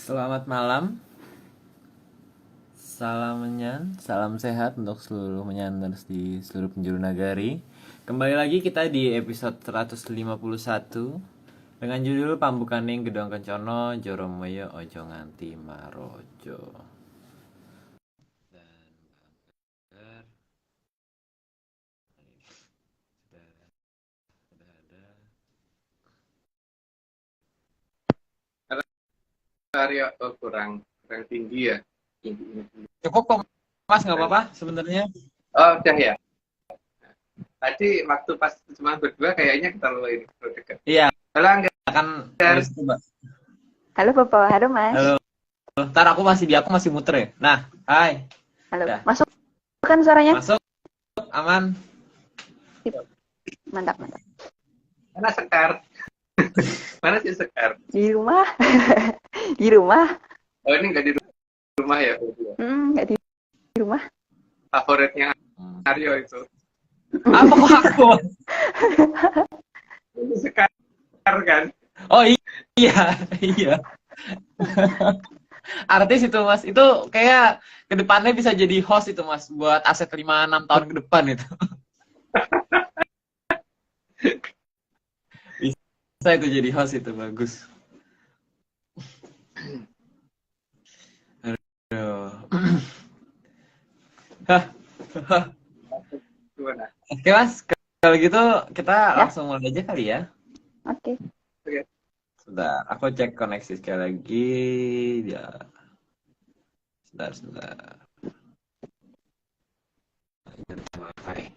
Selamat malam, salam menyan, salam sehat untuk seluruh menyanders di seluruh penjuru nagari. Kembali lagi kita di episode 151 dengan judul Pambukaning Gedong Kencono Joromoyo Ojo Nganti Marojo. Dan sudah ada. Arya kurang tinggi ya. Cukup kok Mas, nggak apa-apa sebenarnya. Oh, udah ya. Tadi waktu pas cuma berdua kayaknya terlalu dekat. Iya, Halo Angga. akan coba. Halo Bapak, halo Mas. Halo. Ntar aku masih muter ya. Nah, hai. Halo. Dah. Masuk kan suaranya? Masuk, aman. Sip. Mantap, mantap. Mana Sekar? Mana sih Sekar? Di rumah. Di rumah. Oh, ini nggak di rumah ya? Nggak di rumah. Favoritnya Aryo itu. Apa kok aku? Ini Sekar kan? Oh iya, iya. Artis itu Mas, itu kayak kedepannya bisa jadi host itu Mas, buat aset 5-6 tahun ke depan itu. Bisa itu jadi host itu, bagus. Aduh. Gimana? Oke Mas, kalau gitu kita Ya. langsung mulai aja kali ya. Oke. Sebentar, aku cek koneksi sekali lagi. Ya. Sebentar. Wifi.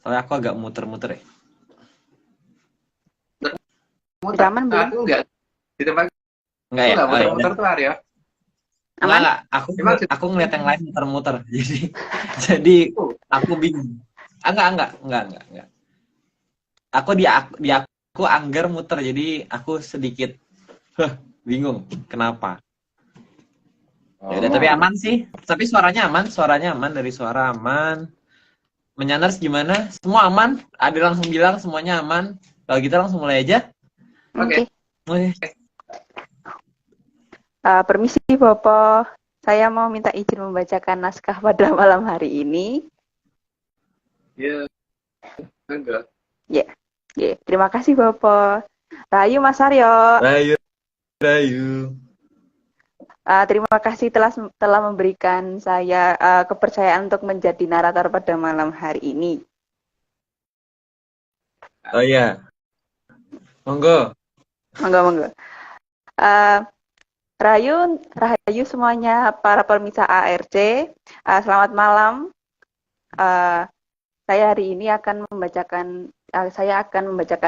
Soalnya aku agak muter-muter ya. Udah aman belum? Aku nggak di tempat. Enggak ya? Nggak Oh, ya muter-muter tuh Aryo. Aman? Enggak. Aku ngeliat yang lain muter-muter. Jadi aku bingung. Enggak. Aku anggar muter, jadi aku sedikit bingung kenapa. Ya udah, tapi aman sih. Tapi suaranya aman, dari suara aman. Menyanders gimana? Semua aman? Ada langsung bilang semuanya aman. Kalau gitu langsung mulai aja. Oke. Oke. Permisi Bapak, saya mau minta izin membacakan naskah pada malam hari ini. Ya. Enggak. Ya. Terima kasih Bapak. Rayu Mas Aryo. Rayu. Terima kasih telah memberikan saya kepercayaan untuk menjadi narator pada malam hari ini. Oh iya. Monggo. Rahayu semuanya para pemirsa ARC, selamat malam. Saya akan membacakan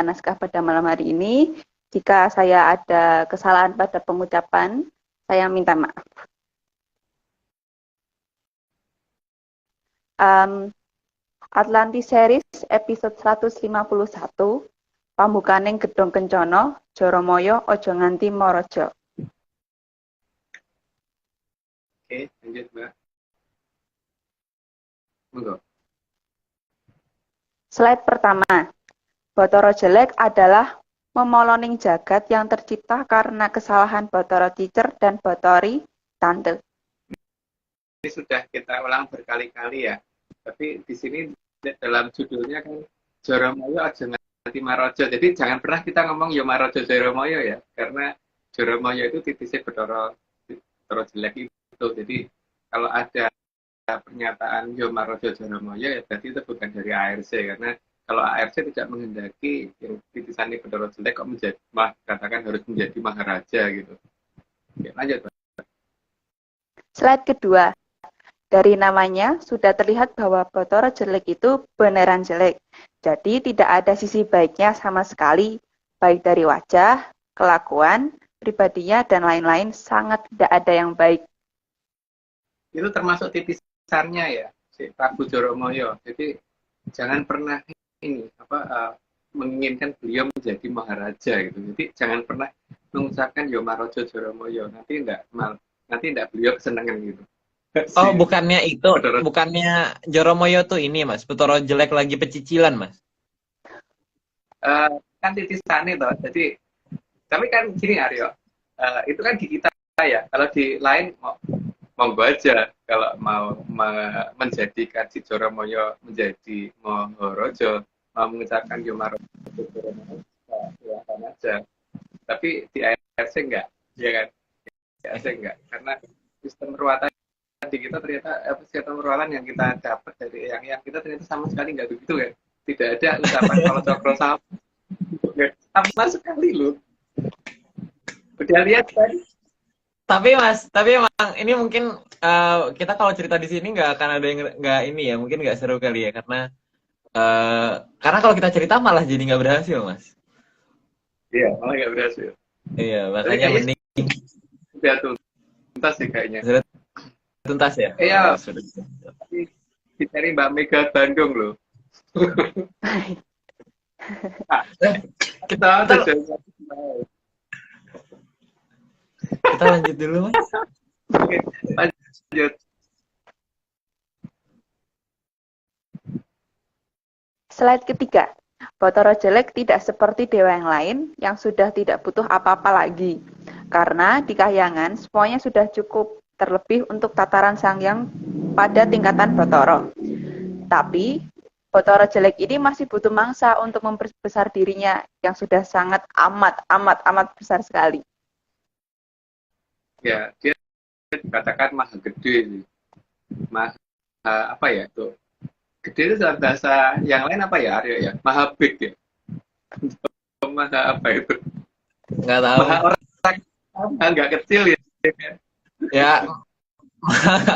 naskah pada malam hari ini. Jika saya ada kesalahan pada pengucapan, saya minta maaf. Atlantis Series episode 151, Pambukaning Gedong Kencono, Joromoyo Ojo Nganti Marojo. Oke, lanjut Mbak. Monggo. Slide pertama. Bathara Jelek adalah memoloning jagat yang tercipta karena kesalahan Bathara Teacher dan Bathari Tante. Ini sudah kita ulang berkali-kali ya. Tapi di sini dalam judulnya kan Joromoyo Ojo Nganti Marojo. Jadi jangan pernah kita ngomong Yo Marojo Joromoyo ya. Karena Joromoyo itu titisnya Bathara Jelek itu. Jadi kalau ada pernyataan Yo Marojo Joromoyo ya berarti itu bukan dari ARC. Karena kalau ARC tidak menghendaki yang titisannya Bathara Jelek kok katakan harus menjadi Maharaja gitu. Oke, lanjut Pak. Slide kedua. Dari namanya sudah terlihat bahwa Bathara Jelek itu beneran jelek. Jadi tidak ada sisi baiknya sama sekali, baik dari wajah, kelakuan, pribadinya, dan lain-lain sangat tidak ada yang baik. Itu termasuk titisannya ya, si Prabu Joromoyo. Jadi jangan pernah menginginkan beliau menjadi Maharaja gitu. Jadi jangan pernah mengucapkan Yo Marojo Joromoyo. Nanti enggak beliau kesenangan gitu. Oh, bukannya Joromoyo tuh ini Mas, Bathara Jelek lagi pecicilan Mas. kan titisan itu. Jadi tapi kan gini Aryo, itu kan di kita ya. Kalau di lain monggo aja kalau mau menjadikan si Joromoyo menjadi Maharaja, mau mengucapkan Yo Marojo Joromoyo, silakan aja. Tapi di ARC enggak, ya kan? Di ARC enggak, karena sistem perawatan di kita ternyata sistem perawatan yang kita dapat dari yang kita ternyata sama sekali nggak begitu kan? Tidak ada ucapan kalau cokro sama sekali loh. Udah lihat tadi. Tapi emang ini mungkin kita kalau cerita di sini nggak akan ada yang nggak ini ya, mungkin nggak seru kali ya karena kalau kita cerita malah jadi nggak berhasil, Mas. Iya, malah nggak berhasil. Iya, makanya mending udah tuntas sih kayaknya. Sudah tuntas ya? Iya. Sudah. Dicari Mbak Mega Bandung loh. Kita lanjut dulu, Mas. Oke, lanjut. Slide ketiga. Bathara Jelek tidak seperti dewa yang lain yang sudah tidak butuh apa-apa lagi. Karena di Kahyangan semuanya sudah cukup terlebih untuk tataran Sanghyang pada tingkatan Bathara. Tapi Bathara Jelek ini masih butuh mangsa untuk memperbesar dirinya yang sudah sangat amat besar sekali. Ya, dia dikatakan maha gede. Maha apa ya tuh? Gede itu dalam bahasa yang lain apa ya, Aryo ya? Maha big ya? Maha apa itu? Nggak tahu. Maha orang nggak kecil ya? Ya,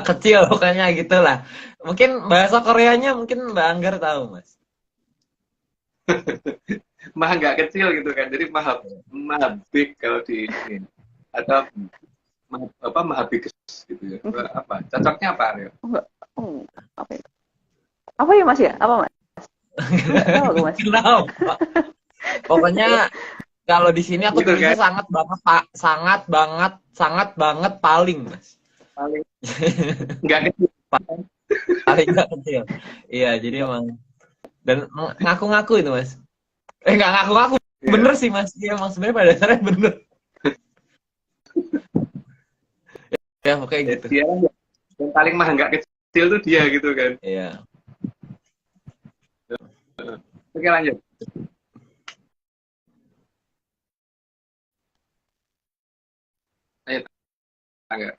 kecil pokoknya gitulah. Mungkin bahasa Koreanya mungkin Mbak Anggar tahu, Mas. Maha nggak kecil gitu kan. Jadi maha big kalau di ini. Atau maha big gitu ya. Apa? Cocoknya apa, Aryo? Apa itu? Apa ya Mas ya? Apa Mas? Tahu Mas. Kenapa? Pokoknya kalau di sini aku gitu, tulisnya kan? sangat banget paling, Mas. Paling nggak kecil. Paling nggak kecil. Iya, jadi emang dan ngaku-ngaku itu, Mas. Nggak ngaku-ngaku, Yeah. bener sih, Mas. Iya, emang sebenarnya pada dasarnya bener. Ya, pokoknya gitu. Dia yang paling mah nggak kecil tuh dia gitu kan. Iya. Oke, lanjut. Ayo, Angga.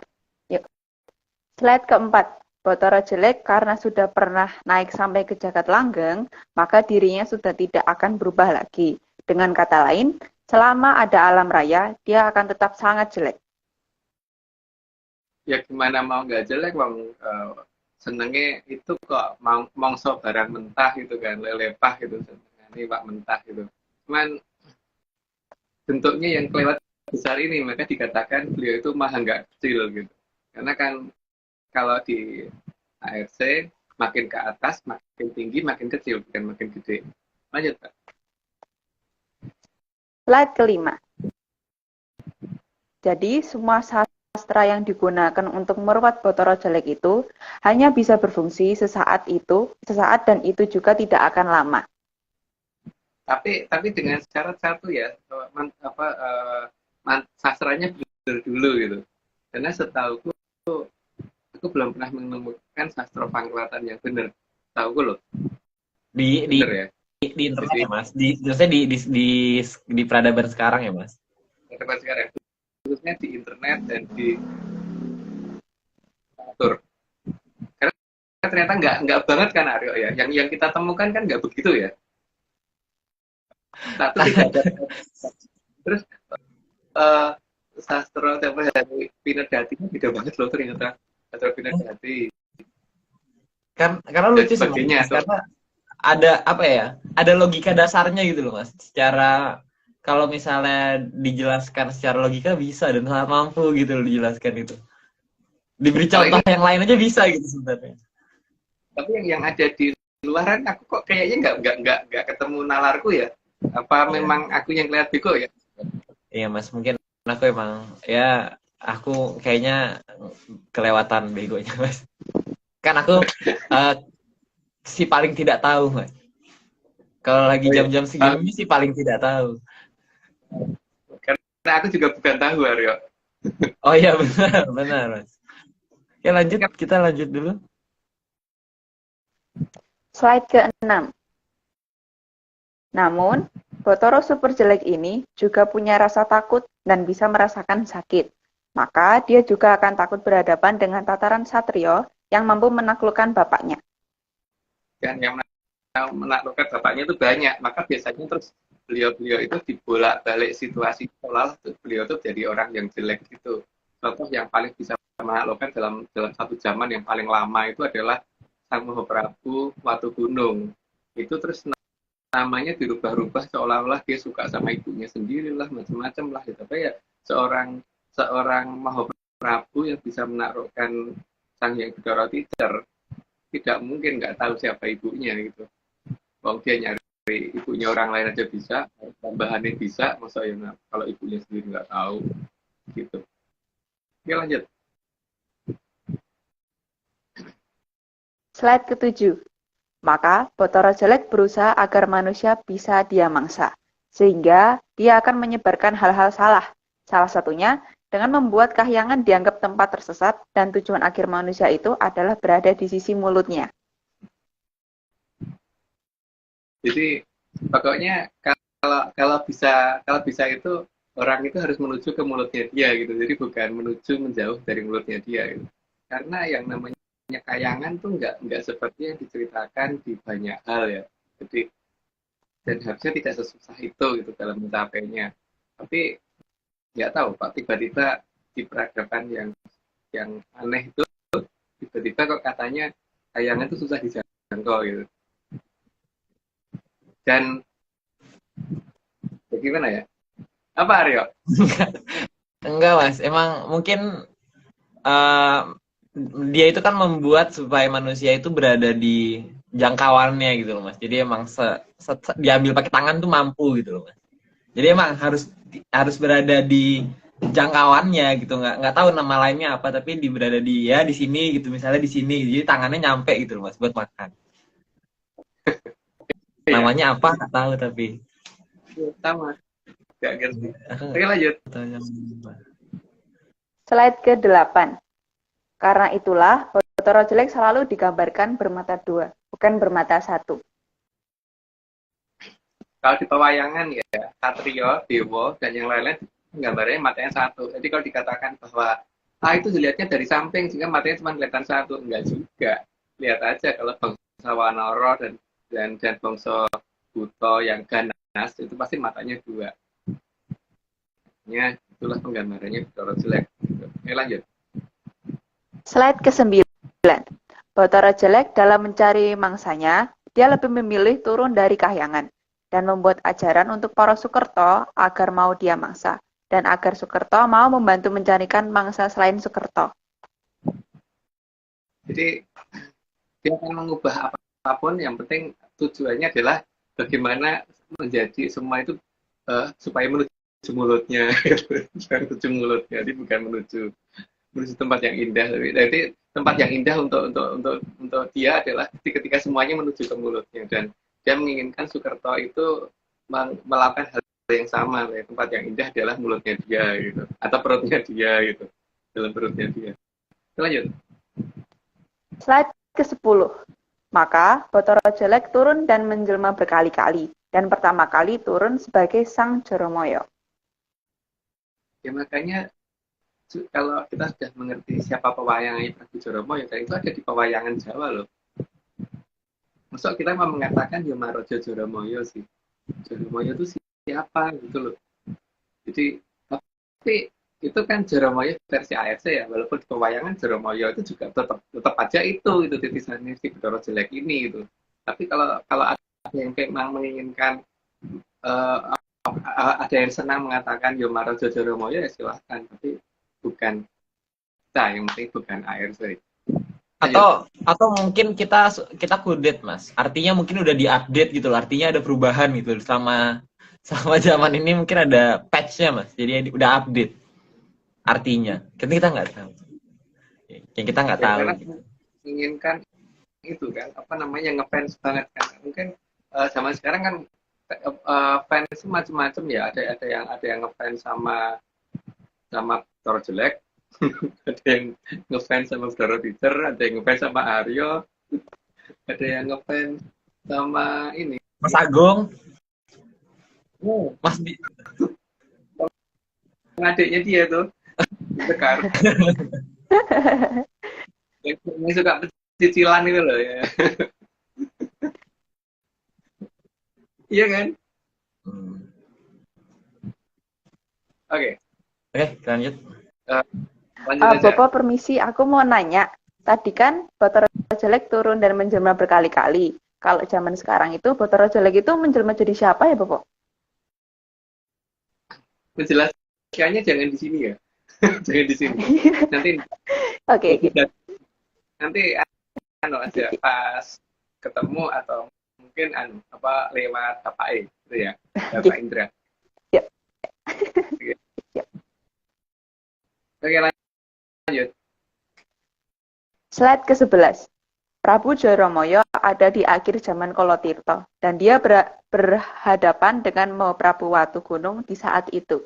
Slide keempat. Bathara Jelek karena sudah pernah naik sampai ke jagat langgeng, maka dirinya sudah tidak akan berubah lagi. Dengan kata lain, selama ada alam raya, dia akan tetap sangat jelek. Ya gimana mau nggak jelek, Bang? Senengnya itu kok mongso barang mentah gitu kan, lelepah gitu, ini Pak mentah gitu. Cuman bentuknya yang kelewat besar ini, maka dikatakan beliau itu maha nggak kecil gitu. Karena kan kalau di ARC makin ke atas, makin tinggi, makin kecil, bukan makin gede. Lanjut, Pak. Slide kelima. Jadi semua sastra yang digunakan untuk merawat Bathara Jelek itu hanya bisa berfungsi sesaat dan itu juga tidak akan lama. Tapi dengan syarat satu ya, sastranya benar dulu gitu. Karena setahuku aku belum pernah menemukan sastra pangkelatan yang benar. Tahu loh. Bener ya? Di internet ya, Mas. Di peradaban sekarang ya, Mas. Peradaban sekarang. Khususnya di internet dan di literatur. Karena ternyata nggak banget kan Aryo ya. Yang kita temukan kan nggak begitu ya. Satu tidak ada. Terus sastra tempo hari Pinerdati beda banget loh ternyata. Sastra Pinerdati. Karena lucu sih, Mas. Karena ada apa ya? Ada logika dasarnya gitu loh, Mas. Secara kalau misalnya dijelaskan secara logika bisa dan sangat mampu gitu loh dijelaskan itu. Diberi contoh yang lain aja bisa gitu sebenarnya. Tapi yang ada di luaran aku kok kayaknya nggak ketemu nalarku ya. Apa memang aku yang kelihatan bego ya? Iya, Mas, mungkin aku emang ya aku kayaknya kelewatan begonya, Mas. Kan aku si paling tidak tahu, Mas. Kalau lagi Oh, iya. jam-jam segini sih paling tidak tahu. Karena aku juga bukan tahu, Aryo. Oh iya benar, benar Mas. Oke lanjut, Kan kita lanjut dulu. Slide ke-6. Namun, Botoro super jelek ini juga punya rasa takut dan bisa merasakan sakit. Maka dia juga akan takut berhadapan dengan tataran Satrio yang mampu menaklukkan bapaknya. kan yang menaklukkan bapaknya itu banyak, maka biasanya terus beliau-beliau itu dibolak-balik situasi seolah beliau itu jadi orang yang jelek gitu. Contoh yang paling bisa menaklukkan dalam dalam satu zaman yang paling lama itu adalah Sang Mahaprabu Watu Gunung. Itu terus namanya dirubah-rubah seolah-olah dia suka sama ibunya sendiri lah, macam-macam lah gitu. Tapi ya seorang seorang Mahaprabu yang bisa menaklukkan Sang Hyang Bidara tidak mungkin nggak tahu siapa ibunya gitu. Wong dia nyari ibunya orang lain aja bisa, tambahannya bisa, masa ya kalau ibunya sendiri nggak tahu gitu. Oke lanjut. Slide ke-7. Maka Botoro jelek berusaha agar manusia bisa dia mangsa, sehingga dia akan menyebarkan hal-hal salah. Salah satunya dengan membuat kahyangan dianggap tempat tersesat dan tujuan akhir manusia itu adalah berada di sisi mulutnya. Jadi pokoknya kalau bisa itu orang itu harus menuju ke mulutnya dia gitu. Jadi bukan menuju menjauh dari mulutnya dia gitu. Karena yang namanya kayangan tuh nggak seperti yang diceritakan di banyak hal ya. Jadi dan harusnya tidak sesusah itu gitu dalam mencapainya. Tapi nggak tahu Pak, tiba-tiba di peradaban yang aneh itu tiba-tiba kok katanya kayangan itu susah dijangkau gitu. Dan bagaimana ya? Apa Aryo? Enggak Mas, emang mungkin eh, dia itu kan membuat supaya manusia itu berada di jangkauannya gitu loh Mas. Jadi emang diambil pakai tangan tuh mampu gitu loh Mas. Jadi emang harus berada di jangkauannya gitu, nggak tahu nama lainnya apa tapi berada di ya di sini gitu, misalnya di sini jadi tangannya nyampe gitu loh Mas buat makan. Ya, Namanya apa nggak tahu tapi sama. Gak ngerti. aku Oke lanjut. nggak tahu namanya apa. Slide ke-8. Karena itulah, Botoro jelek selalu digambarkan bermata dua, bukan bermata satu. Kalau di pewayangan ya, Satrio, Dewa, dan yang lain-lain gambarnya matanya satu. Jadi kalau dikatakan bahwa itu dilihatnya dari samping sehingga matanya cuma kelihatan satu, enggak juga. Lihat aja kalau bangsa Wanoro dan bangsa Buto yang ganas itu pasti matanya dua. Ya, itulah penggambarannya Botoro jelek. Oke lanjut. Slide ke-9. Botoro jelek dalam mencari mangsanya, dia lebih memilih turun dari kahyangan dan membuat ajaran untuk para Sukerto agar mau dia mangsa dan agar Sukerto mau membantu mencarikan mangsa selain Sukerto. Jadi dia akan mengubah apapun, yang penting tujuannya adalah bagaimana menjadi semua itu supaya menuju mulutnya, menuju mulutnya, jadi bukan menuju tempat yang indah. Jadi tempat yang indah untuk dia adalah ketika semuanya menuju ke mulutnya dan dia menginginkan Sukerto itu melakukan hal yang sama. Tempat yang indah adalah mulutnya dia gitu, atau perutnya dia gitu, dalam perutnya dia. Lanjut. Slide ke-10. Maka Botoro jelek turun dan menjelma berkali-kali, dan pertama kali turun sebagai Sang Joromoyo. Ya makanya kalau kita sudah mengerti siapa pewayangan Prabu Joromoyo, dan itu ada di pewayangan Jawa loh. Maksud kita mau mengatakan Yomarojo Joromoyo sih. Joromoyo itu siapa gitu loh. Jadi tapi itu kan Joromoyo versi ARC ya, walaupun di pewayangan Joromoyo itu juga tetap aja itu titisannya si Botoro jelek ini gitu. Tapi kalau ada yang memang menginginkan ada yang senang mengatakan Yomarojo Joromoyo ya silahkan, tapi bukan kita, yang penting bukan ARC. Atau mungkin kita kudet Mas, artinya mungkin udah diupdate gitu loh, artinya ada perubahan gitu selama zaman ini, mungkin ada patch-nya Mas, jadi udah update artinya kita nggak tahu, yang kita nggak Ya, tahu karena gitu. menginginkan itu kan apa namanya ngefans banget kan, mungkin zaman sekarang kan fans macam-macam ya. Ada yang ngefans sama Bathara jelek, ada yang ngefans sama Bathara Teacher, ada yang ngefans sama Aryo, ada yang ngefans sama ini. Mas Agung, Oh, Mas Bi. adiknya dia tuh, Sekar. Yang suka cicilan itu loh ya. Iya kan? Hmm. Oke, Oke, lanjut. lanjut aja. Bapak permisi, aku mau nanya. Tadi kan Bathara jelek turun dan menjelma berkali-kali. Kalau zaman sekarang itu Bathara jelek itu menjelma jadi siapa ya, Bapak? Menjelaskannya jangan di sini ya. Jangan di sini. Nanti Oke. nanti aja pas ketemu atau mungkin lewat Bapak itu ya, Bapak Indra. Yep. Oke. Yep. Oke, lanjut. Slide ke-11. Prabu Jaramoyo ada di akhir zaman Kolotirto dan dia berhadapan dengan Mahaprabu Watugunung di saat itu.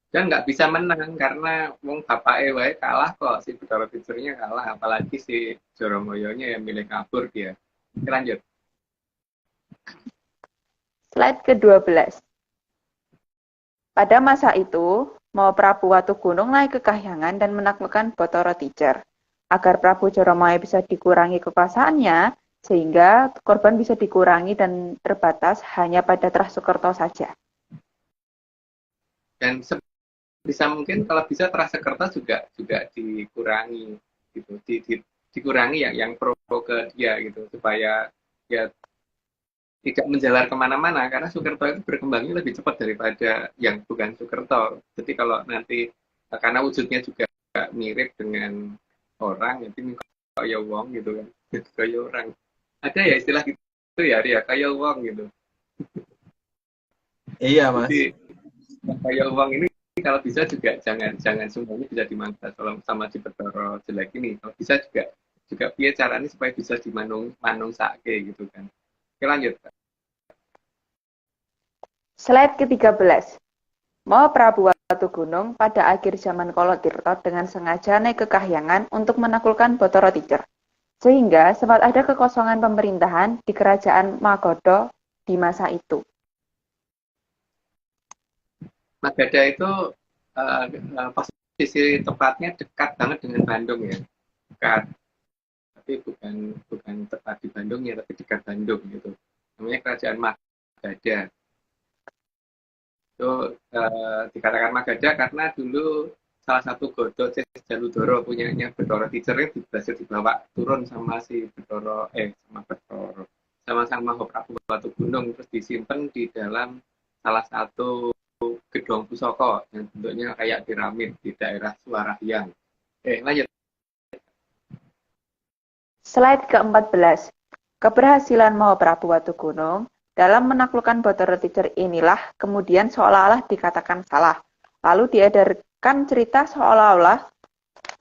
Dan nggak bisa menang karena wong Bapak wae kalah kok, si Bathara Teacher-nya kalah, apalagi si Jaramoyonya yang milih kabur dia. Oke, lanjut. Slide ke-12. Pada masa itu, Mahaprabu Watugunung naik ke Kahyangan dan menaklukkan Bathara Teacher. Agar Prabu Jaramoyo bisa dikurangi kekuasaannya, sehingga korban bisa dikurangi dan terbatas hanya pada Trasokerto saja. Dan bisa mungkin kalau bisa Trasokerto juga dikurangi gitu, dikurangi yang pro ke dia gitu, supaya ya tidak menjalar kemana-mana, karena Sukerto itu berkembangnya lebih cepat daripada yang bukan Sukerto. Jadi kalau nanti karena wujudnya juga mirip dengan orang, jadi kayak wong gitu kan, kayak orang. Ada ya istilah gitu ya, Ria, kayak wong gitu. Iya, Mas. Jadi kayak wong ini kalau bisa juga jangan semuanya bisa dimangsa sama si Bathara jelek ini. Kalau bisa juga piye caranya supaya bisa dimanung sake gitu kan. Oke, lanjut. Slide ke-13. Mahaprabu Watugunung pada akhir zaman Kolotirto dengan sengaja naik ke Kahyangan untuk menaklukkan Bathara Teacher. Sehingga sempat ada kekosongan pemerintahan di kerajaan Magodo di masa itu. Magadha itu posisi tepatnya dekat banget dengan Bandung ya. Dekat. Tapi bukan tepat di Bandung ya, tapi dekat Bandung gitu. Namanya Kerajaan Magadha. Itu dikatakan Magadha karena dulu salah satu godo Cesar Jaludoro punyanya Bathara Teacher berhasil dibawa turun sama si Bathara sama Prabu Watugunung, terus disimpan di dalam salah satu gedung pusaka yang bentuknya kayak piramid di daerah Suarahyang. Lanjut. Slide ke-14. Keberhasilan Mahaprabu Watugunung dalam menaklukkan Bathara Teacher inilah kemudian seolah-olah dikatakan salah. Lalu diedarkan cerita seolah-olah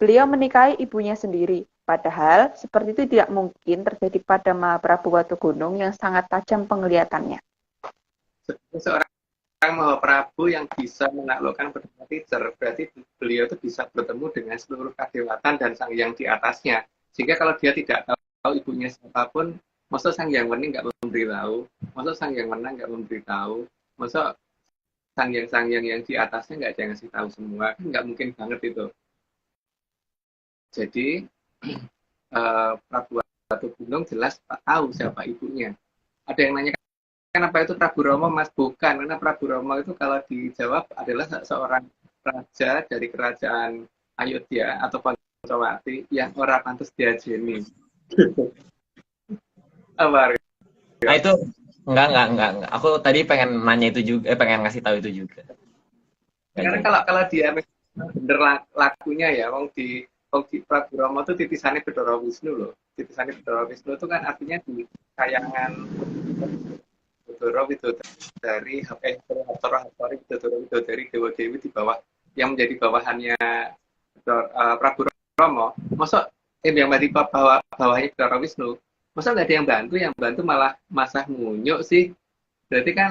beliau menikahi ibunya sendiri. Padahal seperti itu tidak mungkin terjadi pada Mahaprabu Watugunung yang sangat tajam penglihatannya. Seorang Mahaprabu yang bisa menaklukkan Bathara Teacher, berarti beliau itu bisa bertemu dengan seluruh kadewatan dan sang yang di atasnya. Sehingga kalau dia tidak tahu ibunya siapapun, masa sang yang wening nggak memberitahu, masa sang yang menang nggak memberitahu, masa sang yang di atasnya nggak ada yang ngasih tahu semua, kan nggak mungkin banget itu. Jadi Prabu Watugunung jelas tahu siapa ibunya. Ada yang nanya, kenapa itu Prabu Rama, Mas? Bukan, karena Prabu Rama itu kalau dijawab adalah seorang raja dari kerajaan Ayodhya atau Pancawati yang orang pantas diajeni. Apa? Nah, itu enggak. Aku tadi pengen nanya itu juga, pengen ngasih tahu itu juga. Karena kalau dia bener lakunya ya, wong di Prabu Rama itu titisannya Bathara Wisnu loh. Titisannya Bathara Wisnu itu kan artinya di kayangan Bathara Widodari, Widodari Dewa-Dewi di bawah, yang menjadi bawahannya Prabu Rama. Masa yang di bawahnya Bathara Wisnu, Masa nggak ada yang bantu malah masak ngunyuk sih. Berarti kan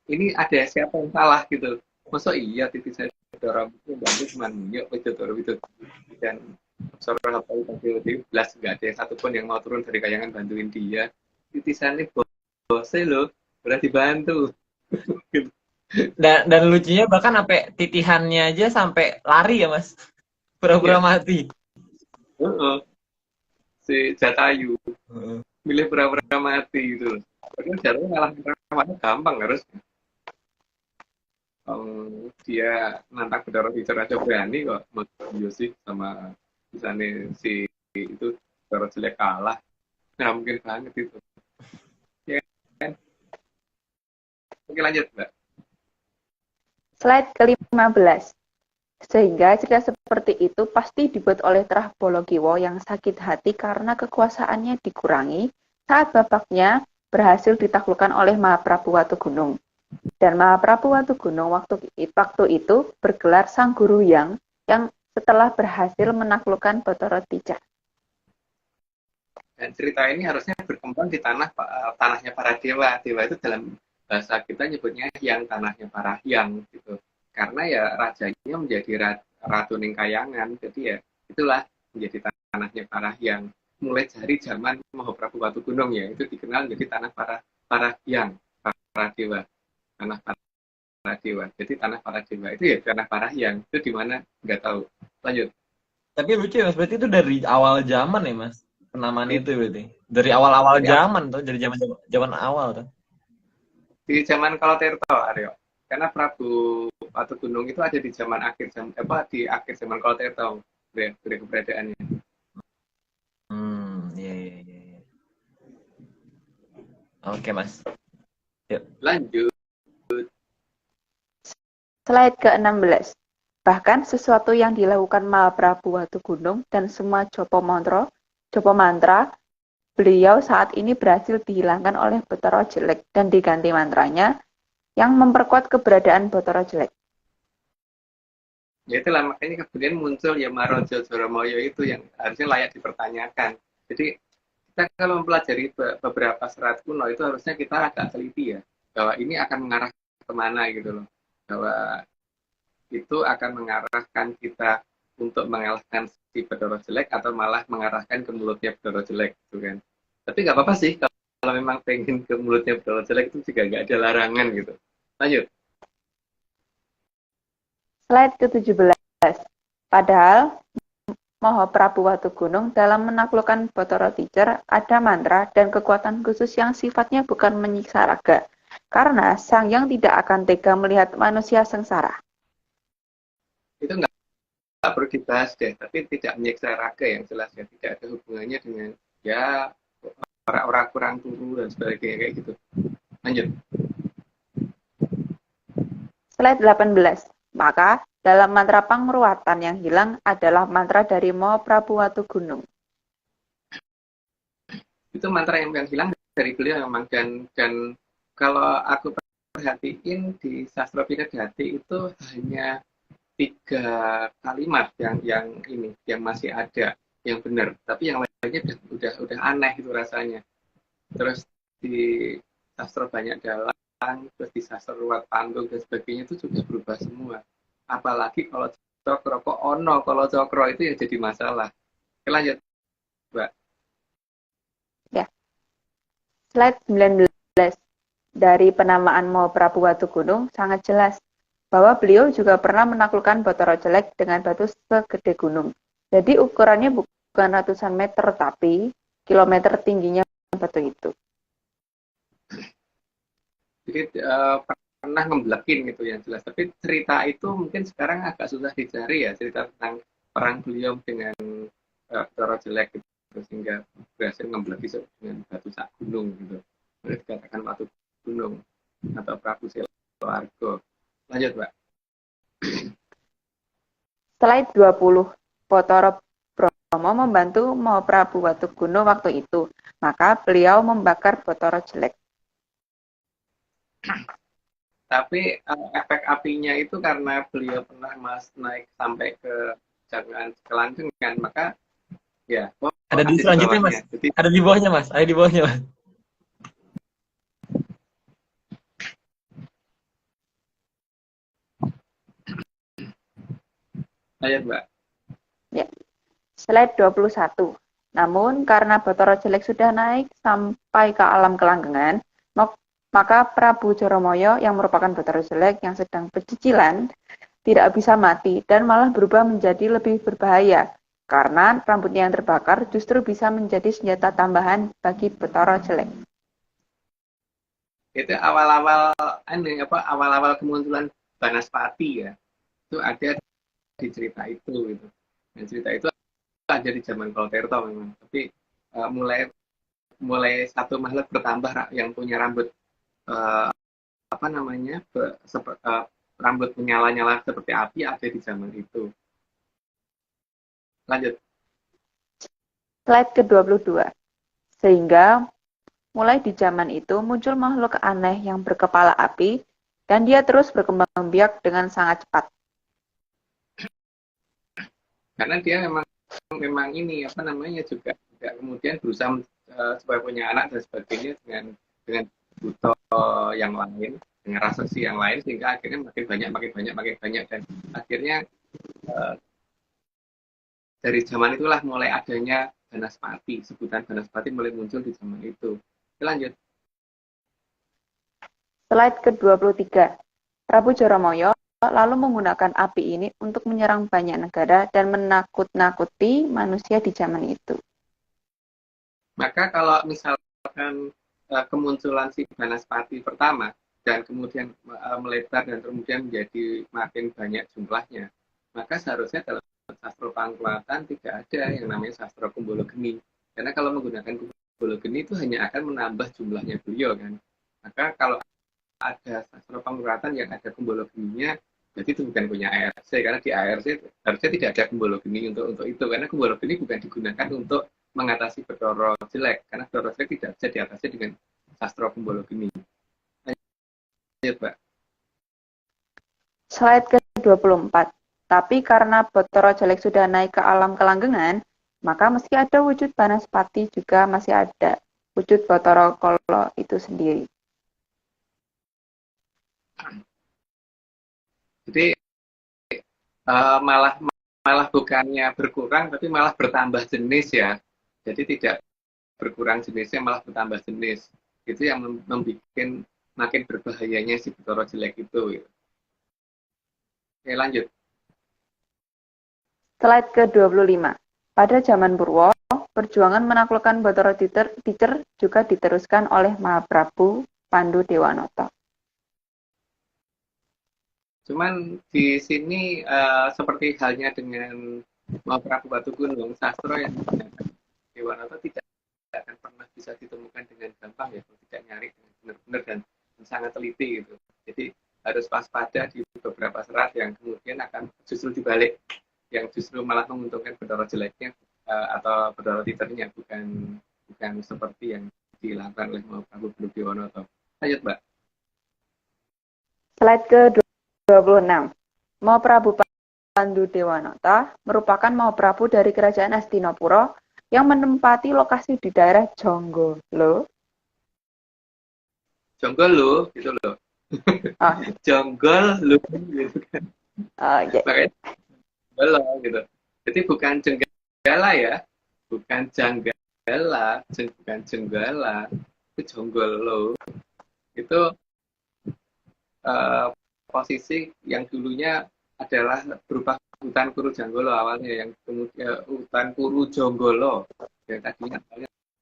ini ada siapa yang salah gitu. Masa iya titisan Dora itu bantu cuma ngunyuk itu Dora itu. Dan seorang apa itu belas nggak ada satupun yang mau turun dari kayangan bantuin dia. Titisannya bosnya loh, berarti bantu. Dan lucunya bahkan sampai titihannya aja sampai lari ya Mas. Pura-pura mati. Si Jatayu Heeh. milih pura-pura mati gitu. Padahal Jatayu ngalah gampang harus. Dia nantang Bedoro Teacher aja berani kok. Iya sih sama misalnya si itu Bedoro jelek kalah. Nggak mungkin banget itu. Ya kan? Oke lanjut Mbak. Slide ke-15. Sehingga cerita seperti itu pasti dibuat oleh Trah Bolokiwo yang sakit hati karena kekuasaannya dikurangi saat bapaknya berhasil ditaklukkan oleh Mahaprabu Watugunung. Dan Mahaprabu Watugunung waktu itu bergelar Sang Guru yang setelah berhasil menaklukkan Bathara Ticah. Dan cerita ini harusnya berkembang di tanahnya para dewa. Dewa itu dalam bahasa kita nyebutnya yang tanahnya para hyang gitu. Karena ya rajanya menjadi Ratu Ningkayangan, jadi ya itulah menjadi tanahnya para hyang. Mulai dari zaman Mahaprabu Watugunung ya, itu dikenal menjadi tanah para hyang, para dewa, tanah para dewa. Jadi tanah para dewa itu ya tanah para hyang. Itu di mana nggak tahu. Lanjut. Tapi lucu ya Mas, berarti itu dari awal zaman ya Mas. Penamaan itu berarti. Dari awal-awal zaman tuh, dari zaman awal tuh. Di zaman Kalatirta, Aryo. Karena Prabu Watugunung itu ada di zaman di akhir zaman Kalatirta dari keberadaannya. Iya. Oke Mas. Yuk. Lanjut. Slide ke-16. Bahkan sesuatu yang dilakukan Mahaprabu Watugunung dan semua Jopo Mantra, beliau saat ini berhasil dihilangkan oleh Bathara Jelek dan diganti mantranya yang memperkuat keberadaan Bathara Jelek. Ya itulah makanya kemudian muncul ya Marojo Joromoyo itu yang harusnya layak dipertanyakan. Jadi kita kalau mempelajari beberapa serat kuno itu harusnya kita agak teliti ya bahwa ini akan mengarah kemana gitu loh. Bahwa itu akan mengarahkan kita untuk mengalahkan si Bathara Jelek atau malah mengarahkan ke mulutnya Bathara Jelek gitu kan. Tapi nggak apa-apa sih kalau memang pengen ke mulutnya Bathara Jelek itu juga nggak ada larangan gitu. Lanjut. Slide ke-17. Padahal Mahaprabu Watugunung dalam menaklukkan Bathara Ticah ada mantra dan kekuatan khusus yang sifatnya bukan menyiksa raga. Karena Sang Hyang tidak akan tega melihat manusia sengsara. Itu nggak perlu dibahas deh, tapi tidak menyiksa raga yang jelas ya, tidak ada hubungannya dengan ya orang-orang kurang turu dan sebagainya kayak gitu. Lanjut. Slide 18. Maka dalam mantra pangruatan yang hilang adalah mantra dari Mahaprabu Watugunung. Itu mantra yang hilang dari beliau memang dan kalau aku perhatiin di sastra Pinagati itu hanya 3 kalimat yang masih ada yang benar, tapi yang lainnya udah aneh itu rasanya. Terus di sastra Banyak Dalang, terus di sastra Ruwat Panggung dan sebagainya itu juga berubah semua. Apalagi kalau cokro kok ono, kalau cokro itu yang jadi masalah. Oke, lanjut, Mbak. Ya. Slide 19. Dari penamaan Mahaprabu Watugunung sangat jelas bahwa beliau juga pernah menaklukkan Bathara Jelek dengan batu segede gunung. Jadi ukurannya bukan ratusan meter, tapi kilometer tingginya batu itu. Jadi pernah ngeblekin gitu yang jelas. Tapi cerita itu mungkin sekarang agak susah dicari ya, cerita tentang perang beliau dengan Bathara Jelek gitu, sehingga berhasil ngebleki dengan batu sak gunung gitu. Boleh dikatakan batu gunung atau Prabu Siloargo. Lanjut, Mbak. Slide 20. Bathara Brahma membantu Mahaprabu Watugunung waktu itu, maka beliau membakar Bathara Jelek. Tapi efek apinya itu karena beliau pernah naik sampai ke jangan kelanggengan, maka ya Ada di lokasi selanjutnya mas. bawahnya. Jadi Ada di bawahnya mas. Ada di bawahnya mas. ayo Mbak. Ya, slide 21. Namun karena Bathara Jelek sudah naik sampai ke alam kelanggengan, maka Prabu Joromoyo yang merupakan Bathara Jelek yang sedang pecicilan tidak bisa mati dan malah berubah menjadi lebih berbahaya karena rambutnya yang terbakar justru bisa menjadi senjata tambahan bagi Bathara Jelek. Itu awal-awal kemunculan Banaspati ya. Itu ada di cerita itu gitu. Dan cerita itu ada di zaman Kolterto memang. Tapi mulai satu makhluk bertambah yang punya rambut uh, rambut menyala-nyala seperti api ada di zaman itu. Lanjut. Slide ke-22. Sehingga mulai di zaman itu muncul makhluk aneh yang berkepala api dan dia terus berkembang biak dengan sangat cepat. Karena dia memang ini juga kemudian berusaha supaya punya anak dan sebagainya dengan buto yang lain, dengan raksasa yang lain, sehingga akhirnya makin banyak dan akhirnya dari zaman itulah mulai adanya Banaspati, sebutan Banaspati mulai muncul di zaman itu. Lanjut. Slide ke-23. Prabu Joromoyo lalu menggunakan api ini untuk menyerang banyak negara dan menakut-nakuti manusia di zaman itu. Maka kalau misalkan kemunculan si Banaspati pertama dan kemudian melebar dan kemudian menjadi makin banyak jumlahnya, maka seharusnya dalam sastra pangkulatan tidak ada yang namanya sastra Kumbologeni. Karena kalau menggunakan Kumbologeni itu hanya akan menambah jumlahnya beliau kan. Maka kalau ada sastra pangkulatan yang ada Kumbologeninya, jadi itu bukan punya ARC, karena di ARC harusnya tidak ada Kumbologeni untuk itu, karena Kumbologeni bukan digunakan untuk mengatasi Bathara Jelek, karena Bathara Jelek tidak bisa diatasi dengan sastra Kumbologeni. Lanjut, Pak. Slide ke-24. Tapi karena Bathara Jelek sudah naik ke alam kelanggengan, maka meski ada wujud Banaspati juga masih ada wujud Bathara Kala itu sendiri. Jadi malah bukannya berkurang, tapi malah bertambah jenis ya. Jadi tidak berkurang jenisnya, malah bertambah jenis. Itu yang membuat makin berbahayanya si Bathara Jelek itu. Gitu. Oke, lanjut. Slide ke-25. Pada zaman Purwo, perjuangan menaklukkan Bathara Teacher juga diteruskan oleh Mahaprabu Pandu Dewanoto. Cuman di sini seperti halnya dengan Mahaprabu Batu Gunung, sastra yang digunakan Dewanoto tidak akan pernah bisa ditemukan dengan gampang ya, kalau tidak nyari dengan benar-benar dan sangat teliti gitu. Jadi harus waspada di beberapa serat yang kemudian akan justru dibalik, yang justru malah menguntungkan Bathara Jeleknya atau Bathara Teachernya, bukan seperti yang dilakukan oleh Mahaprabu Pandu Dewanoto. Lanjut, Mbak. Slide ke-26. Mahaprabu Pandu Dewanoto merupakan Mahaprabu dari kerajaan Hastinapura yang menempati lokasi di daerah Jonggolo. Jonggolo, gitu loh. Oh. Jonggolo, gitu kan. Okay. Makanya Jonggolo, gitu. Jadi bukan Jenggala ya, bukan Janggala, bukan Jenggala, itu Jonggolo. Itu posisi yang dulunya adalah berupa hutan Kuru Janggolo awalnya, yang kemudian hutan Kuru Jonggolo yang tadinya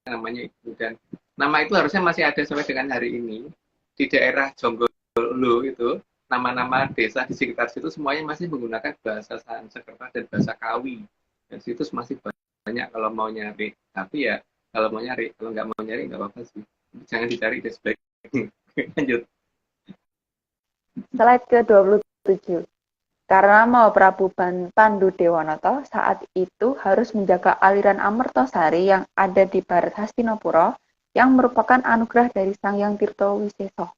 namanya itu, dan nama itu harusnya masih ada sampai dengan hari ini di daerah Jonggolo. Itu nama-nama desa di sekitar situ semuanya masih menggunakan bahasa Sanskerta dan bahasa Kawi, dan situ masih banyak kalau mau nyari. Tapi ya kalau mau nyari, kalau nggak mau nyari nggak apa-apa sih, jangan dicari deh sebaiknya. Lanjut. Slide ke-27. Karena Mahaprabu Pandu Dewanoto saat itu harus menjaga aliran Amertosari yang ada di barat Hastinapura, yang merupakan anugerah dari Sang Hyang Tirto Wiseso.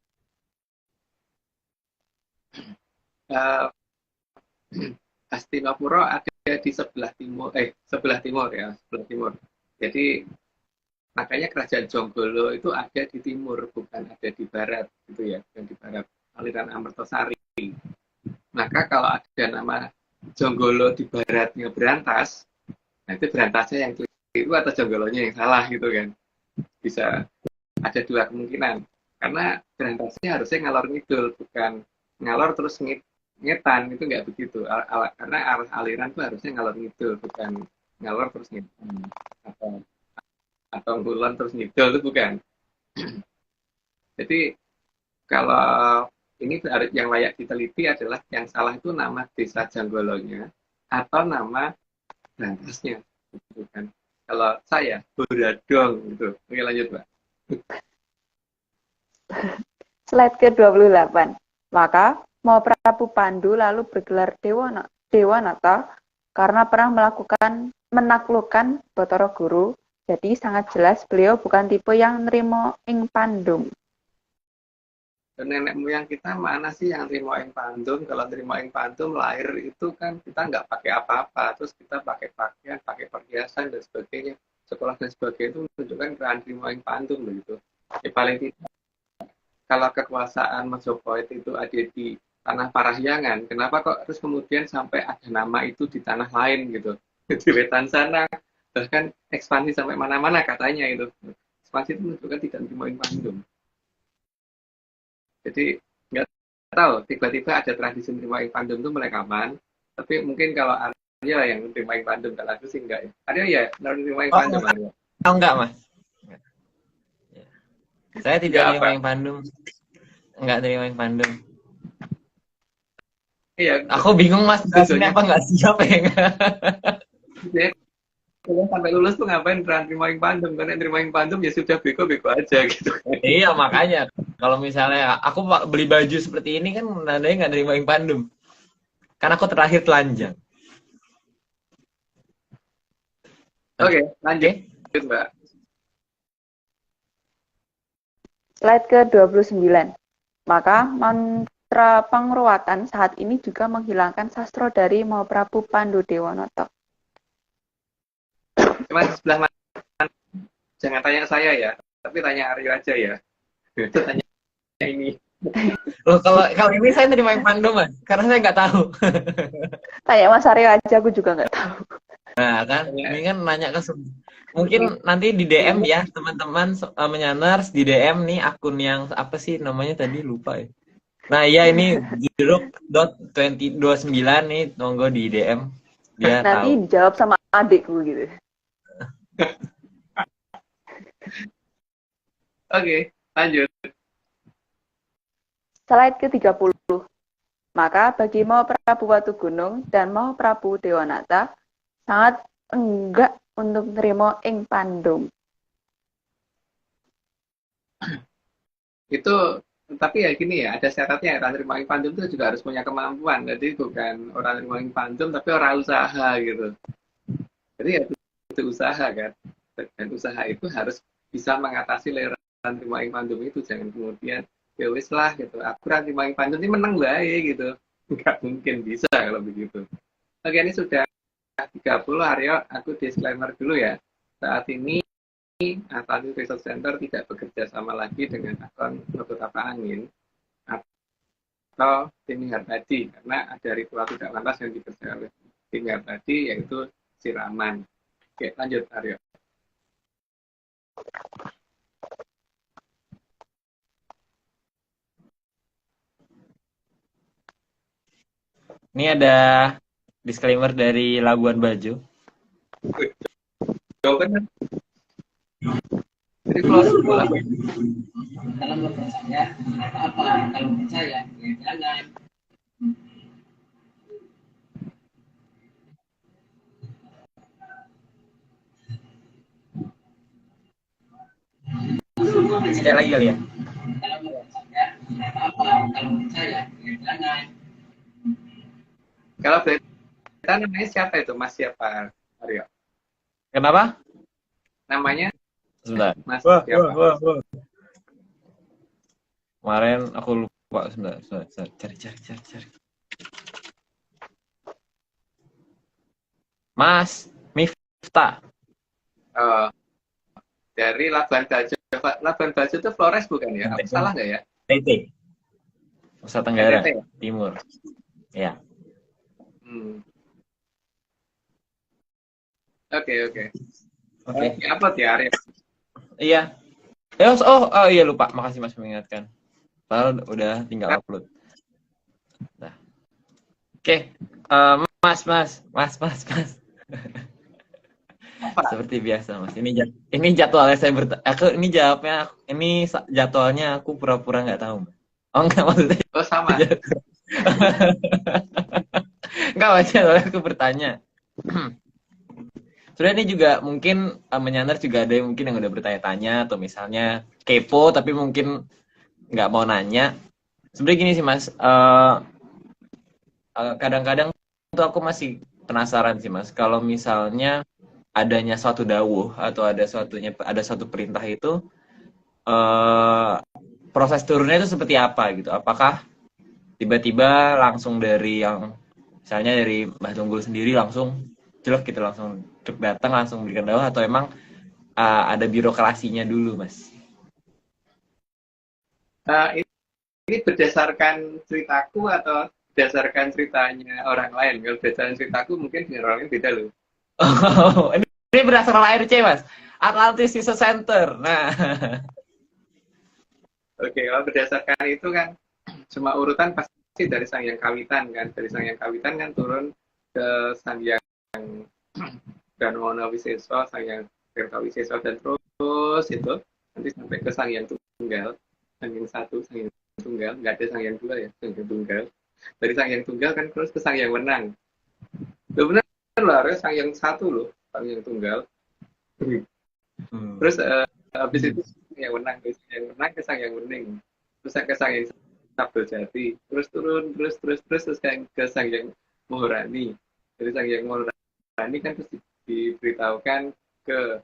Hastinapura ada di sebelah timur ya, sebelah timur. Jadi makanya kerajaan Jonggolo itu ada di timur, bukan ada di barat, gitu ya, yang di barat aliran Amertosari. Maka kalau ada nama Jonggolo di baratnya Berantas, nah itu Berantasnya yang keliru atau Jonggolonya yang salah gitu kan. Bisa ada dua kemungkinan. Karena Berantasnya harusnya ngalor ngidul, bukan ngalor terus ngetan, itu nggak begitu. Karena aliran itu harusnya ngalor ngidul, bukan ngalor terus ngetan. Atau ngulon terus ngidul, itu bukan. Jadi kalau ini yang layak diteliti adalah yang salah itu nama desa Jonggolonya atau nama Berantasnya. Gitu kan. Kalau saya, Buradong gitu. Oke lanjut Mbak. Slide ke-28. Maka mau Prabu Pandu lalu bergelar Dewanata karena pernah menaklukkan Bathara Guru. Jadi sangat jelas beliau bukan tipe yang nerimo ing pandum. Nenek moyang kita mana sih yang nerimo ing pandum? Kalau nerimo ing pandum lahir itu kan kita nggak pakai apa-apa, terus kita pakai pakaian, pakai perhiasan dan sebagainya, sekolah dan sebagainya itu menunjukkan keadaan nerimo ing pandum begitu. Ya paling tidak kalau kekuasaan Majapahit itu ada di tanah Parahyangan, kenapa kok terus kemudian sampai ada nama itu di tanah lain gitu, di wetan sana, bahkan ekspansi sampai mana-mana katanya itu. Ekspansi itu menunjukkan tidak nerimo ing pandum. Jadi nggak tahu, tiba-tiba ada tradisi nerimo ing pandum itu mulai kapan, tapi mungkin kalau Arya yang nerimo ing pandum, kalau aku sih enggak ya. Arya ya nerimo ing pandum, Arya. Oh enggak, Mas. Saya tidak Enggak nerima apa? yang pandum. Enggak nerima yang pandum. Iya, Aku bingung Mas, tujuannya apa enggak siap ya? kalian sampai lulus tuh ngapain nerimo ing pandum? Karena nerimo ing pandum ya sudah beko-beko aja gitu. Iya, makanya kalau misalnya aku beli baju seperti ini kan nandanya nggak nerima yang pandum. Karena aku terakhir telanjang. Oke, lanjut Mbak. Slide ke-29. Maka mantra pangruwatan saat ini juga menghilangkan sastra dari mau Prabu Pandu Dewanata. Cuman sebelah mana? Jangan tanya saya ya, tapi tanya Aryo aja ya. Tanya ini. Loh, kalau ini saya nerima yang pandum, Mas. Karena saya nggak tahu. Tanya Mas Aryo aja, aku juga nggak tahu. Nah, kan ini kan nanya ke mungkin nanti di DM ya, teman-teman menyaners di DM nih akun yang apa sih namanya tadi lupa ya. Nah, iya ini jeruk.2029 nih, monggo di DM. Dia Nanti tahu. dijawab sama adikku gitu. Oke, lanjut. Slide ke-30. Maka bagi mau Prabu Watugunung dan mau Prabu Dewanata sangat enggak untuk nerimo ing pandum. Itu tapi ya gini ya, ada syaratnya ya, orang nerimo ing pandum itu juga harus punya kemampuan. Jadi bukan orang nerimo ing pandum tapi orang usaha gitu. Jadi ya itu usaha kan. Dan usaha itu harus bisa mengatasi leran nerimo ing pandum itu, jangan kemudian ya wis lah gitu. Aku nerimo ing pandum ini menang baik gitu. Enggak mungkin bisa kalau begitu. Oke, ini sudah 30 Aryo, aku disclaimer dulu ya. Saat ini Atlantic Research Center tidak bekerja sama lagi dengan akun Nobel Tapa Angin atau tim Hartadi, karena ada ritual tidak lantas yang dikerjakan oleh tim Hartadi, yaitu siraman. Oke, lanjut Aryo. Ini ada disclaimer dari Labuan Bajo. Jawabannya. Jadi kalau sekolah dalam percaya apa kalau percaya ya jangan. Sekali lagi kali ya. Dalam percaya apa kalau percaya ya jangan. kalau kita namanya siapa itu? Mas siapa Aryo? Kenapa? Namanya Sebentar. Mas siapa? Kemarin aku lupa sebentar. Cari. Mas Miftah. Oh, dari Labuan Bajo. Labuan Bajo itu Flores bukan ya? Aku salah nggak ya? NTT, Nusa Tenggara NTT ya? Timur. Ya. Hmm. Oke. Oke. Upload ya, Arya? Iya. Oh iya lupa. Makasih Mas mengingatkan. Padahal udah tinggal upload. Nah. Oke. Mas. Apa? Seperti biasa Mas. Ini jadwalnya saya ini jawabnya ini jadwalnya aku pura-pura nggak tahu. Oh enggak maksudnya. Oh, sama. Enggak Mas, jadwalnya aku bertanya. Sebenarnya ini juga mungkin menyandar juga ada yang mungkin yang udah bertanya-tanya atau misalnya kepo tapi mungkin nggak mau nanya. Sebenarnya gini sih Mas, kadang-kadang tuh aku masih penasaran sih Mas, kalau misalnya adanya suatu dawuh atau ada suatu perintah itu proses turunnya itu seperti apa gitu? Apakah tiba-tiba langsung dari yang misalnya dari Mbah Tunggul sendiri langsung jelek gitu langsung datang langsung berikan dawuh atau emang ada birokrasinya dulu Mas? Ini berdasarkan ceritaku atau berdasarkan ceritanya orang lain? Kalau berdasarkan ceritaku mungkin dengan orang lain beda loh. Oh, ini berdasarkan ARC Mas, Atlantis Research Center. Nah, Oke, kalau berdasarkan itu kan cuma urutan pasti dari Sang Hyang Kawitan kan. Dari Sang Hyang Kawitan kan turun ke Sang Hyang Dharma Wiseso, Sang Hyang Tirta Wiseso dan terus itu nanti sampai ke Sang Hyang Tunggal, Sang Hyang Satu, Sang Hyang Tunggal, nggak ada Sang Hyang Dua ya, Sang Hyang Tunggal. Dari Sang Hyang Tunggal kan terus ke Sang Hyang Wenang. Loh benar loh, harus Sang Hyang Satu loh, Sang Hyang Tunggal. Terus habis itu Sang Hyang Wenang, dari Sang Hyang Wenang ke Sang Hyang Wening, terus ke Sang Hyang Sabdo Jati, terus turun terus ke Sang Hyang Maharani. Dari Sang Hyang Maharani kan terus diberitahukan ke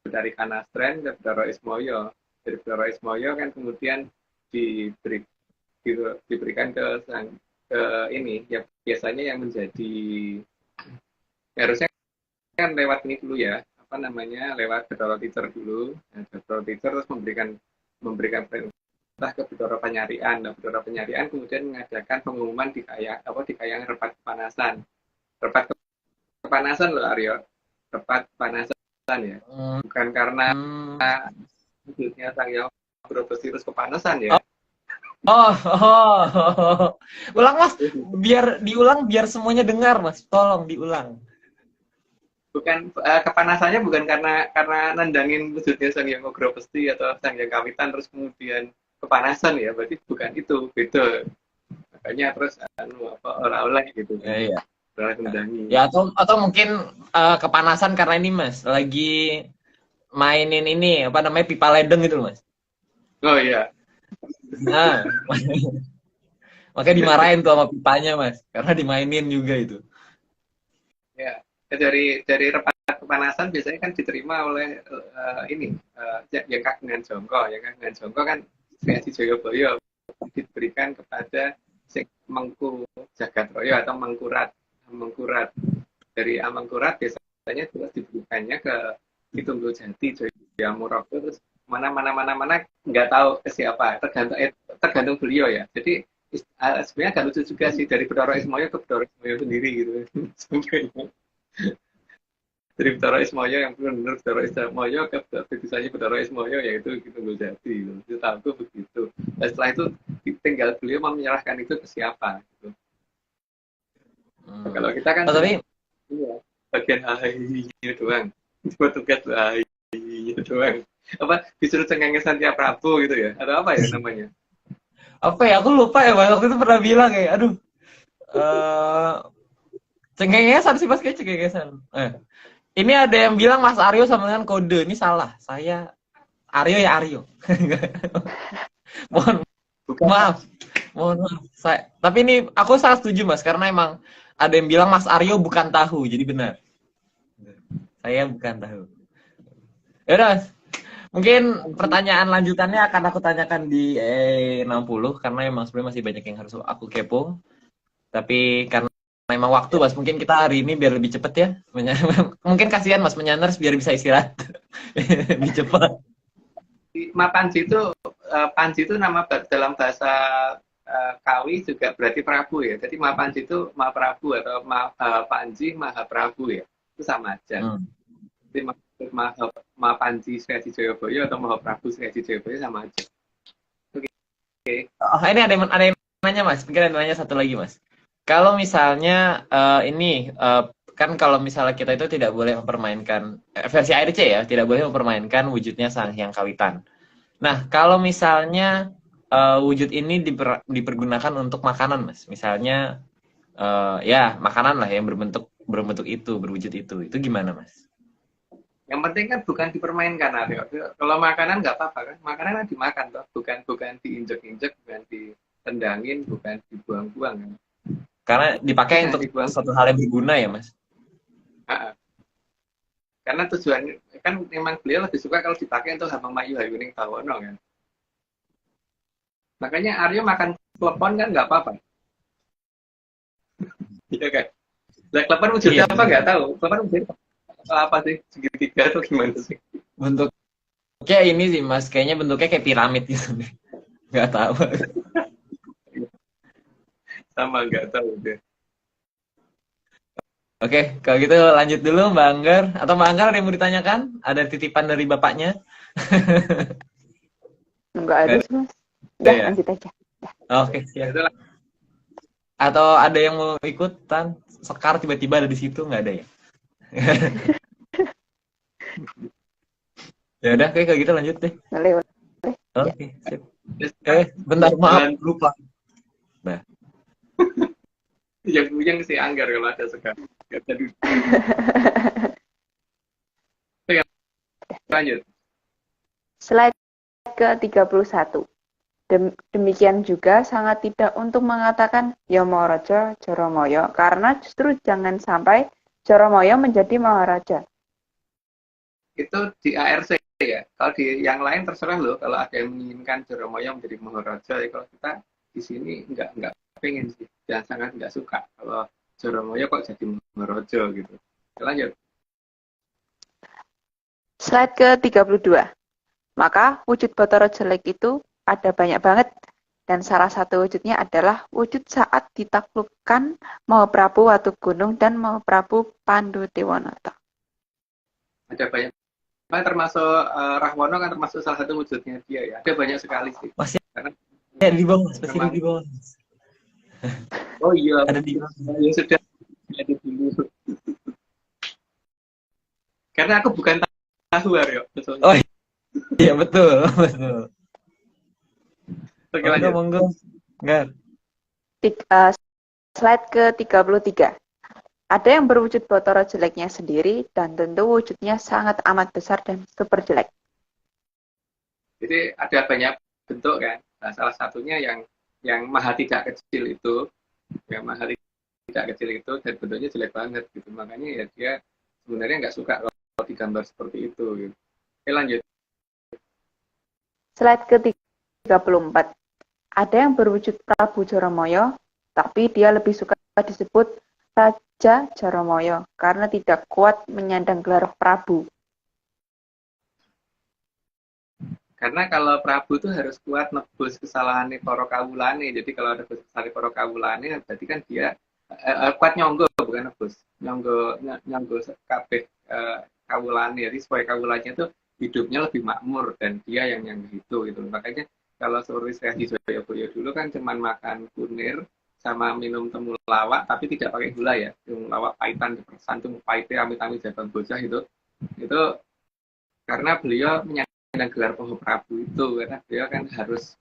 dari Kanastren ke Bedaro Ismoyo. Dari Bedaro Ismoyo kan kemudian diberikan ke ini ya biasanya yang menjadi harusnya kan lewat ini dulu ya, apa namanya, lewat Bedaro Teacher dulu. Nah, Bedaro Teacher terus memberikan perintah ke Bedaro Penyarian. Nah, Bedaro Penyarian kemudian mengadakan pengumuman di Kayang Repat Kepanasan. Repat Kepanasan loh Aryo, Repat Kepanasan ya. Bukan karena wujudnya Sang Hyang Brebes kepanasan ya. Ulang Mas, biar diulang biar semuanya dengar Mas, tolong diulang. Bukan kepanasannya bukan karena nendangin wujudnya Sang Hyang Brebes atau Sang Hyang Kawitan terus kemudian kepanasan ya, berarti bukan itu, beda. Makanya terus olah-olah gitu. Iya. Nendangi. Ya atau mungkin kepanasan karena ini Mas, lagi mainin ini apa namanya pipa ledeng gitu Mas. Oh iya. Nah, makanya dimarahin tuh sama pipanya Mas, karena dimainin juga itu. Ya, dari repat kepanasan biasanya kan diterima oleh yang kagungan jongko, kan Sri Adi Joyoboyo diberikan kepada Sing Mengku Jagatroyo atau Mengkurat. Dari Amangkurat biasanya terus diberikannya ke Kitunggul Jati, Joyamuroko, terus mana nggak tahu ke siapa, tergantung beliau ya. Jadi sebenarnya agak lucu juga sih dari Bedaro Ismoyo ke Bedaro Ismoyo sendiri gitu. Dari Bedaro Ismoyo yang benar-benar Bedaro Ismoyo ke tulisannya Bedaro Ismoyo yaitu Kitunggul Jati gitu. Itu tahu begitu. Dan setelah itu tinggal beliau menyerahkan itu ke siapa gitu. Kalau kita kan tapi iya, bagian AI-nya doang. Cuma tugas AI-nya doang. Apa disuruh cengengesan tiap Prabu gitu ya? Atau apa ya namanya? Apa ya? Aku lupa ya, waktu itu pernah bilang kayak, aduh, cengengesan sih Mas, kayak cengengesan. Ini ada yang bilang Mas Aryo sama dengan kode, ini salah. Saya Aryo ya Aryo. Mohon maaf. Tapi ini aku sangat setuju Mas, karena emang ada yang bilang Mas Aryo bukan tahu, jadi benar. Saya bukan tahu. Ya udah Mas. Mungkin pertanyaan lanjutannya akan aku tanyakan di 60 karena emang sebenarnya masih banyak yang harus aku kepo. Tapi karena emang waktu Mas, mungkin kita hari ini biar lebih cepet ya. Mungkin kasihan Mas Menyaners biar bisa istirahat lebih cepat. Mapanji itu Panji itu nama dalam bahasa Kawi juga berarti Prabu ya. Jadi Mapanji itu Mahaprabu atau Panji Mahaprabu ya. Itu sama aja. Jadi Mapanji Sri Haji Joyoboyo atau Mahaprabu Sri Haji Joyoboyo sama aja. Oke. Oh, ini ada yang nanya Mas, mungkin ada nanya satu lagi Mas. Kalau misalnya kan kalau misalnya kita itu tidak boleh mempermainkan versi ARC ya, tidak boleh mempermainkan wujudnya Sang Hyang Kawitan. Nah, kalau misalnya wujud ini dipergunakan untuk makanan, Mas. Misalnya ya makanan lah yang berbentuk itu, berwujud itu gimana, Mas? Yang penting kan bukan dipermainkan, Aryo. Kalau makanan nggak apa-apa kan, makanan kan dimakan toh, bukan diinjek-injek, bukan ditendangin, bukan dibuang-buang kan. Karena dipakai untuk suatu hal yang berguna ya, Mas. Karena tujuannya kan memang beliau lebih suka kalau dipakai untuk Hamang Mayu Hayuning Bawono kan. Makanya Aryo makan klepon kan nggak apa-apa. Iya kan? Nah, klepon wujudnya apa nggak tahu. Klepon wujudnya apa sih? Segitiga atau gimana sih? Bentuknya ini sih Mas, kayaknya bentuknya kayak piramid gitu. Nggak tahu. Sama nggak tahu deh. Oke, kalau gitu lanjut dulu Mbak Anggar. Atau Mbak Anggar ada yang mau ditanyakan? Ada titipan dari bapaknya? Enggak ada sih Mas. Udah, lanjut aja. Oke, siap. Atau ada yang mau ikutan? Sekar tiba-tiba ada di situ, nggak ada ya? Ya udah, kayak gitu lanjut deh. Boleh. Oke, sip. Bentar, maaf, lupa. Nah. Yang buyang si Anggar kalau ada sekarang. Lanjut. Slide ke-31. Demikian juga sangat tidak untuk mengatakan Yomorojo Joromoyo, karena justru jangan sampai Joromoyo menjadi Maharaja. Itu di ARC ya. Kalau di yang lain terserah loh. Kalau ada yang menginginkan Joromoyo menjadi Maharaja, ya kalau kita di sini nggak pengen sih. Dan sangat nggak suka kalau Joromoyo kok jadi Maharaja gitu. Lanjut. Slide ke-32. Maka wujud Bathara jelek itu ada banyak banget. Dan salah satu wujudnya adalah wujud saat ditaklukkan Mahaprabu Watugunung dan Mahaprabu Pandhudewanata. Ada banyak. Termasuk Rahwana kan termasuk salah satu wujudnya dia ya. Ada banyak sekali sih. Masih karena di bawah, masih di bawah. Oh iya. Ada di bawah. Ya sudah. Ada dulu. Karena aku bukan tahu Aryo. Oh iya betul. Oke, lanjut. Monggo. Enggak. Slide ke-33. Ada yang berwujud Bathara jeleknya sendiri dan tentu wujudnya sangat amat besar dan super jelek. Jadi ada banyak bentuk kan. Nah, salah satunya yang maha tidak kecil itu, dan bentuknya jelek banget gitu. Makanya ya dia sebenarnya nggak suka kalau digambar seperti itu. Gitu. Oke, lanjut. Slide ke-34. Ada yang berwujud Prabu Joromoyo, tapi dia lebih suka disebut Raja Joromoyo karena tidak kuat menyandang gelar Prabu. Karena kalau Prabu tuh harus kuat nebus kesalahan para kawulane. Jadi kalau ada kesalahan para kawulane, berarti kan dia kuat nyonggo, bukan nebus. Nyonggo kabeh kawulane. Jadi supaya kawulanya itu hidupnya lebih makmur dan dia yang gitu gitu. Makanya kalau Sri Haji Joyoboyo dulu kan cuman makan kunir sama minum temulawak tapi tidak pakai gula ya. Temulawak pahitan santung pahitnya amit-amit jabang bocah itu karena beliau menyandang gelar Mahaprabu itu, karena beliau kan harus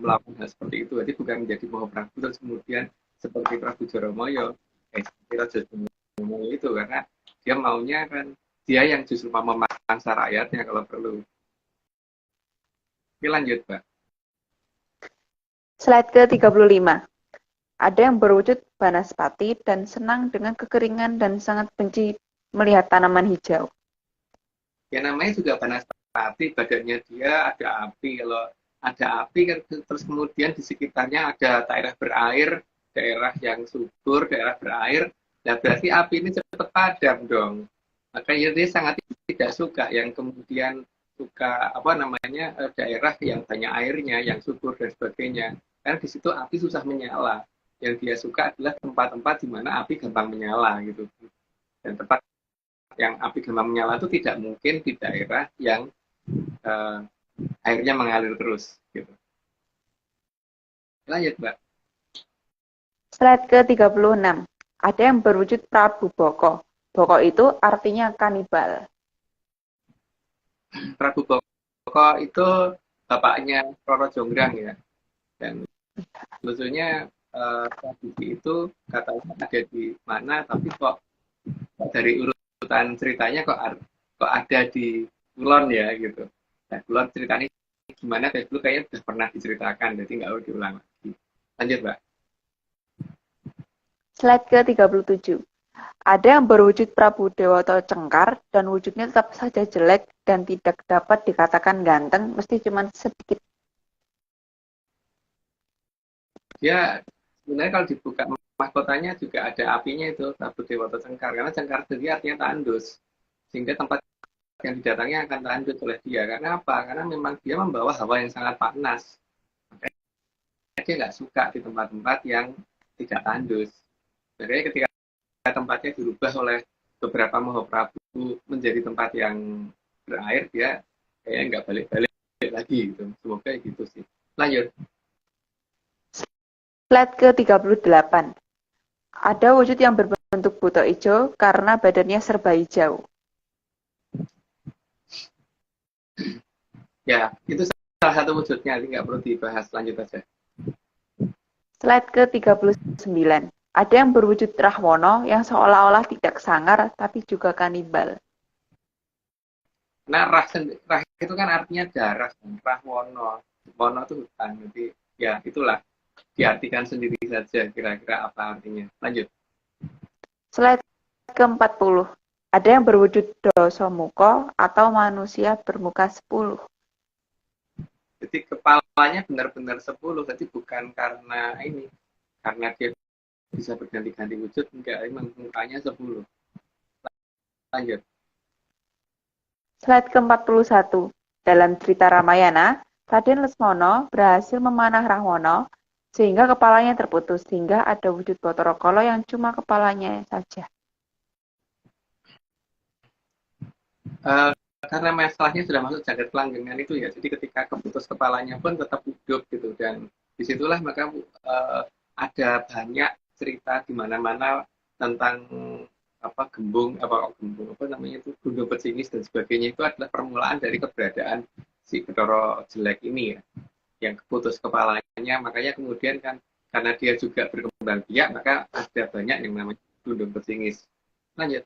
melakukan hal seperti itu. Jadi bukan menjadi Mahaprabu terus kemudian seperti Prabu Joromoyo, seperti Raja Joromoyo itu, karena dia maunya kan dia yang justru mau memangsa rakyatnya kalau perlu. Oke, lanjut, Mbak. Slide ke-35. Ada yang berwujud Banaspati dan senang dengan kekeringan dan sangat benci melihat tanaman hijau. Ya namanya juga Banaspati, badannya dia ada api. Kalau ada api kan terus kemudian di sekitarnya ada daerah berair, daerah yang subur, daerah berair, nah berarti api ini cepat padam dong. Makanya dia sangat tidak suka yang kemudian suka daerah yang banyak airnya, yang subur dan sebagainya. Karena di situ api susah menyala. Yang dia suka adalah tempat-tempat di mana api gampang menyala gitu. Dan tempat yang api gampang menyala itu tidak mungkin di daerah yang airnya mengalir terus gitu. Lanjut, Mbak. Slide ke-36. Ada yang berwujud Prabu Boko. Boko itu artinya kanibal. Prabu Boko itu bapaknya Roro Jonggrang ya. Dan sebetulnya tradisi itu katanya ada di mana, tapi kok dari urutan ceritanya kok ada di Kulon ya gitu. Nah, Kulon ceritanya gimana kayak dulu kayaknya sudah pernah diceritakan, jadi nggak perlu diulang lagi. Lanjut, Mbak. Slide ke-37. Ada yang berwujud Prabu Dewata Cengkar dan wujudnya tetap saja jelek dan tidak dapat dikatakan ganteng, mesti cuma sedikit. Dia sebenarnya kalau dibuka mahkotanya juga ada apinya itu, Prabu Dewata Cengkar. Karena cengkar sendiri artinya tandus. Sehingga tempat yang didatangi akan tandus oleh dia. Karena apa? Karena memang dia membawa hawa yang sangat panas. Makanya dia nggak suka di tempat-tempat yang tidak tandus. Jadi ketika tempatnya dirubah oleh beberapa Mahaprabu menjadi tempat yang berair, dia kayaknya nggak balik-balik lagi gitu. Semoga gitu sih. Lanjut. Slide ke-38. Ada wujud yang berbentuk buto hijau karena badannya serba hijau. Ya, itu salah satu wujudnya, ini nggak perlu dibahas, lanjut aja. Slide ke-39. Ada yang berwujud Rahwono yang seolah-olah tidak sangar tapi juga kanibal. Nah, rah itu kan artinya darah, Rahwono. Wono itu hutan, jadi ya itulah. Diartikan sendiri saja kira-kira apa artinya. Lanjut. Slide ke-40. Ada yang berwujud Dosomuko atau manusia bermuka 10. Jadi kepalanya benar-benar 10, jadi bukan karena ini, karena dia bisa berganti-ganti wujud, enggak, emang mukanya 10. Lanjut. Slide ke-41. Dalam cerita Ramayana, Raden Lesmono berhasil memanah Rahwono sehingga kepalanya terputus, sehingga ada wujud Bathara Kala yang cuma kepalanya saja. Karena masalahnya sudah masuk jagat kelanggengan itu ya, jadi ketika keputus kepalanya pun tetap hidup gitu, dan disitulah maka ada banyak cerita di mana-mana tentang gembung apa namanya itu, Gunung Pecingis dan sebagainya, itu adalah permulaan dari keberadaan si Bathara jelek ini ya, yang keputus kepalanya. Makanya kemudian kan karena dia juga berkembang biak, maka ada banyak yang namanya Gunung Pecingis. Lanjut.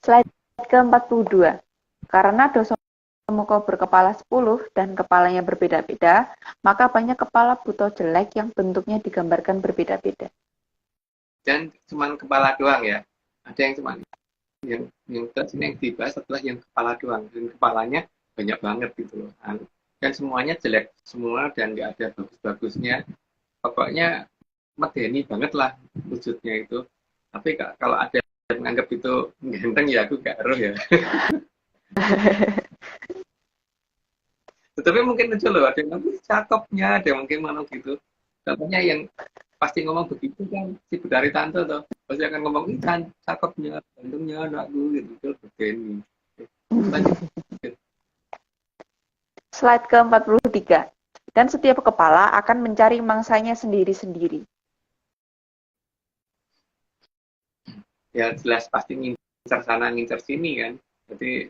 Slide ke-42. Karena Dosomuko berkepala 10 dan kepalanya berbeda-beda, maka banyak kepala buto jelek yang bentuknya digambarkan berbeda-beda. Dan cuma kepala doang ya. Ada yang cuma yang yang dibahas adalah yang kepala doang, dan kepalanya banyak banget gitu loh. Dan semuanya jelek semua dan nggak ada bagus-bagusnya. Pokoknya medeni banget lah wujudnya itu. Tapi kalau ada yang menganggap itu ganteng ya aku gak eruh ya. Tapi mungkin aja loh, ada yang ngomong cakepnya, ada yang mungkin mana gitu. Contohnya yang pasti ngomong begitu kan si Budari Tante tuh, pasti akan ngomong kan cakepnya, gantengnya anakku gitu, begini. Lanjut. Slide ke-43. Dan setiap kepala akan mencari mangsanya sendiri-sendiri. Ya jelas pasti ngincer sana ngincer sini kan. Jadi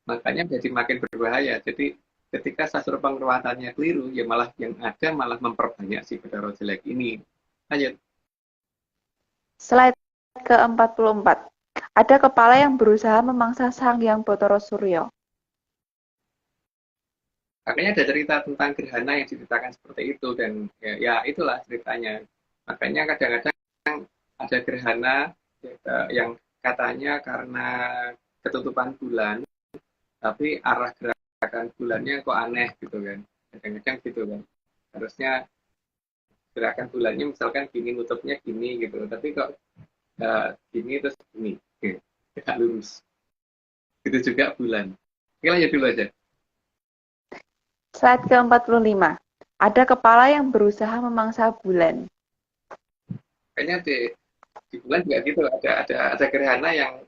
makanya jadi makin berbahaya. Jadi ketika sastra penguatannya keliru, ya malah yang ada malah memperbanyak si Bathara jelek ini. Lanjut. Slide ke-44. Ada kepala yang berusaha memangsa Sang Hyang Bathara Surya. Makanya ada cerita tentang gerhana yang diceritakan seperti itu, dan ya itulah ceritanya. Makanya kadang-kadang ada gerhana yang katanya karena ketutupan bulan, tapi arah gerakan bulannya kok aneh gitu kan. Kadang-kadang gitu kan. Harusnya gerakan bulannya misalkan gini, nutupnya gini gitu. Tapi kok gini terus gini, tegak lurus. Itu juga bulan. Oke, lanjut dulu aja. Slide ke-45. Ada kepala yang berusaha memangsa bulan. Kayaknya di bulan juga gitu, ada gerhana yang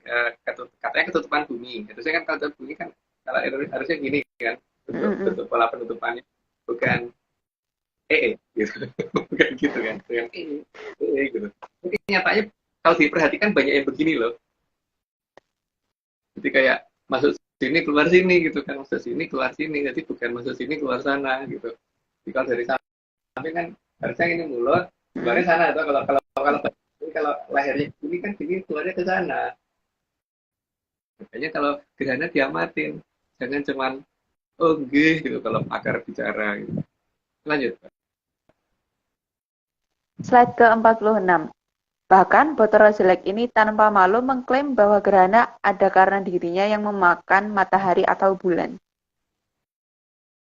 katanya ketutupan bumi. Itu saya kan kalau bumi kan kalau harusnya gini kan, bentuk pola penutupannya bukan gitu, bukan gitu kan, dengan gitu. Tapi nyatanya kalau diperhatikan banyak yang begini loh. Jadi kayak masuk sini keluar sini gitu kan, masuk sini keluar sini, jadi bukan masuk sini keluar sana gitu. Jadi kalau dari samping kan harusnya ini mulut, keluarnya sana atau kalau lehernya ini kan gini keluarnya ke sana. Makanya kalau gerhana diamatin, jangan cuman oh gitu kalau pakar bicara gitu. Lanjut. Slide ke-46. Bahkan Bathara Jelek ini tanpa malu mengklaim bahwa gerhana ada karena dirinya yang memakan matahari atau bulan.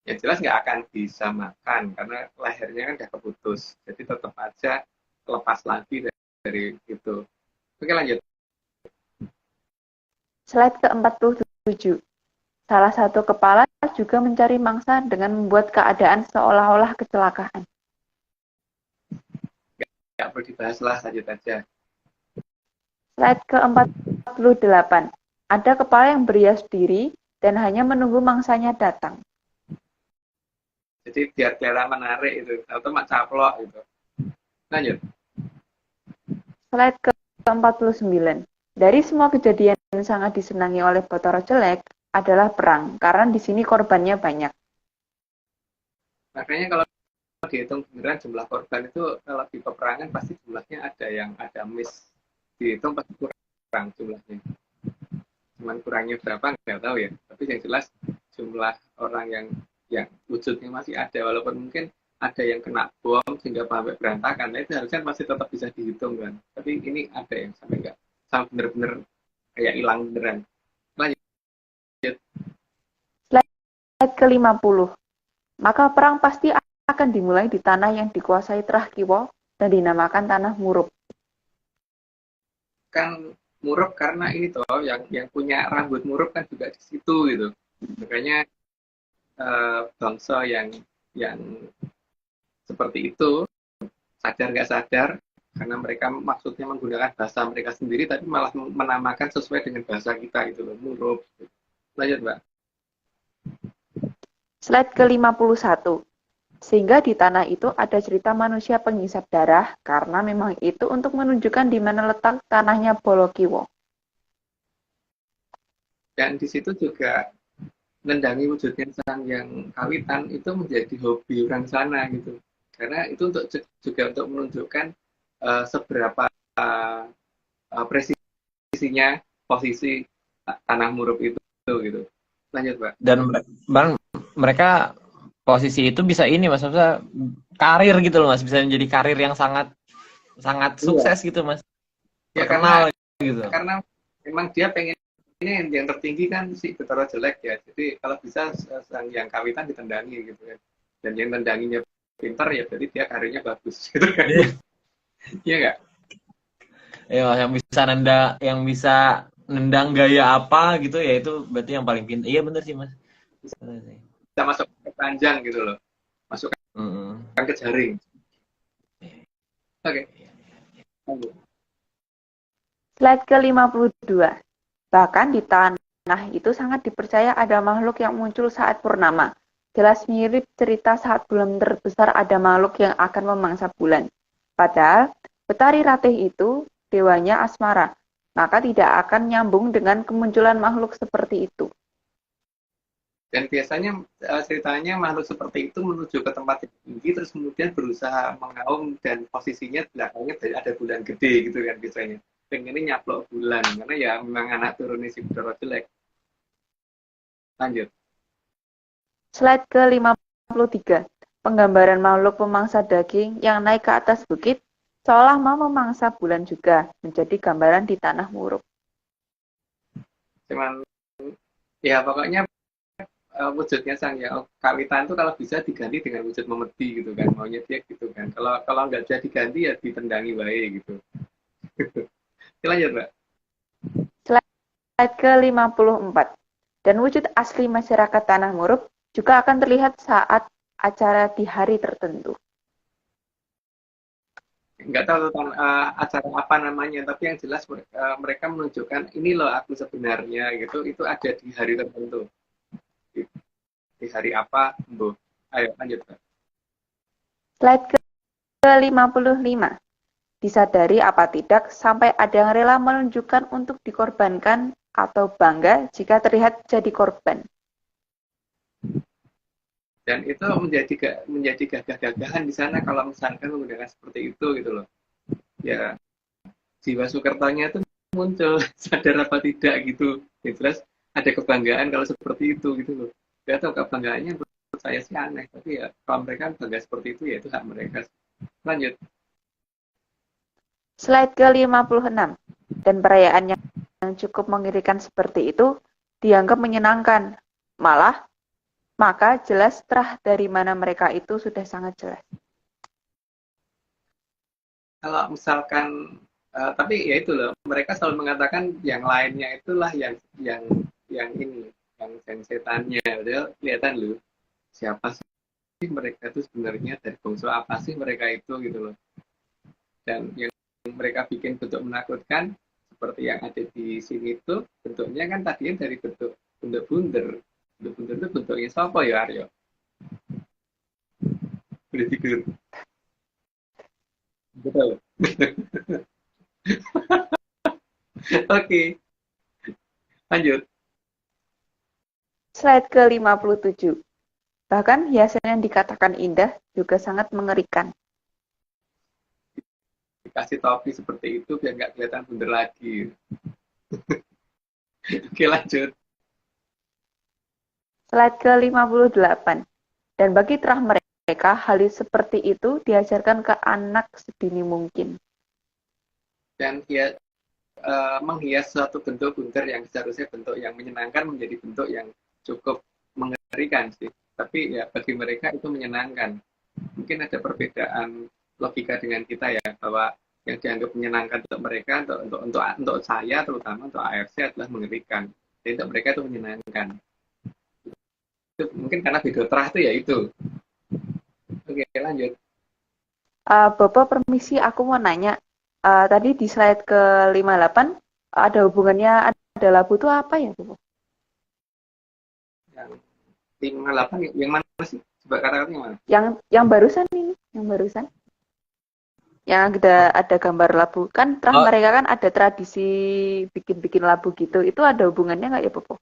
Ya jelas nggak akan bisa makan karena lehernya kan udah keputus. Jadi tetap aja lepas lagi dari itu. Oke, lanjut. Slide ke-47. Salah satu kepala juga mencari mangsa dengan membuat keadaan seolah-olah kecelakaan. Nggak perlu dibahas lah, lanjut aja. Slide ke-48. Ada kepala yang berias diri dan hanya menunggu mangsanya datang. Jadi biar kelihatan menarik itu, atau mak caplok gitu. Lanjut. Slide ke-49. Dari semua kejadian yang sangat disenangi oleh Bathara Jelek adalah perang, karena di sini korbannya banyak. Makanya kalau dihitung beneran jumlah korban itu kalau di peperangan pasti jumlahnya ada miss, dihitung pasti kurang jumlahnya. Cuman kurangnya berapa nggak tahu ya, tapi yang jelas jumlah orang yang wujudnya masih ada, walaupun mungkin ada yang kena bom sehingga sampai berantakan, nah itu harusnya masih tetap bisa dihitung kan. Tapi ini ada yang sampai bener-bener kayak hilang beneran. Lanjut. Slide ke-50. Maka perang pasti akan dimulai di tanah yang dikuasai Trah Kiwa dan dinamakan tanah Murup. Kan Murup karena ini toh yang punya rambut Murup kan juga di situ gitu. Makanya bangsa yang seperti itu sadar nggak sadar karena mereka maksudnya menggunakan bahasa mereka sendiri tapi malah menamakan sesuai dengan bahasa kita gitu loh, Murup. Lanjut, Mbak. Slide ke-51. Sehingga di tanah itu ada cerita manusia penghisap darah karena memang itu untuk menunjukkan di mana letak tanahnya Bolokiwo. Dan di situ juga mendangi wujudnya sang yang kawitan itu menjadi hobi orang sana gitu. Karena itu juga untuk menunjukkan seberapa presisinya posisi tanah Murup itu gitu. Lanjut, Pak. Dan mereka posisi itu bisa ini Mas, maksudnya karir gitu loh Mas, bisa menjadi karir yang sangat sukses gitu Mas. Ya Terkenal gitu. Karena memang dia pengen ini yang tertinggi kan si Bathara Jelek ya. Jadi kalau bisa sang yang kawitan ditendangi gitu ya. Dan yang tendanginya pintar ya berarti dia karirnya bagus gitu kan. Iya nggak? Ya, yang bisa nendang gaya apa gitu ya itu berarti yang paling pintar. Iya benar sih Mas. Bisa masuk ke panjang gitu loh. Masukkan ke jaring. Oke. Slide ke-52. Bahkan di tanah itu sangat dipercaya ada makhluk yang muncul saat purnama. Jelas mirip cerita saat bulan terbesar ada makhluk yang akan memangsa bulan. Padahal Betari Ratih itu dewanya asmara, maka tidak akan nyambung dengan kemunculan makhluk seperti itu. Dan biasanya ceritanya makhluk seperti itu menuju ke tempat yang tinggi terus kemudian berusaha mengaum dan posisinya belakangnya ada bulan gede gitu kan biasanya. Pengennya nyaplok bulan karena ya memang anak turunnya si Bathara Jelek. Lanjut. Slide ke-53. Penggambaran makhluk pemangsa daging yang naik ke atas bukit seolah mau memangsa bulan juga menjadi gambaran di tanah Murup. Cuman ya pokoknya wujudnya sang yang kawitan itu kalau bisa diganti dengan wujud memedi gitu kan, maunya dia gitu kan. Kalau nggak bisa diganti ya ditendangi baik gitu. Kita lanjut, Mbak. Slide ke-54. Dan wujud asli masyarakat Tanah Ngurup juga akan terlihat saat acara di hari tertentu. Nggak tahu tentang acara apa namanya, tapi yang jelas mereka menunjukkan ini loh aku sebenarnya gitu, itu ada di hari tertentu. Di hari apa, Bu? Ayo lanjut, Pak. Slide ke-55. Disadari apa tidak, sampai ada yang rela menunjukkan untuk dikorbankan atau bangga jika terlihat jadi korban. Dan itu menjadi gagah-gagahan di sana kalau misalkan menggunakan seperti itu gitu loh. Ya, jiwa Sukertanya itu muncul, sadar apa tidak gitu. Yang jelas ada kebanggaan kalau seperti itu gitu loh. Gak tahu kebanggaannya menurut saya sih aneh, tapi ya kalau mereka bangga seperti itu ya itu hak mereka. Lanjut. Slide ke-56. Dan perayaan yang cukup mengerikan seperti itu dianggap menyenangkan. Malah, maka jelas terah dari mana mereka itu sudah sangat jelas. Kalau misalkan tapi ya itu loh, mereka selalu mengatakan yang lainnya itulah yang ini, yang setannya. Udah kelihatan loh siapa sih mereka itu sebenarnya, dari bangsa apa sih mereka itu gitu loh. Dan yang mereka bikin bentuk menakutkan seperti yang ada di sini itu bentuknya kan tadinya dari bentuk bunder. Bentuk bunder itu bentuknya siapa ya, Aryo? Udah tidur. Betul. Oke, lanjut. Slide ke-57. Bahkan hiasan yang dikatakan indah juga sangat mengerikan. Dikasih topi seperti itu biar nggak kelihatan bunder lagi. Oke, lanjut. Slide ke-58. Dan bagi terah mereka, hal seperti itu diajarkan ke anak sedini mungkin. Dan dia menghias suatu bentuk bunder yang seharusnya bentuk yang menyenangkan menjadi bentuk yang cukup mengerikan sih. Tapi ya bagi mereka itu menyenangkan. Mungkin ada perbedaan logika dengan kita ya, bahwa yang dianggap menyenangkan untuk mereka, untuk saya terutama untuk AFC adalah mengerikan. Jadi untuk mereka itu menyenangkan. Itu mungkin karena beda terah itu ya itu. Oke, lanjut. Bapak permisi, aku mau nanya. Tadi di slide ke-58 ada hubungannya, ada labu itu apa ya, Bapak? Yang 58 yang mana sih? Coba kata-kata yang mana? Yang barusan ini, yang barusan. Yang ada gambar labu. Kan mereka kan ada tradisi bikin-bikin labu gitu. Itu ada hubungannya nggak ya, Bapak?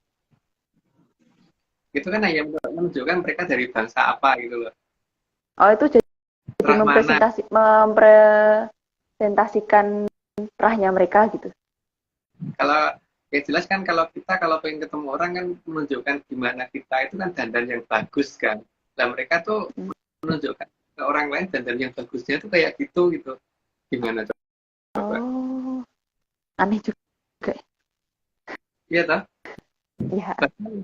Itu kan hanya menunjukkan mereka dari bangsa apa gitu loh. Oh, itu jadi mempresentasikan terahnya mereka gitu. Kalau ya jelas kan kalau pengen ketemu orang kan menunjukkan gimana kita itu kan dandan yang bagus kan. Nah mereka tuh menunjukkan ke orang lain dandan yang bagusnya tuh kayak gitu. Gimana coba? Oh, aneh juga. Iya toh? Iya.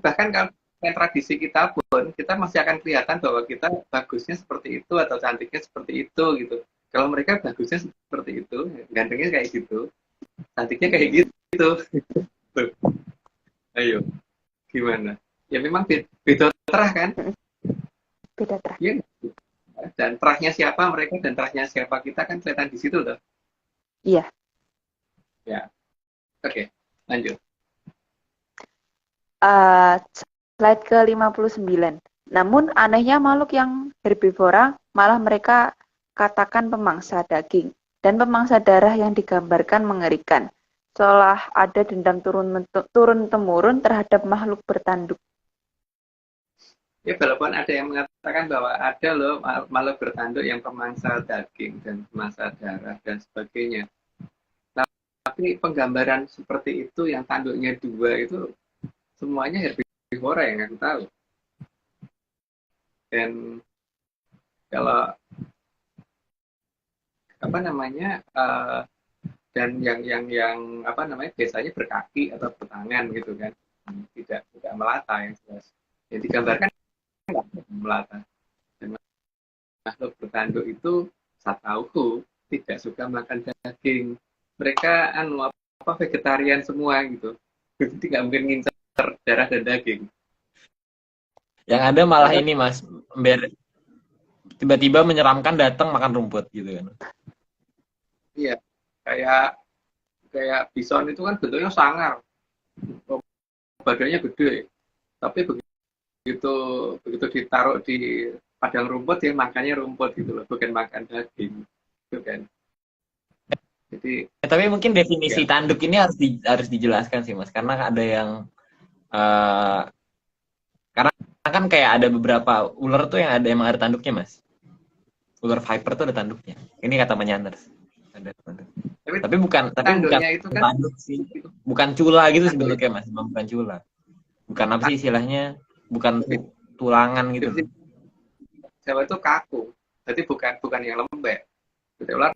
Bahkan kalau tradisi kita pun kita masih akan kelihatan bahwa kita bagusnya seperti itu atau cantiknya seperti itu gitu. Kalau mereka bagusnya seperti itu, gantengnya kayak gitu, cantiknya kayak gitu. Ayo, gimana? Ya memang beda terah kan? Beda terah. Iya. Dan terahnya siapa mereka dan terahnya siapa kita kan kelihatan di situ tuh. Iya. Ya. Oke, lanjut. Slide ke-59. Namun anehnya makhluk yang herbivora malah mereka katakan pemangsa daging dan pemangsa darah yang digambarkan mengerikan. Seolah ada dendam turun-temurun terhadap makhluk bertanduk. Ya, walaupun ada yang mengatakan bahwa ada loh makhluk bertanduk yang pemangsa daging dan pemangsa darah dan sebagainya. Tapi penggambaran seperti itu yang tanduknya dua itu semuanya herbivora yang aku tahu. Dan kalau apa namanya dan yang apa namanya biasanya berkaki atau bertangan gitu kan, tidak melata yang jelas. Yang digambarkan nggak melata. Dan makhluk bertanduk itu satauku tidak suka makan daging. Mereka vegetarian semua gitu. Jadi nggak mungkin ngincar darah dan daging. Yang ada malah ini Mas, tiba-tiba menyeramkan datang makan rumput gitu kan. Iya, kayak bison itu kan bentuknya sangar, badannya gede, tapi begitu ditaruh di padang rumput ya makannya rumput gitu loh, bukan makan daging, gitu kan. Jadi Tapi mungkin definisi ya, tanduk ini harus dijelaskan sih Mas, karena ada yang karena kan kayak ada beberapa ular tuh yang emang ada tanduknya Mas. Ular viper tuh ada tanduknya. Ini kata Menyanders. Ada tanduk. Tapi bukan tanduknya itu kan tanduk sih. Bukan cula gitu sih tanduk. bentuknya Mas, bukan cula. Bukan apa sih istilahnya? Bukan tulangan gitu. Jawa itu kaku, jadi bukan yang lembek. Jadi ular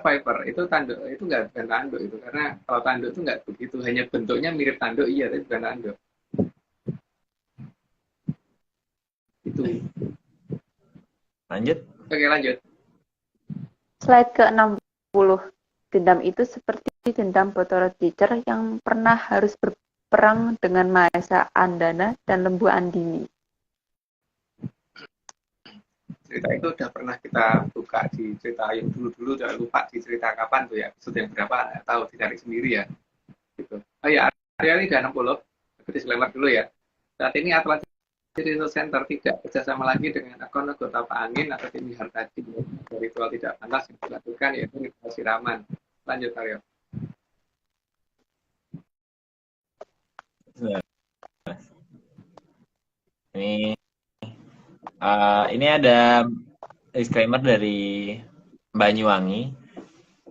viper itu tanduk itu nggak bukan tanduk itu, karena kalau tanduk itu nggak begitu, hanya bentuknya mirip tanduk iya, tapi bukan tanduk. Itu. Lanjut. Oke, lanjut. Slide ke-60. Dendam itu seperti dendam Bathara Teacher yang pernah harus berperang dengan Mahesa Andana dan Lembu Andini. Cerita itu udah pernah kita buka di cerita yang dulu-dulu, udah lupa di cerita kapan tuh ya, episode yang berapa nggak tahu, dicari sendiri ya. Gitu. Oh ya, area ini udah 60. Aku disclaimer dulu ya. Saat ini Atlantis Research Center tidak bekerjasama lagi dengan akun anggota Pak Angin atau tim Hartadi. Ritual tidak pantas yang dilakukan yaitu ritual siraman. Lanjut, Aryo. Ini ada disclaimer dari Banyuwangi.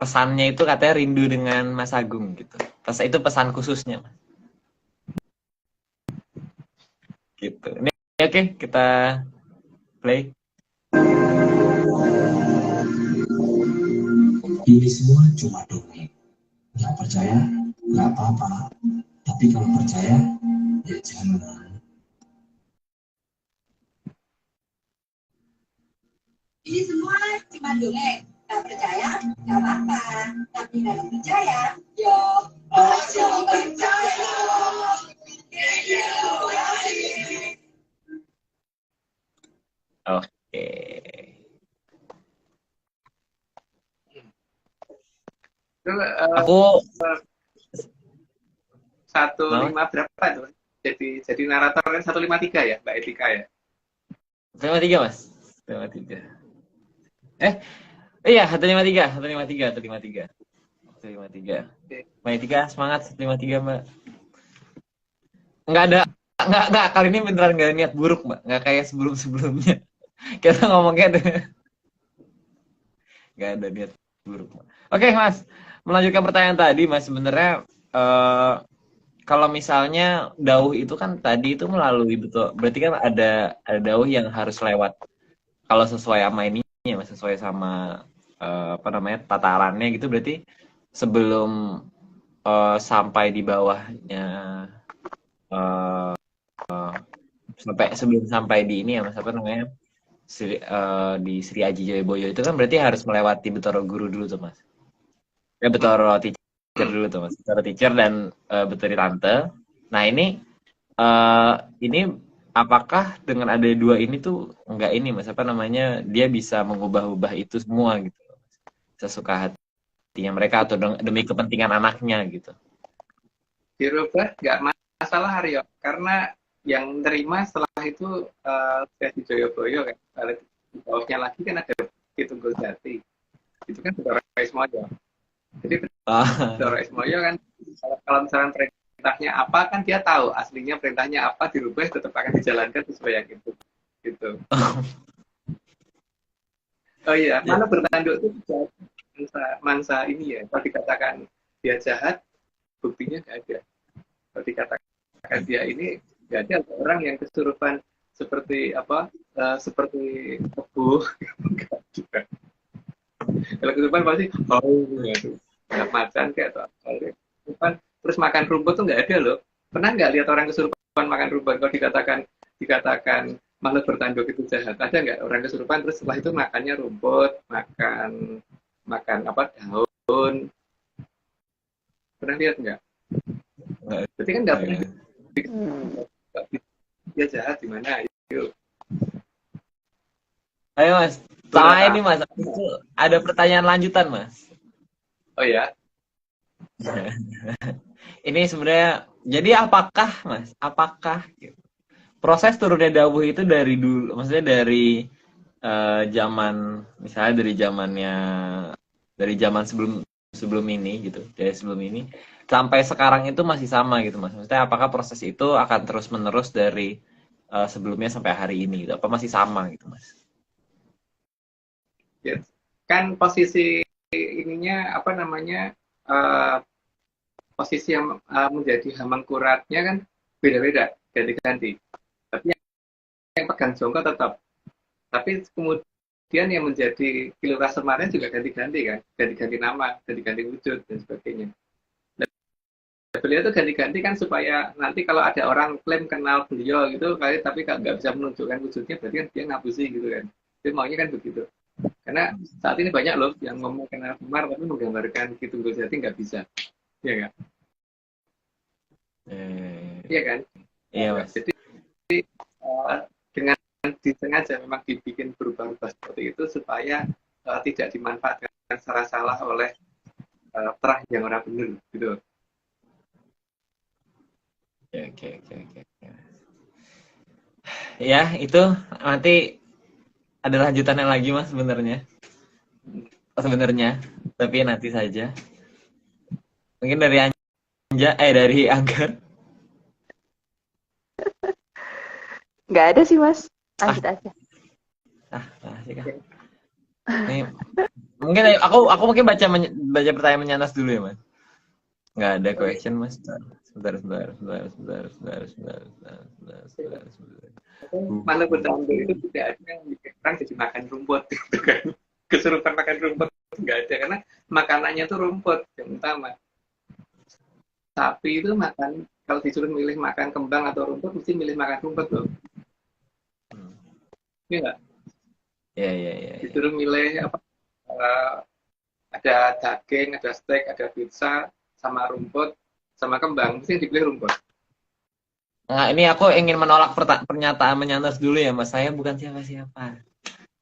Pesannya itu katanya rindu dengan Mas Agung gitu. Itu pesan khususnya, Mas. Gitu. Ini oke, kita play. Ini semua cuma dongeng. Nggak percaya, nggak apa-apa. Tapi kalau percaya, ya jangan. Ini semua cuma dongeng. Nggak percaya, nggak apa-apa. Tapi kalau percaya, yo, ojo percaya. Oke. Aku 1.5 berapa tuh? Jadi narator kan 153 ya, Mbak Etika ya? 153, Mas. 153. Iya, 153, 153, 153. 153. Mbak Etika, semangat 153, Mbak. Enggak, kali ini beneran enggak ada niat buruk, Mbak. Enggak kayak sebelum-sebelumnya. Kita ngomongnya enggak ada niat buruk, Mbak. Oke, Mas. Melanjutkan pertanyaan tadi, Mas, sebenarnya kalau misalnya dauh itu kan tadi itu melalui betul, berarti kan ada dauh yang harus lewat kalau sesuai sama ini ya, sesuai sama tatarannya gitu, berarti sebelum sampai di bawahnya sebelum sampai di ini ya Mas di Sri Aji Joyoboyo itu kan berarti harus melewati Betoro Guru dulu tuh Mas. Ya Betoro Teacher dulu tuh Mas. Betoro Teacher dan Betoro Tante. Nah ini apakah dengan ada dua ini tuh enggak ini Mas dia bisa mengubah-ubah itu semua gitu. Sesuka hatinya mereka atau demi kepentingan anaknya gitu. Dirubah nggak masalah Aryo, karena yang terima setelah itu Sri Aji Joyoboyo kan. Di bawahnya lagi kan ada Kitunggal Jati. Itu kan Betoro Ismoyo. Jadi Betoro Ismoyo kan kalau misalnya perintahnya apa kan dia tahu aslinya perintahnya apa, dirubah tetap akan dijalankan sesuai yang itu gitu. Oh iya, mana bertanduk itu mangsa ini ya, kalau dikatakan dia jahat buktinya nggak ada. Kalau dikatakan dia ini nggak ada orang yang kesurupan seperti seperti kebu. Kalau kesurupan pasti nggak macan kayak atau terus makan rumput tuh nggak ada loh. Pernah nggak lihat orang kesurupan makan rumput? Kalau dikatakan dikatakan makhluk bertanduk itu jahat? Ada nggak orang kesurupan terus setelah itu makannya rumput, makan apa daun? Pernah lihat nggak? Nggak. Berarti kan nggak pernah Hmm. dia jahat di mana? Yuk. Ayo Mas, sama ini Mas, itu ada pertanyaan lanjutan Mas. Oh ya, Ini sebenarnya, jadi apakah Mas, apakah proses turunnya dawuh itu dari dulu, maksudnya dari zaman, misalnya dari zaman sebelum ini gitu, dari sebelum ini sampai sekarang itu masih sama gitu Mas. Maksudnya apakah proses itu akan terus menerus dari sebelumnya sampai hari ini gitu? Apa masih sama gitu Mas? yes. Kan posisi ininya apa namanya posisi yang menjadi hamengkuratnya kan beda-beda, ganti-ganti. Tapi yang pegang jongkok tetap. Tapi kemudian yang menjadi kilura semarnya juga ganti-ganti kan, ganti-ganti nama, ganti-ganti wujud dan sebagainya. Nah, beliau itu ganti-ganti kan supaya nanti kalau ada orang klaim kenal beliau gitu, tapi nggak bisa menunjukkan wujudnya, berarti kan dia ngapusi gitu kan. Jadi maunya kan begitu. Karena saat ini banyak loh yang ngomong kenal Semar tapi menggambarkan Ki Tunggul Jati nggak bisa. Iya nggak? Iya kan? Iya Mas. Jadi dengan disengaja memang dibikin berubah-ubah seperti itu supaya tidak dimanfaatkan secara salah oleh terah yang orang benar gitu. Oke. Ya, itu nanti ada lanjutannya lagi Mas sebenarnya. Tapi nanti saja. Mungkin dari dari Anggar. Nggak ada sih, Mas. Lanjut aja. Asik kan. Nih, mungkin aku mungkin baca pertanyaan menyanas dulu ya, Mas. Nggak ada question, Mas. Sebentar. Mana bertanduk itu tidak ada yang bikin orang jadi makan rumput gitu kan. Kesurupan makan rumput nggak ada karena makanannya tuh rumput yang utama. Sapi itu makan, kalau disuruh milih makan kembang atau rumput mesti milih makan rumput loh. Iya nggak? Iya. Disuruh milih apa? Ada daging, ada steak, ada pizza, sama rumput, sama kembang, mesti dipilih rumput. Nah, ini aku ingin menolak pernyataan menyanas dulu ya, Mas. Saya bukan siapa-siapa.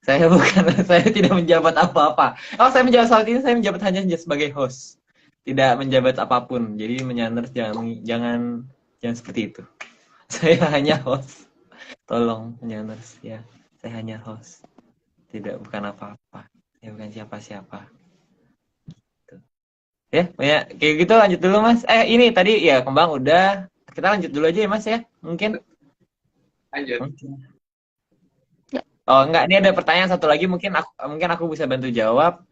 Saya tidak menjabat apa-apa. Oh, saya menjabat saat ini, saya menjabat hanya sebagai host. Tidak menjabat apapun. Jadi menyanas jangan seperti itu. Saya hanya host. Tolong menyanas ya. Saya hanya host. Bukan apa-apa. Saya bukan siapa-siapa. Ya, kayak gitu lanjut dulu Mas. Ini tadi ya kembang udah. Kita lanjut dulu aja ya Mas ya. Mungkin. Lanjut. Oh enggak, ini ada pertanyaan satu lagi mungkin aku bisa bantu jawab.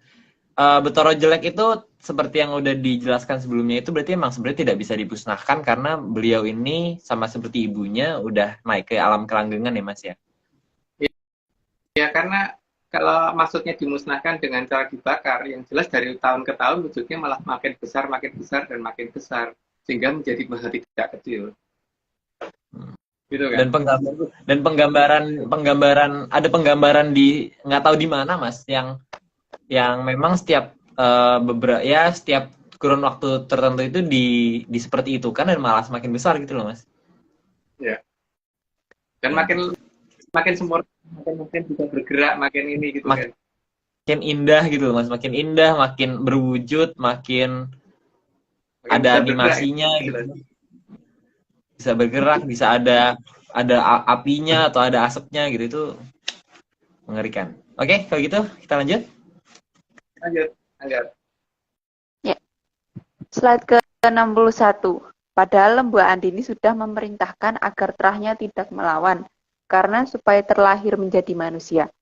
Betoro jelek itu seperti yang udah dijelaskan sebelumnya itu berarti emang sebenarnya tidak bisa dimusnahkan karena beliau ini sama seperti ibunya udah naik ke alam kelanggengan ya Mas ya. Ya karena kalau maksudnya dimusnahkan dengan cara dibakar, yang jelas dari tahun ke tahun wujudnya malah makin besar dan makin besar sehingga menjadi maha tidak kecil. Gitu kan? Dan penggambaran ada penggambaran di nggak tahu di mana Mas yang memang setiap setiap kurun waktu tertentu itu di seperti itu kan dan malah semakin besar gitu loh Mas. Ya. Dan makin sempurna, makin bisa bergerak, makin ini gitu kan. Makin indah gitu Mas, makin indah, makin berwujud, makin ada animasinya gitu. Bisa bergerak, bisa ada apinya atau ada asapnya gitu, itu mengerikan. Oke, kalau gitu kita lanjut. Lanjut. Ya. Slide ke-61. Padahal Lembu Andini sudah memerintahkan agar terahnya tidak melawan, karena supaya terlahir menjadi manusia.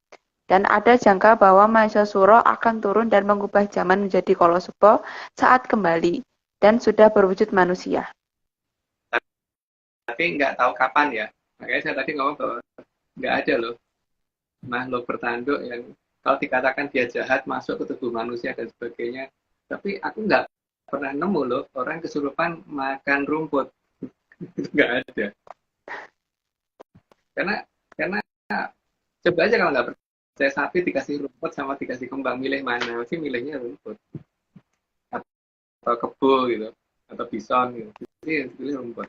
Dan ada jangka bahwa Mahesasura akan turun dan mengubah zaman menjadi Kolosupo saat kembali, dan sudah berwujud manusia. Tapi nggak tahu kapan ya. Makanya saya tadi ngomong bahwa nggak ada loh makhluk bertanduk yang kalau dikatakan dia jahat masuk ke tubuh manusia dan sebagainya. Tapi aku nggak pernah nemu loh orang kesurupan makan rumput. Itu nggak ada. Karena coba aja kalau nggak percaya sapi dikasih rumput sama dikasih kembang, milih mana? Pasti milihnya rumput atau kebo gitu atau bison gitu. Jadi yang dipilih rumput.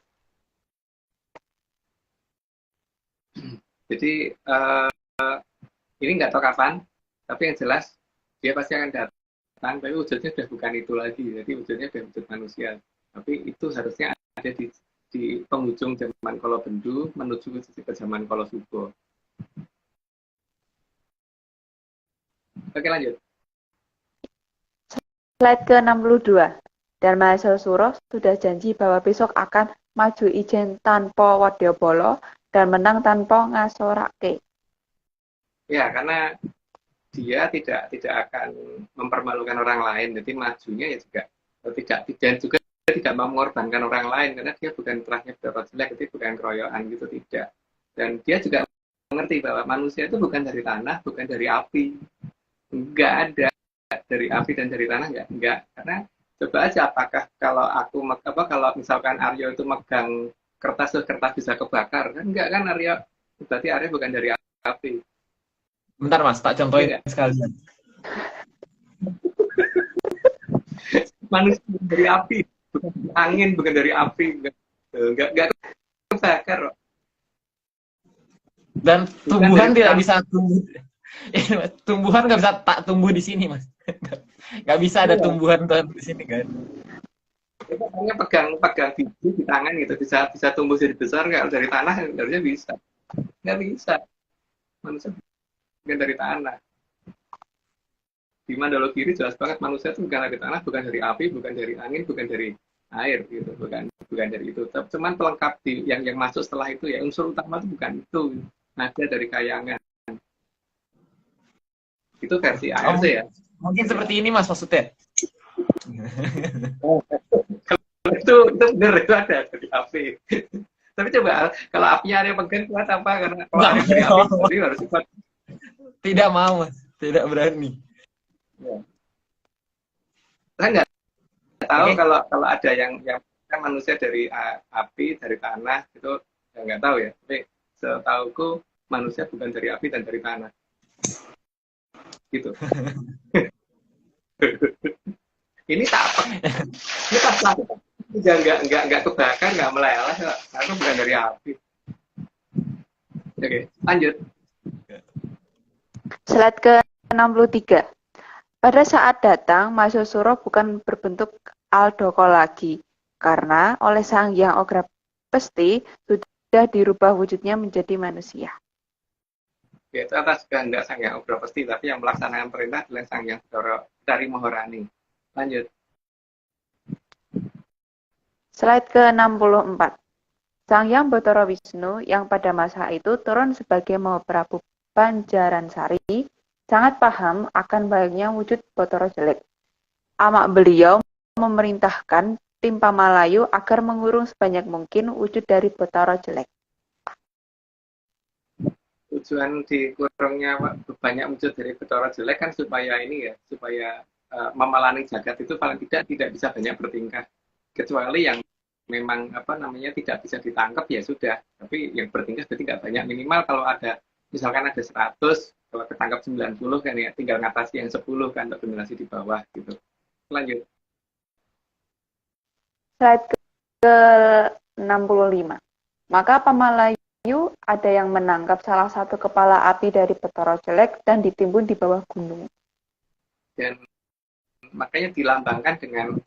Jadi ini nggak tahu kapan, tapi yang jelas dia pasti akan datang, tapi wujudnya sudah bukan itu lagi. Jadi wujudnya sudah wujud manusia. Tapi itu harusnya ada di penghujung zaman Kala Bendu menuju ke zaman Kala Suba. Oke, lanjut. Slide ke-62. Dharma Suro sudah janji bahwa besok akan maju ijen tanpa wadyabala dan menang tanpa ngasorake. Ya, karena dia tidak akan mempermalukan orang lain, jadi majunya ya juga dan juga tidak mau mengorbankan orang lain karena dia bukan terahnya berapa jelek, itu bukan keroyokan gitu, tidak. Dan dia juga mengerti bahwa manusia itu bukan dari tanah, bukan dari api, enggak ada dari api dan dari tanah, enggak. Karena coba aja apakah kalau kalau misalkan Aryo itu megang kertas bisa kebakar, kan enggak kan Aryo, berarti Aryo bukan dari api. Bentar Mas, tak contohin sekalian. Manusia dari api, bukan dari angin, bukan dari api, enggak kebakar. Dan tumbuhan tidak bisa tumbuh. Tumbuhan nggak bisa tak tumbuh di sini Mas. Nggak bisa ada tumbuhan di sini kan. Itu hanya pegang biji di tangan gitu, bisa tumbuh jadi besar nggak dari tanah, harusnya bisa. Nggak bisa. Manusia bukan dari tanah. Di Mandala Kiri jelas banget manusia itu bukan dari tanah, bukan dari api, bukan dari angin, bukan dari air gitu, bukan dari itu. Cuman pelengkap yang masuk setelah itu ya, unsur utama itu bukan itu. Nada dari kayangan. Itu versi ARC ya. Mungkin seperti ini Mas maksudnya. itu benar, itu ada dari api. Tapi coba kalau apinya ada yang pegang kuat apa, karena kalau ada dari api harus kuat. Tidak mau Mas, tidak berani. Ya. Saya nggak tahu kalau ada yang kan manusia dari api, dari tanah, itu ya nggak tahu ya. Tapi setauku manusia bukan dari api dan dari tanah. Gitu. Ini tak apa. Ini pas lah. Nggak kebakar, nggak meleleh, karena bukan dari api. Oke, lanjut. Slide ke-63. Pada saat datang, Maheswara bukan berbentuk Aldoko lagi, karena oleh Sang Hyang Ogra Pesti sudah dirubah wujudnya menjadi manusia. Ya, itu atas kehendak Sang Hyang Ogra Pesti, tapi yang melaksanakan perintah adalah Sang Hyang dari Maharani. Lanjut. Slide ke-64. Sang Hyang Bathara Wisnu yang pada masa itu turun sebagai Mahaprabu Banjaransari sangat paham akan baiknya wujud Bathara jelek. Amak beliau memerintahkan tim Pamalayu agar mengurung sebanyak mungkin wujud dari Bathara jelek. Tujuan dikurungnya banyak wujud dari Bathara jelek kan supaya ini ya, supaya memelani jagat itu paling tidak bisa banyak bertingkah, kecuali yang memang tidak bisa ditangkap ya sudah, tapi yang bertingkah berarti nggak banyak, minimal kalau ada misalkan ada 100, kalau ketangkap 90 kan ya tinggal ngatasi yang 10 kan untuk generasi di bawah gitu. Lanjut. Slide ke-65. Maka Pamalayu ada yang menangkap salah satu kepala api dari Bathara jelek dan ditimbun di bawah gunung. Dan makanya dilambangkan dengan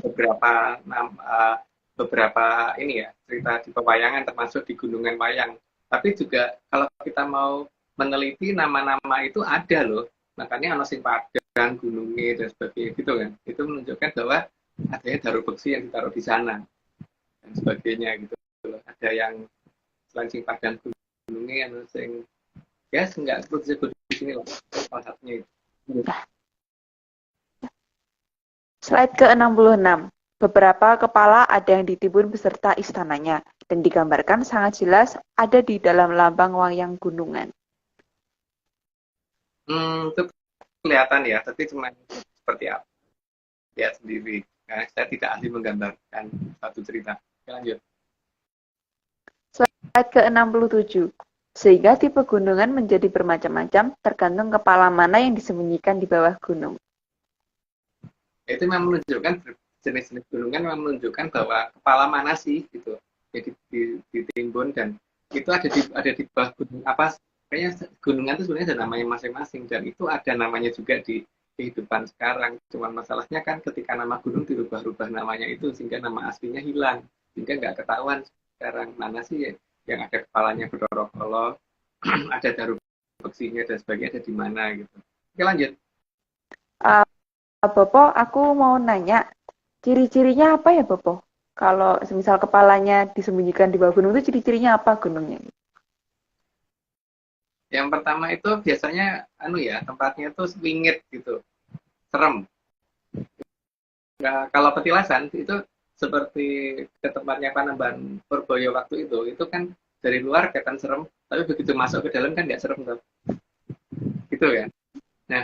beberapa ini ya, cerita di pewayangan termasuk di Gunungan Wayang. Tapi juga kalau kita mau meneliti nama-nama itu ada loh, makanya ono sing Padang, Gunungnya dan sebagainya gitu kan. Itu menunjukkan bahwa adanya Daru Beksi yang ditaruh di sana dan sebagainya gitu loh. Ada yang selain sing Padang, Gunungnya, ono sing ya enggak perlu disebut di sini loh, salah satunya itu. Slide ke-66. Beberapa kepala ada yang ditimbun beserta istananya dan digambarkan sangat jelas ada di dalam lambang wayang gunungan. Itu kelihatan ya, tapi cuma seperti apa? Lihat sendiri. Karena saya tidak ahli menggambarkan satu cerita. Oke, lanjut. Slide ke-67. Sehingga tipe gunungan menjadi bermacam-macam tergantung kepala mana yang disembunyikan di bawah gunung. Itu memang menunjukkan jenis-jenis gunungan memang menunjukkan bahwa kepala mana sih gitu. Jadi ditimbun dan itu ada di bawah gunung apa, kayaknya gunungan itu sebenarnya ada namanya masing-masing dan itu ada namanya juga di kehidupan sekarang. Cuman masalahnya kan ketika nama gunung dirubah-rubah namanya itu sehingga nama aslinya hilang, sehingga nggak ketahuan sekarang mana sih yang ada kepalanya Bedorokolo, ada Daru Beksinya dan sebagainya ada di mana gitu. Oke, lanjut. Bopo, aku mau nanya, ciri-cirinya apa ya, Bopo? Kalau misal kepalanya disembunyikan di bawah gunung itu ciri-cirinya apa gunungnya? Yang pertama itu biasanya tempatnya itu wingit gitu, serem. Nah, kalau petilasan itu seperti ke tempatnya Panembahan Purboyo waktu itu kan dari luar kelihatan serem, tapi begitu masuk ke dalam kan nggak serem tuh, gitu kan. Nah,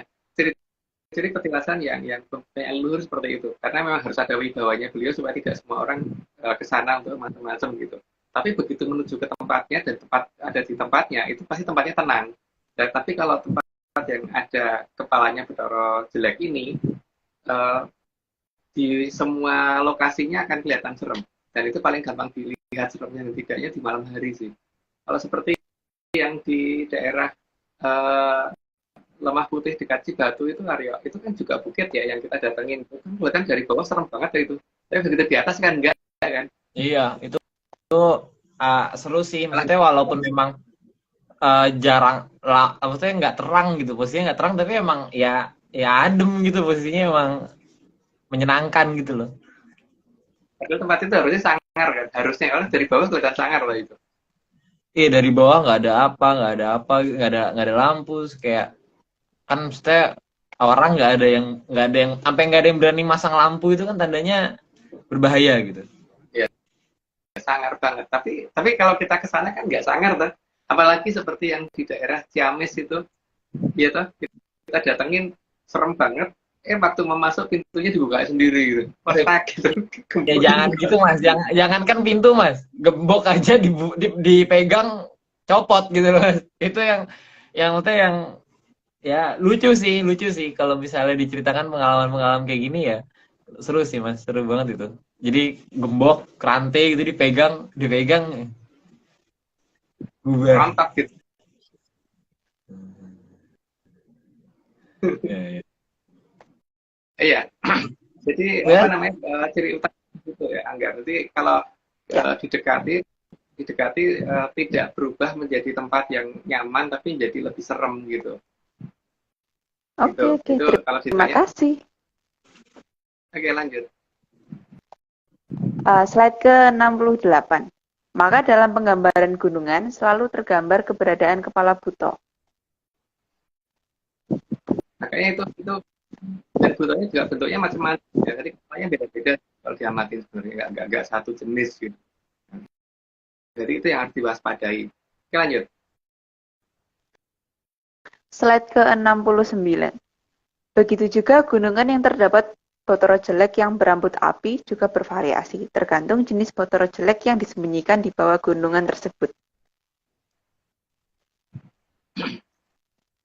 ciri petilasan yang punya leluhur seperti itu, karena memang harus ada wibawanya beliau supaya tidak semua orang ke sana untuk macam-macam gitu. Tapi begitu menuju ke tempatnya dan tempat ada di tempatnya itu pasti tempatnya tenang. Dan tapi kalau tempat yang ada kepalanya Bathara jelek ini di semua lokasinya akan kelihatan serem. Dan itu paling gampang dilihat seremnya dan tidaknya di malam hari sih. Kalau seperti yang di daerah Lemah Putih dekat Cibatu itu Aryo, itu kan juga bukit ya yang kita datengin. Itu kan kelihatan dari bawah serem banget itu. Tapi begitu di atas kan enggak kan? Iya, itu seru sih. Maksudnya walaupun memang jarang lah, maksudnya nggak terang gitu, posisinya nggak terang, tapi emang ya adem gitu, posisinya emang menyenangkan gitu loh. Padahal tempat itu harusnya sangar kan, harusnya orang dari bawah kelihatan sangar lah itu. Iya, dari bawah nggak ada lampu, kayak kan maksudnya orang nggak ada yang sampai nggak ada yang berani masang lampu, itu kan tandanya berbahaya gitu. Iya, sangar banget. Tapi kalau kita ke sana kan nggak sangar tuh. Apalagi seperti yang di daerah Ciamis itu, ya toh kita datengin serem banget. Waktu mau masuk pintunya dibuka sendiri gitu. Pas gitu. Ya jangan gitu Mas, jangan kan pintu Mas, gembok aja dipegang copot gitu loh Mas. Itu yang maksudnya yang ya lucu sih kalau misalnya diceritakan pengalaman kayak gini ya. Seru sih Mas, seru banget itu. Jadi gembok, rantai gitu dipegang mantap gitu. Ya. Iya. Jadi apa namanya ciri utama itu ya Angga. Jadi kalau didekati tidak berubah menjadi tempat yang nyaman tapi menjadi lebih serem gitu. Oke, Itu kalau terima kasih. Oke, lanjut. Slide ke-68. Maka dalam penggambaran gunungan selalu tergambar keberadaan kepala buto. Makanya itu dan butonya juga bentuknya macam-macam ya. Jadi kepalanya beda-beda kalau diamatin sebenarnya nggak satu jenis gitu. Jadi itu yang harus diwaspadai. Oke, lanjut. Slide ke-69. Begitu juga gunungan yang terdapat Bathara jelek yang berambut api juga bervariasi, tergantung jenis Bathara jelek yang disembunyikan di bawah gunungan tersebut.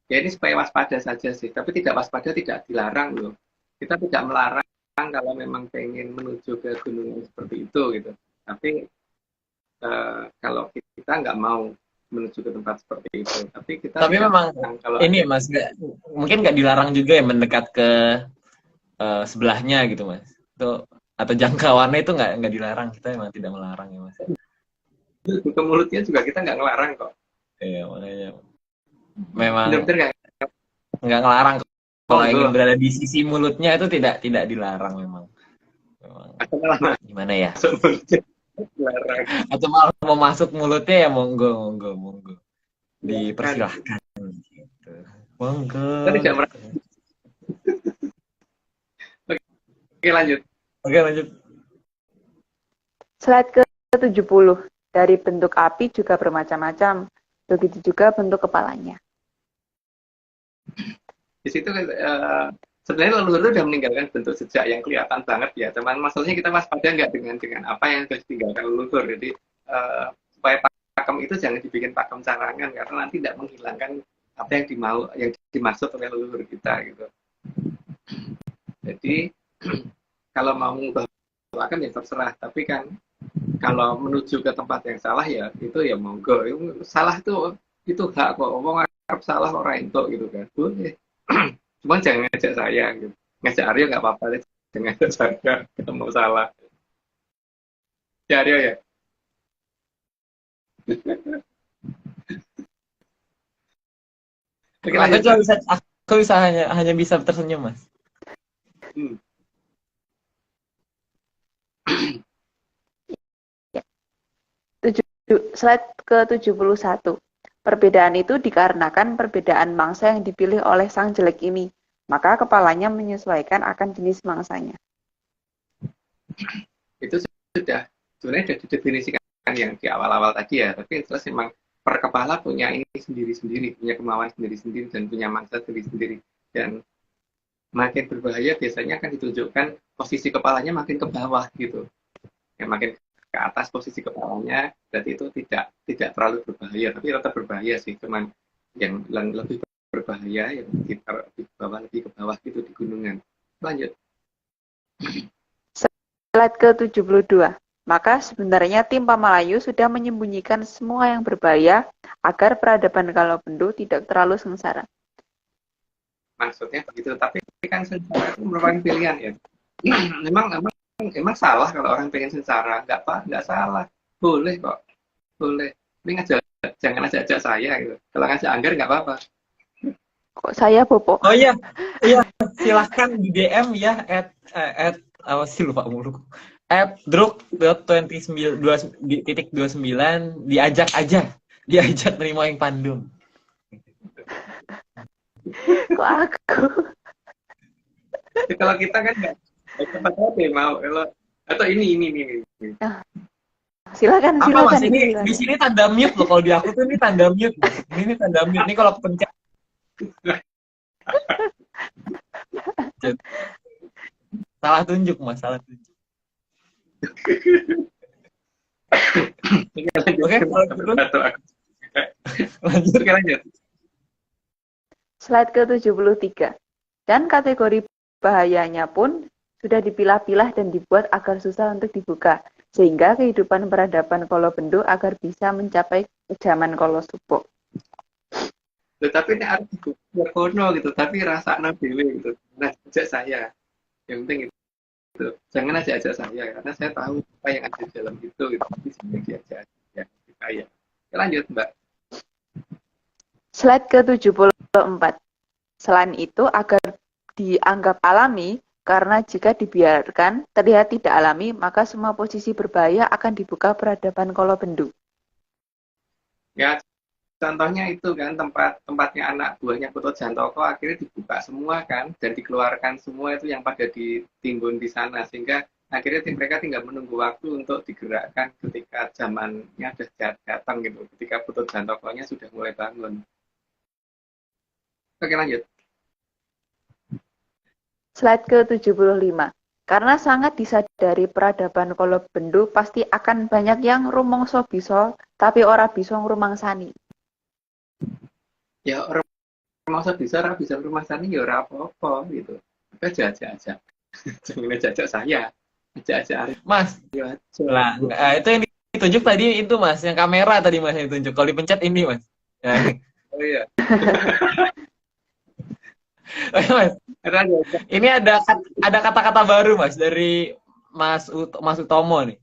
Ya ini supaya waspada saja sih, tapi tidak waspada tidak dilarang loh. Kita tidak melarang kalau memang pengen menuju ke gunungan seperti itu gitu. Tapi kalau kita nggak mau menuju ke tempat seperti itu, tapi memang kalau ini Mas, mungkin nggak dilarang juga ya mendekat ke sebelahnya gitu Mas, itu atau jangkauannya itu nggak dilarang, kita memang tidak melarang ya Mas. Ke mulutnya juga kita nggak ngelarang kok. Iya, makanya memang bener-bener nggak ngelarang kalau ingin berada di sisi mulutnya itu tidak dilarang memang. Gimana ya? Atau malah mau masuk mulutnya ya monggo dipersilahkan gitu. Monggo. Oke, lanjut. Slide ke-70. Dari bentuk api juga bermacam-macam. Begitu juga bentuk kepalanya. Di situ sebenarnya leluhur udah meninggalkan bentuk sejak yang kelihatan banget ya. Cuman masalahnya kita waspada nggak dengan apa yang sudah ditinggalkan leluhur. Jadi supaya pakem itu jangan dibikin pakem carangan karena nanti tidak menghilangkan apa yang dimaksud oleh leluhur kita gitu. Jadi kalau mau mengubahkan ya terserah, tapi kan kalau menuju ke tempat yang salah ya itu ya monggo. Salah itu hak kok. Omong Arab salah orang itu gitu kan. Boleh. Cuman jangan ngajak saya gitu. Ngajak Aryo nggak apa-apa deh. Jangan ngajak saya ketemu salah. Ya Aryo ya. Oke, lanjut. Aku bisa hanya bisa tersenyum, Mas. Slide ke-71. Perbedaan itu dikarenakan perbedaan mangsa yang dipilih oleh sang jelek ini, maka kepalanya menyesuaikan akan jenis mangsanya. Itu sebenarnya sudah didefinisikan yang di awal-awal tadi ya, tapi terus memang per kepala punya ini sendiri-sendiri, punya kemauan sendiri-sendiri dan punya mangsa sendiri-sendiri. Dan makin berbahaya biasanya akan ditunjukkan posisi kepalanya makin ke bawah gitu. Yang makin ke atas posisi kepalanya berarti itu tidak terlalu berbahaya, tapi tetap berbahaya sih, cuman yang lebih berbahaya yang di bawah, lebih ke bawah gitu di gunungan. Lanjut. Slide ke-72. Maka sebenarnya tim Pamalayu sudah menyembunyikan semua yang berbahaya agar peradaban Kalobendu tidak terlalu sengsara. Maksudnya begitu, tapi kan sengsara itu merupakan pilihan ya. Emang salah kalau orang pengen sengsara? Nggak salah. Boleh kok. Boleh. Ini jangan ajak saya gitu. Kalau ngajak Angger nggak apa-apa. Kok saya, Bopo? Oh iya, silahkan di DM ya apa sih lupa mulu. @druk.29 diajak nerima yang pandum. Kok aku? Kalau kita kan nggak cepat aja mau atau ini. Silakan. Mas, ini di sini tanda mute loh, kalau di aku tuh ini tanda mute. Ini tanda mute. Ini kalau pencet. Salah tunjuk, Mas, salah tunjuk. Oke, lanjut. Slide ke-73. Dan kategori bahayanya pun sudah dipilah-pilah dan dibuat agar susah untuk dibuka, sehingga kehidupan peradaban Kolobendu agar bisa mencapai zaman Kolosubo. Tapi ini harus berkono gitu, tapi rasa dewe gitu. Nah, ajak saya. Yang penting itu. Jangan ajak saya, karena saya tahu apa yang ada di dalam itu gitu. Tapi sebenarnya diajak ya, saya. Lanjut, Mbak. Slide ke-74. Selain itu, agar dianggap alami, karena jika dibiarkan terlihat tidak alami, maka semua posisi berbahaya akan dibuka peradaban Kolobendu. Ya, contohnya itu kan tempatnya anak buahnya Kuto Jantoko akhirnya dibuka semua kan, dan dikeluarkan semua itu yang pada ditimbun di sana, sehingga akhirnya mereka tinggal menunggu waktu untuk digerakkan ketika zamannya sudah datang gitu, ketika Kuto Jantokonya sudah mulai bangun. Oke, lanjut. Slide ke-75. Karena sangat disadari peradaban Kolobendu pasti akan banyak yang rumangsa bisa, tapi ora bisa ngrumangsani. Ya orang rumangsa bisa, ora bisa ngrumangsani ya ora apa-apa gitu. Ajak. Jangan ajak saya. Ajak Mas. Ya, lah, itu yang ditunjuk tadi itu, Mas, yang kamera tadi, Mas, yang ditunjuk. Kalau dipencet ini, Mas. Ya. Oh iya. Mas, ini ada kata-kata baru, Mas, dari Mas Utomo nih.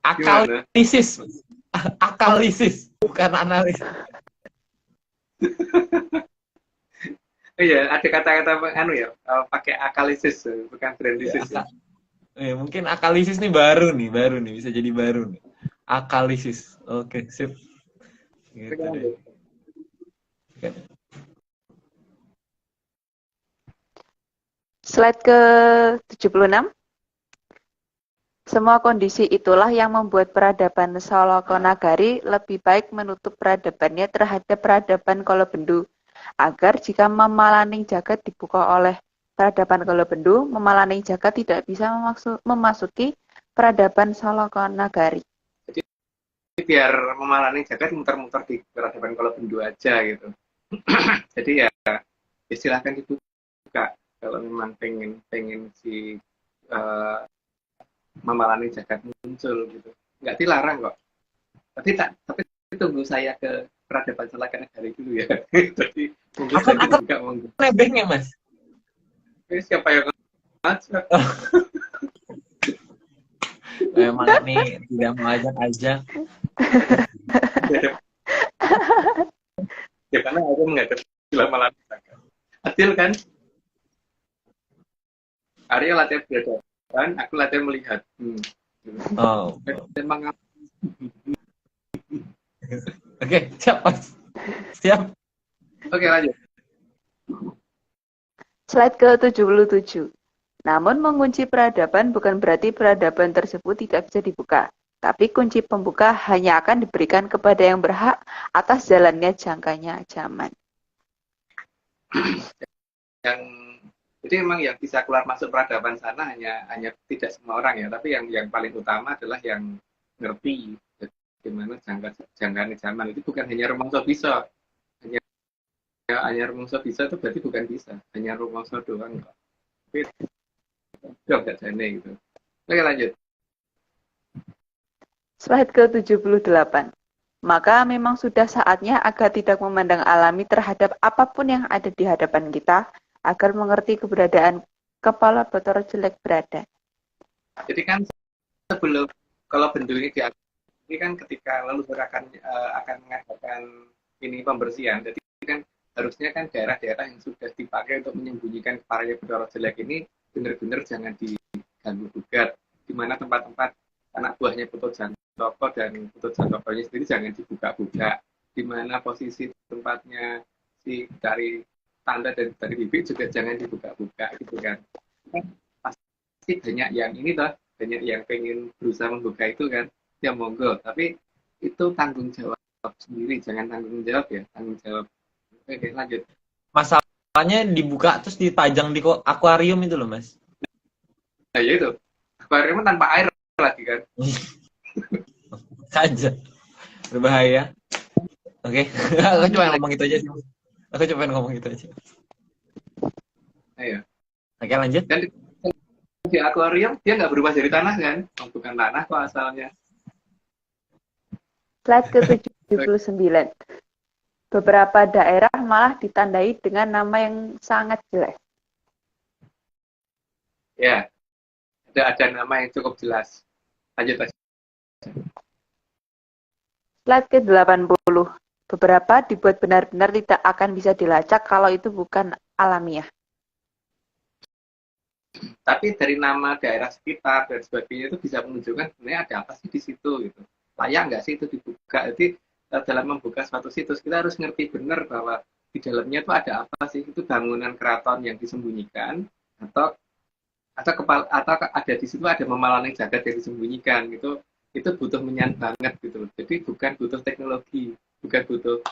Akalisis. Akalisis, bukan analisis. Oh iya, ada kata-kata pakai akalisis, bukan brandisis. Ya, mungkin akalisis nih baru nih, bisa jadi baru nih. Akalisis. Oke, sip. Gitu deh. Slide ke-76. Semua kondisi itulah yang membuat peradaban Salaka Nagari lebih baik menutup peradabannya terhadap peradaban Kolobendu, agar jika memalaning jagat dibuka oleh peradaban Kolobendu, memalaning jagat tidak bisa memasuki peradaban Salaka Nagari. Jadi biar memalani jagat muter-muter di peradaban Kolobendo aja gitu. Jadi ya silahkan dibuka kalau memang pengen si memalani jagat muncul gitu. Nggak dilarang kok. Tapi tunggu saya ke peradaban Salaknagari dulu ya. Jadi mungkin saya dibuka monggo. Nebengnya Mas. Siapa yang ngajak? Memang ini tidak mau ajak-ajak. Ya karena aku menghadapi lama-lama adil kan. Arya latihan berhadapan, aku latihan melihat. Oh. Memang Oke, siap Mas. Siap. Oke, lanjut. Slide ke-77. Namun mengunci peradaban bukan berarti peradaban tersebut tidak bisa dibuka. Tapi kunci pembuka hanya akan diberikan kepada yang berhak atas jalannya jangkanya zaman. Jadi memang yang bisa keluar masuk peradaban sana hanya tidak semua orang ya, tapi yang paling utama adalah yang ngerti bagaimana jangkanya zaman. Itu bukan hanya rumangsa bisa. Hanya rumangsa bisa itu berarti bukan bisa. Hanya rumangsa doang kok. Tapi itu enggak jane gitu. Oke, lanjut. Slide ke-78. Maka memang sudah saatnya agar tidak memandang alami terhadap apapun yang ada di hadapan kita, agar mengerti keberadaan kepala Bathara Jelek berada. Jadi kan sebelum kalau bendu ini ini kan ketika leluhur akan mengadakan ini pembersihan, jadi kan harusnya kan daerah-daerah yang sudah dipakai untuk menyembunyikan kepalanya Bathara Jelek ini benar-benar jangan diganggu gugat, di mana tempat-tempat anak buahnya Putu Jantoko dan Putu Jantokonya sendiri jangan dibuka-buka, di mana posisi tempatnya si dari tanda dan dari bibit juga jangan dibuka-buka gitu kan. Pasti banyak yang ini toh, banyak yang pengen berusaha membuka itu kan, ya monggo, tapi itu tanggung jawab sendiri, jangan tanggung jawab ya, tanggung jawab. Oke, lanjut. Masalahnya dibuka terus dipajang di akuarium itu loh Mas. Nah ya itu, akuarium tanpa air lagi kan. Saja berbahaya. Oke. Aku cuma ngomong itu aja sih. Aku cuma ngomong itu aja. Ayo. Oke, lanjut. Dan di akuarium dia nggak berubah jadi tanah kan? Bukan tanah kok asalnya. Slide ke-79. Beberapa daerah malah ditandai dengan nama yang sangat jelek. Ya, ada nama yang cukup jelas. Lanjut aja. Slide ke-80. Beberapa dibuat benar-benar tidak akan bisa dilacak kalau itu bukan alamiah. Tapi dari nama daerah sekitar dan sebagainya itu bisa menunjukkan sebenarnya ada apa sih di situ gitu. Layak nggak sih itu dibuka? Jadi dalam membuka suatu situs kita harus ngerti benar bahwa di dalamnya itu ada apa sih, itu bangunan keraton yang disembunyikan atau ada di situ ada memalang jagat yang disembunyikan gitu. Itu butuh menyan banget gitu. Jadi bukan butuh teknologi, bukan butuh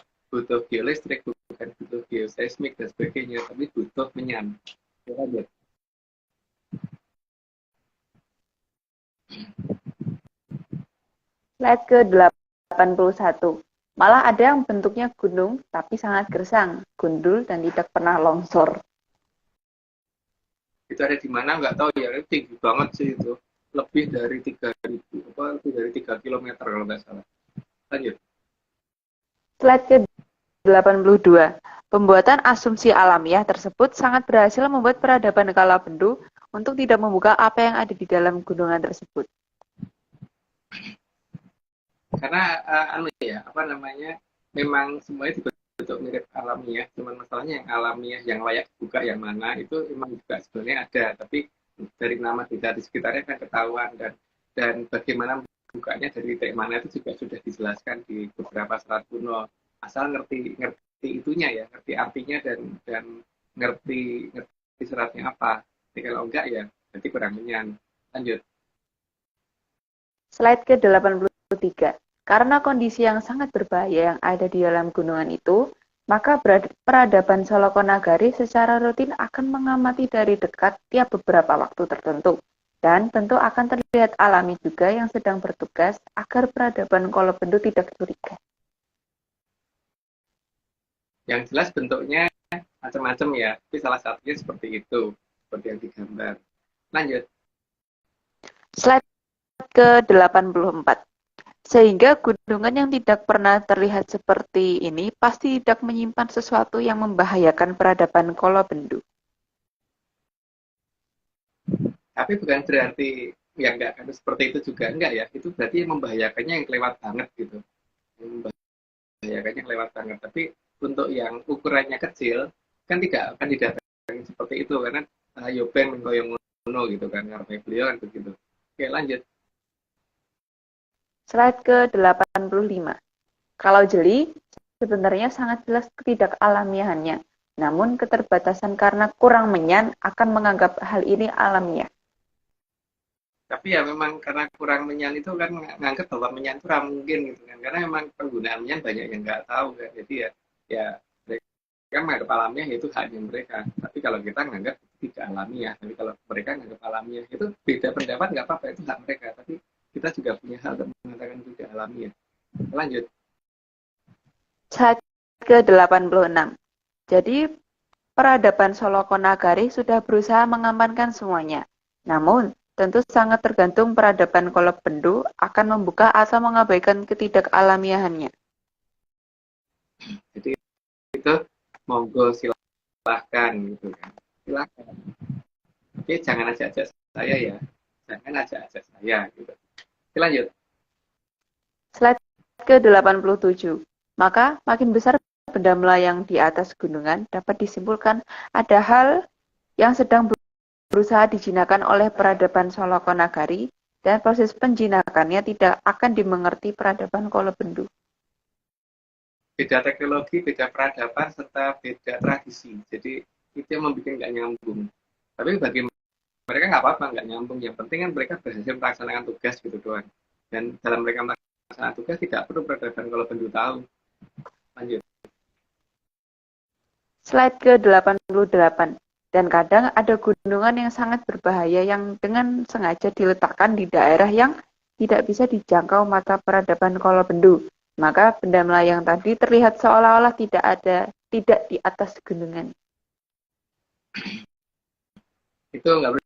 geolistrik, bukan butuh geoseismik dan sebagainya, tapi butuh menyan. Lanjut. Slide ke-81. Malah ada yang bentuknya gunung, tapi sangat gersang, gundul, dan tidak pernah longsor. Itu ada di mana nggak tahu ya, itu tinggi banget sih itu. Lebih dari 3 km kalau nggak salah. Lanjut. Slide ke-82. Pembuatan asumsi alamiah tersebut sangat berhasil membuat peradaban Kalabendhu untuk tidak membuka apa yang ada di dalam gunungan tersebut. Karena memang semuanya dibentuk mirip alamiah, cuman masalahnya yang alamiah yang layak dibuka yang mana itu memang juga sebenarnya ada, tapi dari nama desa di sekitarnya kan ketahuan, dan bagaimana bukanya dari titik mana itu juga sudah dijelaskan di beberapa serat kuno, asal ngerti itunya ya, ngerti artinya dan ngerti seratnya apa. Jadi kalau enggak ya nanti kurang menyan. Lanjut. Slide ke-83. Karena kondisi yang sangat berbahaya yang ada di dalam gunungan itu, maka peradaban Salaknagari secara rutin akan mengamati dari dekat tiap beberapa waktu tertentu. Dan tentu akan terlihat alami juga yang sedang bertugas agar peradaban Kolobendu tidak curiga. Yang jelas bentuknya macam-macam ya, tapi salah satunya seperti itu, seperti yang digambar. Lanjut. Slide ke-84. Sehingga gunungan yang tidak pernah terlihat seperti ini pasti tidak menyimpan sesuatu yang membahayakan peradaban Kolobendu. Tapi bukan berarti yang nggak akan seperti itu juga enggak ya. Itu berarti membahayakannya yang kelewat banget gitu. Yang membahayakannya yang lewat banget. Tapi untuk yang ukurannya kecil kan tidak akan didatangi seperti itu karena Yoben menggoyong ngono gitu kan, karena beliau kan begitu. Oke, lanjut. Slide ke-85. Kalau jeli, sebenarnya sangat jelas ketidakalamiahannya. Namun keterbatasan karena kurang menyan akan menganggap hal ini alamiah. Tapi ya memang karena kurang menyan itu kan nganggap bahwa menyan itu mungkin gitu kan. Karena memang penggunaan menyan banyak yang nggak tahu kan. Jadi ya mereka menganggap alamiah itu haknya mereka. Tapi kalau kita menganggap tidak alamiah. Tapi kalau mereka menganggap alamiah itu beda pendapat nggak apa-apa, itu hak mereka. Tapi kita juga punya hak untuk mengatakan tidak alamiah. Lanjut. Slide ke-86. Jadi peradaban Solokonagari sudah berusaha mengamankan semuanya. Namun, tentu sangat tergantung peradaban Kolobendu akan membuka atau mengabaikan ketidakalamiahannya. Jadi itu monggo silahkan gitu kan. Silahkan. Oke, jangan ajak-ajak saya ya. Jangan ajak-ajak saya gitu. Oke, lanjut. Slide ke-87. Maka makin besar benda melayang di atas gunungan dapat disimpulkan ada hal yang sedang berusaha dijinakan oleh peradaban Solokonagari dan proses penjinakannya tidak akan dimengerti peradaban Kolobendu. Beda teknologi, beda peradaban, serta beda tradisi. Jadi itu yang membuat nggak nyambung. Tapi bagi mereka nggak apa-apa, nggak nyambung. Yang penting kan mereka berhasil melaksanakan tugas gitu doang. Dan dalam mereka melaksanakan tugas tidak perlu peradaban Kolobendu tahu. Lanjut. Slide ke-88. Dan kadang ada gunungan yang sangat berbahaya yang dengan sengaja diletakkan di daerah yang tidak bisa dijangkau mata peradaban Kolobendu. Maka benda melayang tadi terlihat seolah-olah tidak di atas gunungan. Itu nggak boleh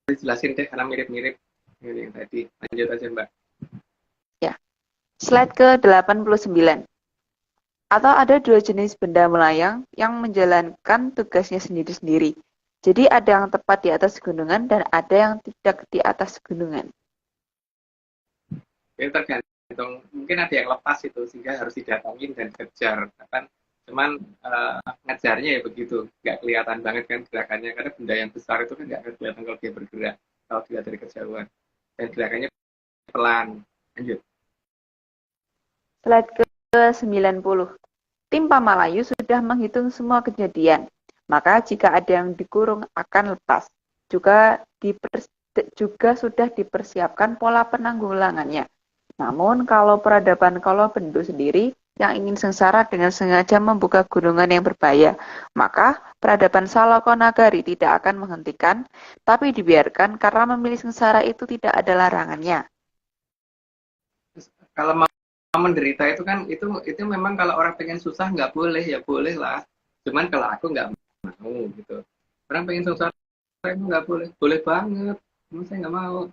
dijelasin deh karena mirip-mirip ini yang tadi. Lanjut aja Mbak. Ya. Slide ke-89. Atau ada dua jenis benda melayang yang menjalankan tugasnya sendiri-sendiri. Jadi ada yang tepat di atas gunungan dan ada yang tidak di atas gunungan. Itu tergantung, mungkin ada yang lepas itu sehingga harus didatangin dan dikejar. Kan cuman ngejarnya ya begitu, nggak kelihatan banget kan gerakannya karena benda yang besar itu kan nggak akan kelihatan kalau dia bergerak, kalau dilihat dari kejauhan. Dan gerakannya pelan. Lanjut. Slide ke-90. Tim Pamalayu sudah menghitung semua kejadian. Maka jika ada yang dikurung akan lepas. Juga sudah dipersiapkan pola penanggulangannya. Namun kalau peradaban Kolobendu sendiri yang ingin sengsara dengan sengaja membuka gunungan yang berbahaya, maka peradaban Solokonagari tidak akan menghentikan, tapi dibiarkan karena memilih sengsara itu tidak ada larangannya. Kalau mau menderita itu kan itu memang kalau orang pengen susah nggak boleh ya boleh lah. Cuman kalau aku nggak mau gitu. Orang pengen susah itu nggak boleh, boleh banget. Cuma saya nggak mau.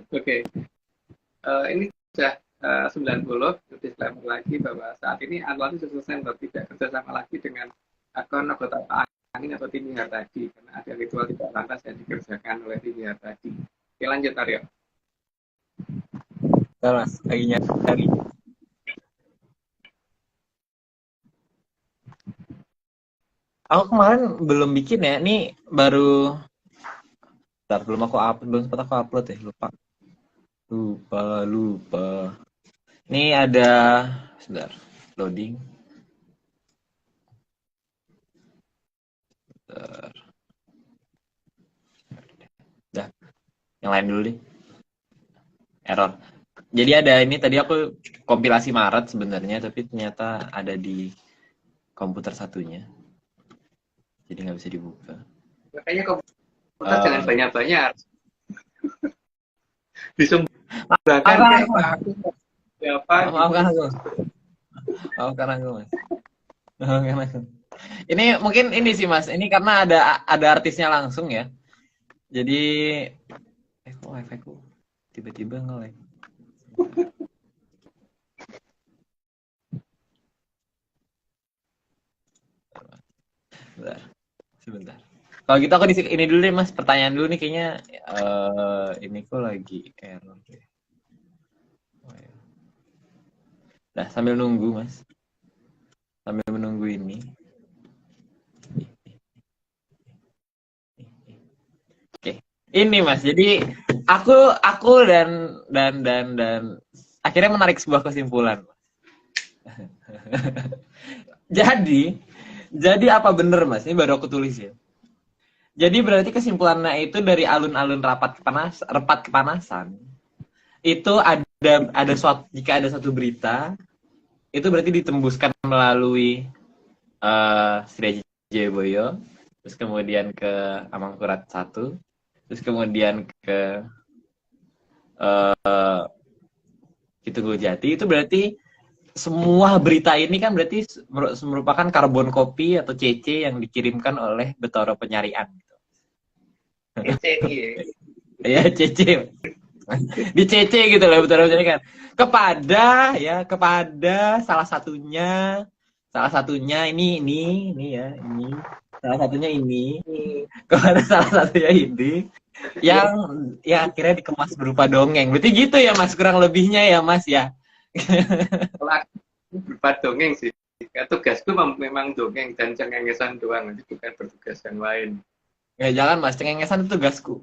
Oke. Ini sudah 90, disclaimer lagi bahwa saat ini Anwar Susu Center tidak kerjasama lagi dengan akun anggota angin atau tim IHAR tadi karena ada ritual tidak lantas yang dikerjakan oleh tim IHAR tadi. Oke, lanjut Aryo. Mas, lagi nyari. Aku kemarin belum bikin ya, ini baru. Bentar, belum sempat aku upload ya, lupa. Ini ada, sebentar, loading. Bentar. Udah, yang lain dulu nih. Error. Jadi ada ini tadi aku kompilasi Maret sebenarnya, tapi ternyata ada di komputer satunya. Jadi nggak bisa dibuka. Makanya komputer jangan banyak-banyak. Disumbangkan siapa? Siapa? Maafkan aku. Maafkan aku, Mas. Maafkan aku. Ini mungkin ini sih, Mas. Ini karena ada artisnya langsung ya. Jadi kok wifi ku tiba-tiba nge-lag. Sebentar. Kalau gitu aku ini dulu deh, Mas. Pertanyaan dulu nih kayaknya ini kok lagi error. Nah, sambil nunggu, Mas. Sambil menunggu ini. Oke. Ini, Mas. Jadi aku dan akhirnya menarik sebuah kesimpulan. Jadi apa bener, Mas? Ini baru aku tulis ya. Jadi berarti kesimpulannya itu dari alun-alun rapat kepanasan itu jika ada suatu berita itu berarti ditembuskan melalui Sri Jayabaya, terus kemudian ke Amangkurat 1, terus kemudian ke Jati. Itu berarti semua berita ini kan berarti merupakan karbon copy atau CC yang dikirimkan oleh Betara Penyarian. CC. Ya, CC. Di CC gitu loh, Betara Penyarian. Kepada salah satunya ini ya, ini. Salah satunya ini. Kepada salah satunya ini yang akhirnya dikemas berupa dongeng. Berarti gitu ya, Mas, kurang lebihnya ya, Mas ya. Berupa dongeng sih. Tugasku memang dongeng dan cengengesan doang, nanti bukan bertugas yang lain. Ya jangan, Mas, cengengesan itu tugasku.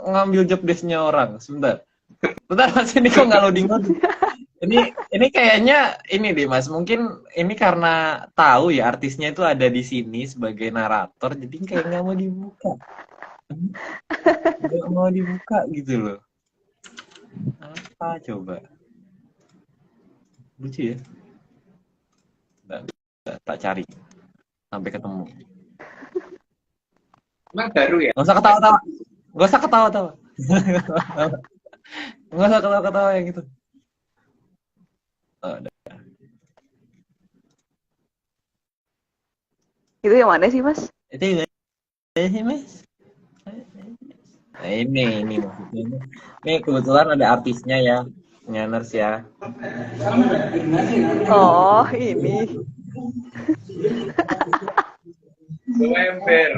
Ngambil job desk-nya orang. Sebentar, Mas, ini kok nggak loading. Ini kayaknya ini deh, Mas. Mungkin ini karena tahu ya artisnya itu ada di sini sebagai narator, jadi kayak nggak mau dibuka. Nggak mau dibuka gitu loh. Apa coba? Lucu ya. Tak cari sampai ketemu. Emang baru ya? Nggak usah ketawa-tawa. Nggak usah ketawa-tawa. Nggak usah ketawa-ketawa yang gitu. Oh, Itu yang mana sih, Mas? itu yang mana sih, Mas? Nah, ini maksudnya. Ini kebetulan ada artisnya ya, Nyaners ya. Oh, ini. Ember.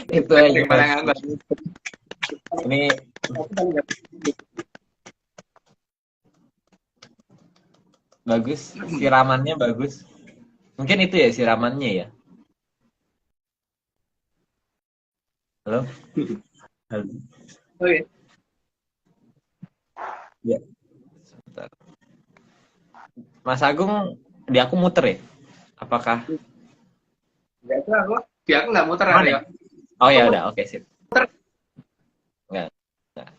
Itu aja, Mas. Ini bagus, siramannya bagus. Mungkin itu ya siramannya ya. Halo? Halo. Oke. Ya. Sebentar. Mas Agung, di aku muter ya? Apakah? Enggak tahu. Dia aku nggak muter ya. Oh ya udah, oke sip. Enggak.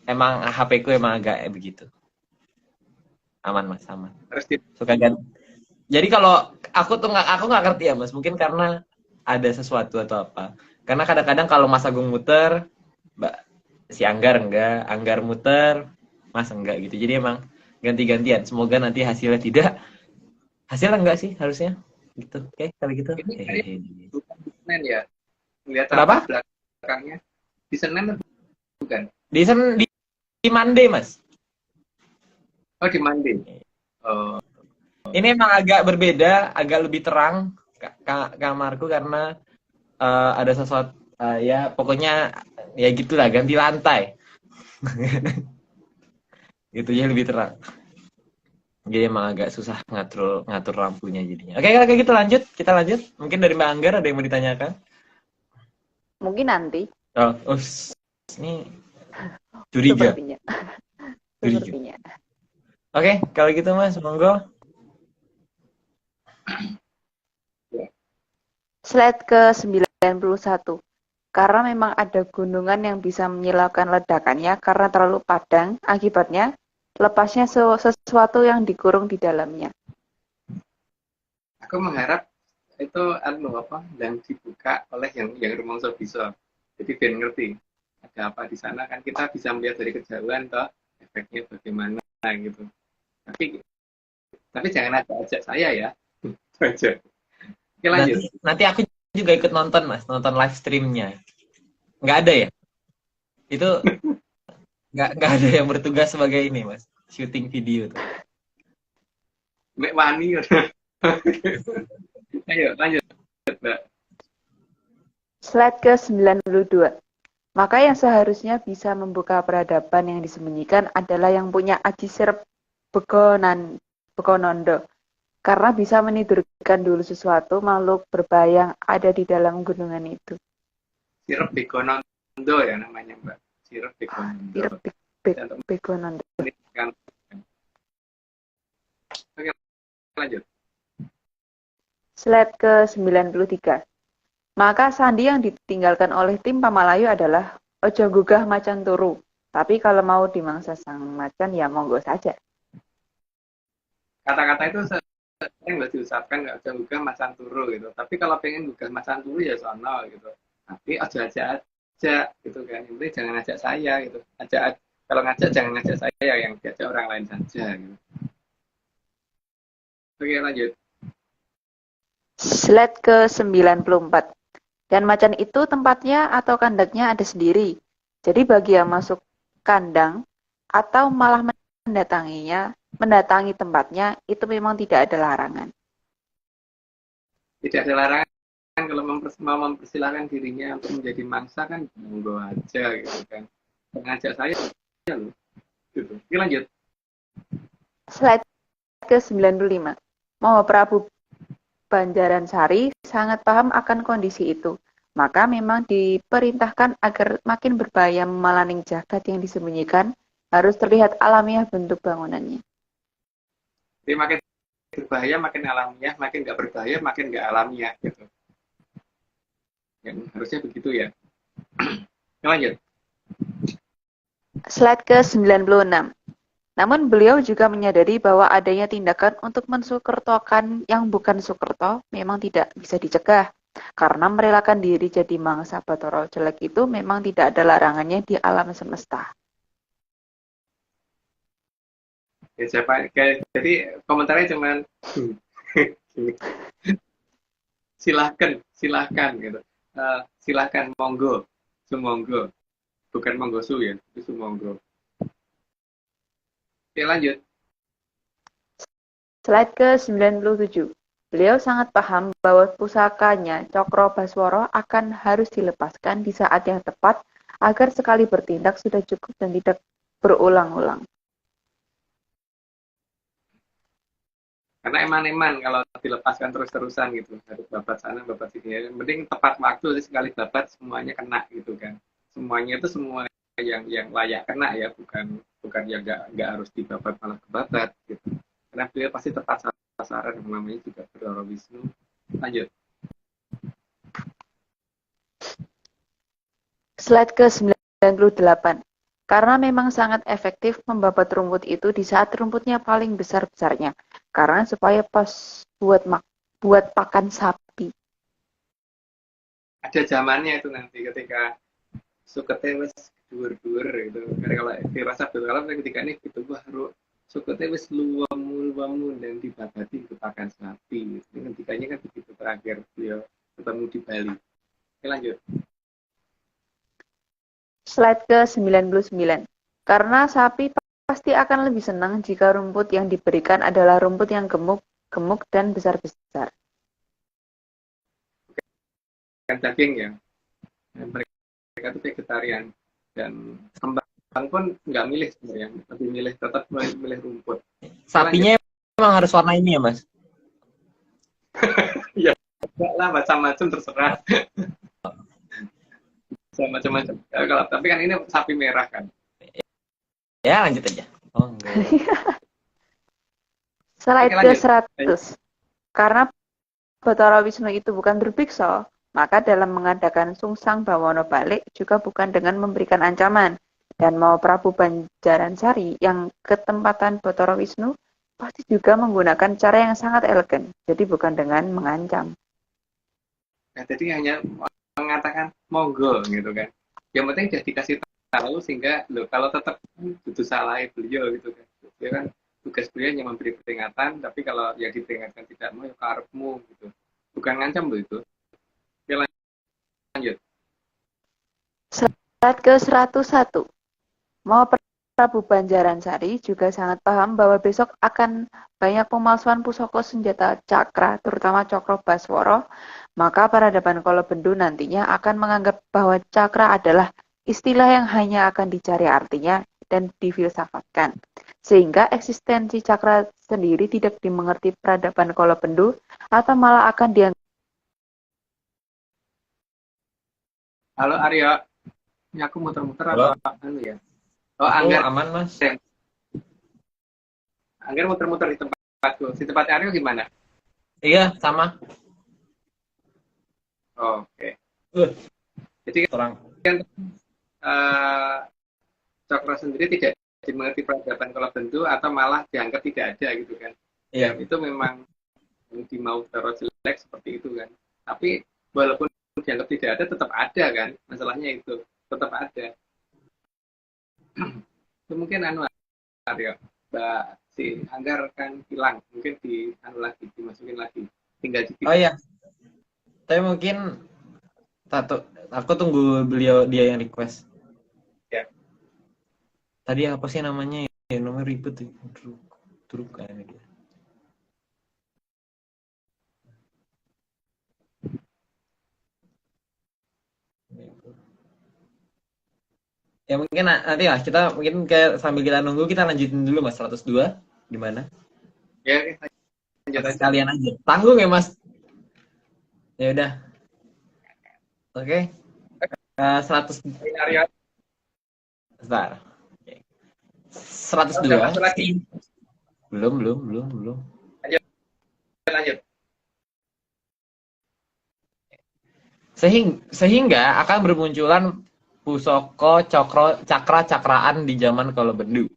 Emang HP ku emang agak begitu. Aman, Mas, aman. Suka ganti. Jadi kalau aku nggak ngerti ya, Mas. Mungkin karena ada sesuatu atau apa. Karena kadang-kadang kalau Mas Agung muter, si Anggar muter, Mas enggak gitu. Jadi emang ganti-gantian. Semoga nanti hasilnya tidak. Hasilnya enggak sih harusnya. Gitu. Oke, kalau gitu. Ini Hehehe. bukan di Senin ya? Lihat Kenapa? belakangnya. Di Senin atau bukan? Di Monday, Mas. Oh, di Monday. Oh, Ini emang agak berbeda, agak lebih terang kamarku karena ada sesuatu ya pokoknya ya gitulah ganti lantai. Gitu ya lebih terang. Jadi emang agak susah ngatur lampunya jadinya. Oke, kalau kayak gitu kita lanjut. Mungkin dari Mbak Anggar ada yang mau ditanyakan? Mungkin nanti, Oh, ini curiga. sepertinya. Curiga. Sepertinya. Oke, kalau gitu Mas, monggo. Slide ke-91. Karena memang ada gunungan yang bisa menyilaukan ledakannya karena terlalu padang, akibatnya lepasnya sesuatu yang dikurung di dalamnya. aku mengharap itu yang dibuka oleh yang rumongso bisa. Jadi biar ngerti ada apa di sana kan kita bisa melihat dari kejauhan toh efeknya bagaimana gitu. Tapi jangan ajak saya ya. Itu aja. Oke, lanjut. Nanti aku juga ikut nonton Mas, nonton live streamnya. Nggak ada ya? Itu nggak ada yang bertugas sebagai ini Mas, syuting video tuh. Mek wani. Ayo lanjut, Mbak. Slide ke-92. Maka yang seharusnya bisa membuka peradaban yang disembunyikan adalah yang punya aji sirep Bekonondo. Karena bisa menidurkan dulu sesuatu makhluk berbahaya yang ada di dalam gunungan itu. Sirup Bekonondo ya namanya Mbak. Sirup Bekonondo. Bekonondo. Oke, lanjut. Slide ke-93. Maka sandi yang ditinggalkan oleh tim Pamalayu adalah ojo gugah macan turu. Tapi kalau mau dimangsa sang macan ya monggo saja. Kata-kata itu sering nggak diucapkan nggak usah gugah macan turu gitu. Tapi kalau pengen gugah macan turu ya sono gitu. Tapi aja gitu kan. Yang penting jangan ngajak saya gitu. Kalau ngajak jangan ngajak saya, yang diajak orang lain saja gitu. Oke, lanjut. Slide ke-94. Dan macan itu tempatnya atau kandangnya ada sendiri. Jadi bagi yang masuk kandang atau malah mendatangi tempatnya, itu memang tidak ada larangan. Tidak ada larangan kalau mau mempersilahkan dirinya untuk menjadi mangsa kan monggo aja gitu kan. Mengajak saya loh. Gitu. Oke, lanjut. Slide ke-95. Maha Prabu Banjaransari sangat paham akan kondisi itu. Maka memang diperintahkan agar makin berbahaya melaning jagat yang disembunyikan, harus terlihat alamiah bentuk bangunannya. Jadi makin berbahaya makin alamiah, makin nggak berbahaya makin nggak alamiah gitu. Ya, harusnya begitu ya. Lanjut. Slide ke-96. Namun beliau juga menyadari bahwa adanya tindakan untuk mensukertokan yang bukan sukerto memang tidak bisa dicegah. Karena merelakan diri jadi mangsa Bathara Jelek itu memang tidak ada larangannya di alam semesta. Ya, jadi komentarnya cuman silahkan gitu. Silahkan monggo, sumonggo. Bukan monggo su ya, itu sumonggo. Oke, lanjut. Slide ke-97. Beliau sangat paham bahwa pusakanya Cokro Baswara akan harus dilepaskan di saat yang tepat agar sekali bertindak sudah cukup dan tidak berulang-ulang. Karena eman-eman kalau dilepaskan terus-terusan gitu, harus babat sana, babat sini. Yang penting tepat waktu, sekali babat semuanya kena gitu kan. Semuanya itu semua yang layak kena ya, bukan yang nggak harus dibabat malah kebabat gitu. Karena beliau pasti tepat sasaran, yang namanya juga Bathara Wisnu. Lanjut. Slide ke-98. Karena memang sangat efektif membabat rumput itu di saat rumputnya paling besar-besarnya. Karena supaya pas buat pakan sapi. Ada zamannya itu nanti ketika sukete wis dhuwur-dhuwur gitu. Karena kalau dirasa berkalap ketika ini gitu baru sukutnya wis luwemu dan dibabati itu pakan sapi. Ketikanya kan begitu terakhir beliau ketemu di Bali. Oke, lanjut. Slide ke-99. Karena sapi pasti akan lebih senang jika rumput yang diberikan adalah rumput yang gemuk dan besar-besar. Kan daging ya. Dan mereka itu vegetarian dan kembang pun nggak milih sebenarnya, lebih milih tetap milih rumput. Sapinya emang harus warna ini ya, Mas? Ya, enggak lah macam-macam terserah. Macam-macam. Kalau tapi kan ini sapi merah kan. Ya, lanjut aja. Oh, enggak. Slide Oke, lanjut. ke-100. Karena Bathara Wisnu itu bukan Durbiksa, maka dalam mengadakan Sungsang Bawono balik juga bukan dengan memberikan ancaman. Dan mau Prabu Banjaransari yang ketempatan Bathara Wisnu pasti juga menggunakan cara yang sangat elegan. Jadi bukan dengan mengancam. Nah, jadi hanya mengatakan monggo gitu kan. Yang penting sudah dikasih tahu sehingga loh kalau tetap itu salah beliau gitu kan. Dia kan tugas beliau hanya memberi peringatan, tapi kalau yang diperingatkan tidak mau ya karepmu gitu. Bukan ngancam loh itu. Oke, lanjut. Slide ke-101. Mau Prabu Banjaransari juga sangat paham bahwa besok akan banyak pemalsuan pusaka senjata cakra, terutama Cakra Baswara, maka peradaban Kolobendu nantinya akan menganggap bahwa cakra adalah istilah yang hanya akan dicari artinya dan difilsafatkan. Sehingga eksistensi cakra sendiri tidak dimengerti peradaban Kolobendu atau malah akan dianggap. Halo Arya. Ini aku muter-muter Halo. atau anu ya? Oh, Aku Angger. aman, Mas. Angger muter-muter di tempatku. Si tempat Aryo gimana? Iya, sama. Oke. Jadi Orang. kan cakra sendiri tidak dimengerti peradaban Kolobendu atau malah dianggap tidak ada gitu kan. Iya. Ya, itu memang di mau taruh jelek seperti itu kan. Tapi walaupun dianggap tidak ada tetap ada kan. Masalahnya itu tetap ada. Itu mungkin anu Aryo. Mbak si Anggar kan hilang. Mungkin di anu lagi dimasukin lagi. Tinggal di Oh iya. Tapi mungkin aku tunggu dia yang request. Ya. Tadi apa sih namanya? Ya, namanya ribet tuh. Truk kayaknya dia. Ya mungkin nanti lah kita mungkin kayak sambil kita nunggu kita lanjutin dulu Mas 102 gimana? Ya, lanjut aja. Sekalian aja. Tanggung ya Mas. Ya udah. Oke. 100 Ini Aryo. Bentar. Oke. 102. Udah masuk lagi. Belum. Lanjut. Sehingga akan bermunculan pusaka cakra-cakraan di zaman Kolobendu.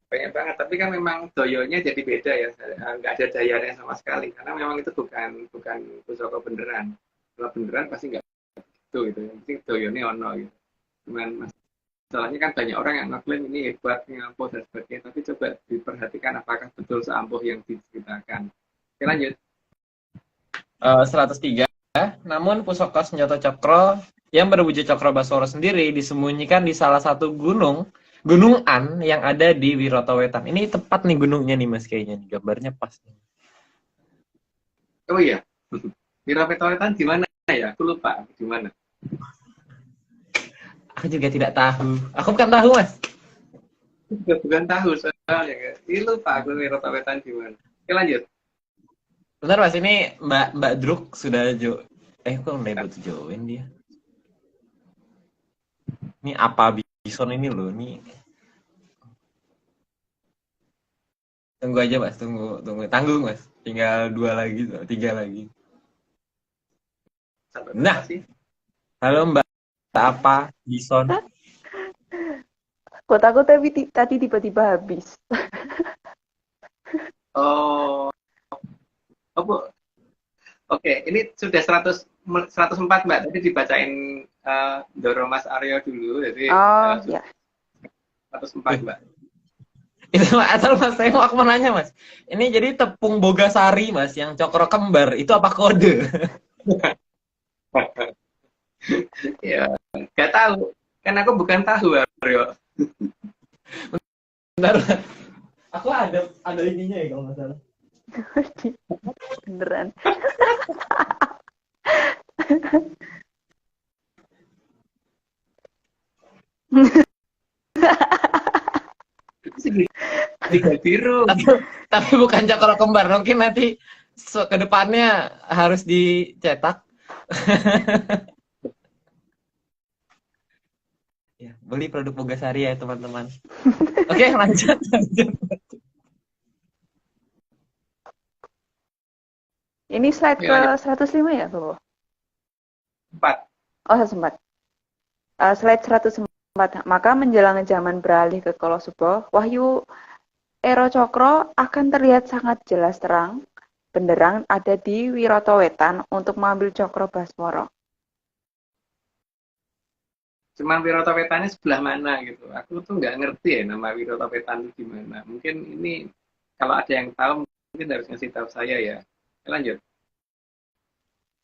Banyak banget, tapi kan memang doyonya jadi beda ya, nggak ada dayanya sama sekali, karena memang itu bukan pusaka beneran. Kalau beneran pasti nggak gitu, yang penting doyonya ono gitu. Cuman masalahnya kan banyak orang yang ngeklaim ini hebat, ngampuh dan sebagainya, tapi coba diperhatikan apakah betul seampuh yang diceritakan. Oke, lanjut. 103. Namun pusaka senjata cakra yang berwujud Cakra Baswara sendiri disembunyikan di salah satu gunung An yang ada di Wirata Wetan. Ini tepat nih gunungnya nih Mas kayaknya nih, gambarnya pas. Oh iya, Wirata Wetan di mana ya? Aku lupa di mana. Aku juga tidak tahu. Aku bukan tahu Mas. Bukan tahu soalnya. Ini lupa aku Wirata Wetan di mana. Oke, lanjut. Bentar Mas, ini Mbak Druk sudah kok udah buat join dia. Ini apa Bison ini loh, nih. Tunggu aja Mas, tunggu. Tanggung Mas. Tinggal 2 lagi, 3 lagi. Nah. Halo Mbak, apa Bison? Kotaku tapi tadi tiba-tiba habis. Oh, Bu. Oke, ini sudah 104 Mbak. Tadi dibacain Doro Mas Aryo dulu, jadi Oh, ya. 104 Mbak. Itu asal Mas, saya mau aku mau nanya Mas. Ini jadi tepung bogasari Mas, yang cokro kembar, itu apa kode? Ya, nggak tahu. Kan aku bukan tahu, Aryo. Bentar, aku ada ininya ya kalau nggak salah. Beneran. Tiga biru. Tapi bukan cokro kembar, mungkin nanti ke depannya harus dicetak. Ya, beli produk bogasari ya teman-teman. Oke, lanjut. Ini slide ke Ya, 105 ya, Bapak? 4. Oh, 104. Slide 104. Maka menjelang zaman beralih ke Kolosubo, wahyu Ero Cokro akan terlihat sangat jelas terang benderang ada di Wiroto Wetan untuk mengambil Cokro Basmoro. Cuman Wiroto Wetannya sebelah mana gitu. Aku tuh nggak ngerti ya nama Wiroto Wetan itu gimana. Mungkin ini kalau ada yang tahu mungkin harus ngasih tahu saya ya. Lanjut.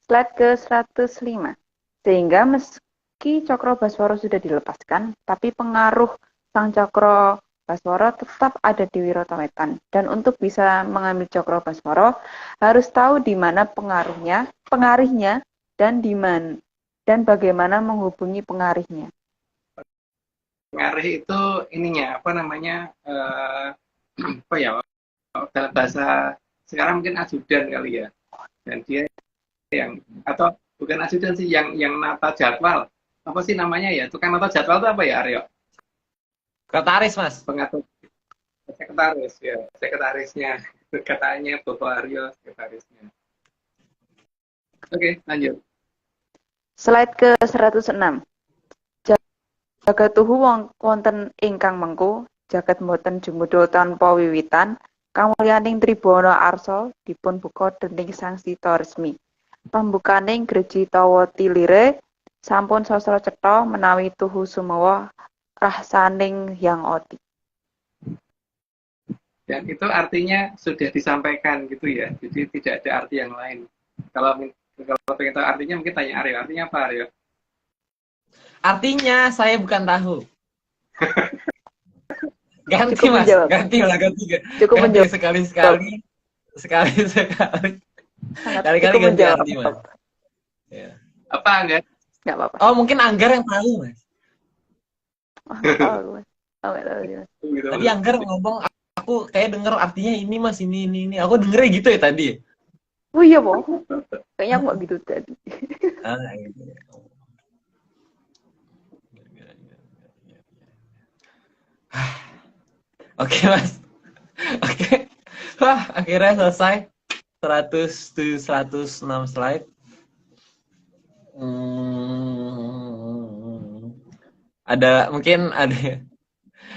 Slide ke 105. Sehingga meski Cokro Basmoro sudah dilepaskan, tapi pengaruh Sang Cokro Basmoro tetap ada di Wiroto Wetan. Dan untuk bisa mengambil Cokro Basmoro, harus tahu di mana pengaruhnya, dan bagaimana menghubungi pengaruhnya. Pengaruh itu ininya apa namanya apa ya dalam bahasa sekarang mungkin ajudan kali ya. Dan dia yang atau bukan ajudan sih yang nata jadwal. Apa sih namanya ya? Tukang nata jadwal itu apa ya, Aryo? Sekretaris Mas. Pengatur sekretaris ya, sekretarisnya. Katanya Bapak Aryo sekretarisnya. Oke, lanjut. Slide ke 106. Jagat tuhu wonten ingkang mengku, jagat mboten jumudul tanpa wiwitan, kamulyaning Tribana Arsa dipun buka dening Sang Sita resmi. Pambukaning Greji Tawa Tilire sampun sastra cetha menawi tuhu sumawa rahsaning Hyang Oti. Dan itu artinya sudah disampaikan gitu ya. Jadi tidak ada arti yang lain. Kalau pengen tahu artinya mungkin tanya Aryo. Artinya apa, Aryo? Artinya saya bukan tahu. Ganti Cukup Mas, menjawab. ganti lah, ganti. Cukup Ganti menjawab. sekali-sekali. Kali-kali Cukup ganti menjawab. Mas. Ya. Apa enggak? Nggak apa-apa. Oh, mungkin Anggar yang tahu Mas. Nggak tahu, Mas. Oh, nggak tahu, Mas. Gitu. Tadi Anggar ngomong, aku kayak denger artinya ini Mas, ini. Aku dengernya gitu ya tadi. Oh iya, Bo. Kayaknya aku nggak gitu tadi. Gitu. Oke Mas. Oke. Wah, akhirnya selesai. 106 slide. Mungkin ada.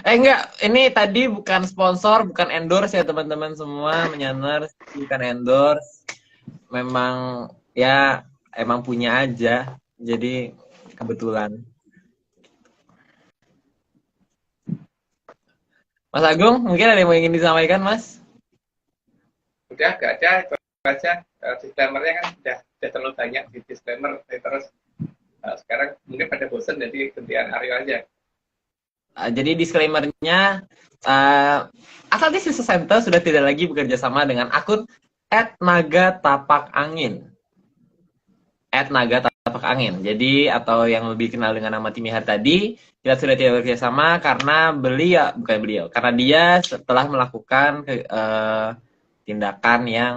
Enggak, ini tadi bukan sponsor, bukan endorse ya teman-teman semua, Menyaners, bukan endorse. Memang ya emang punya aja. Jadi kebetulan. Mas Agung, mungkin ada yang mau ingin disampaikan, Mas? Udah, nggak ada. Itu aja. Disclaimer-nya kan udah terlalu banyak di disclaimer. Terus sekarang mungkin pada bosan, jadi gantian Aryo aja. Jadi disclaimer-nya, Asal Business Center sudah tidak lagi bekerja sama dengan akun @nagatapakangin. @nagatapakangin. Jadi, atau yang lebih kenal dengan nama Timihar tadi, kita sudah tidak bekerja sama karena karena dia setelah melakukan tindakan yang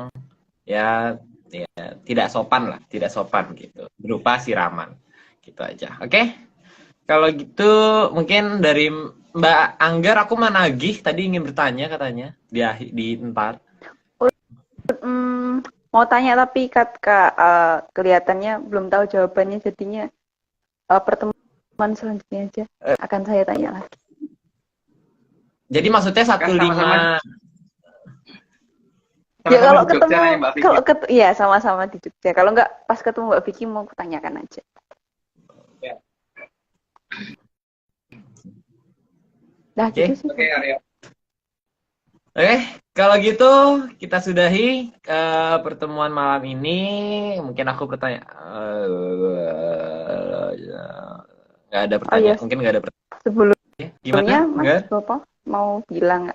ya tidak sopan gitu, berupa siraman. Gitu aja. Oke? Kalau gitu mungkin dari Mbak Anggar, aku menagih tadi ingin bertanya katanya di ntar. Mau tanya tapi Kak, kelihatannya belum tahu jawabannya, jadinya pertemuan selanjutnya aja akan saya tanya lagi. Jadi maksudnya 15 Ya Sama-sama kalau di Jogja ketemu, nanya Mbak Vicky. kalau iya sama-sama di Jogja. Kalau nggak pas ketemu Mbak Vicky mau kutanyakan aja. Ya. Nah Oke. gitu sih. Oke, Aryo. Oke, kalau gitu kita sudahi pertemuan malam ini. Mungkin aku bertanya, nggak ada Oh pertanyaan, iya, mungkin nggak ada pertanyaan. sebelumnya Gimana? Mas Enggak? Bopo mau bilang,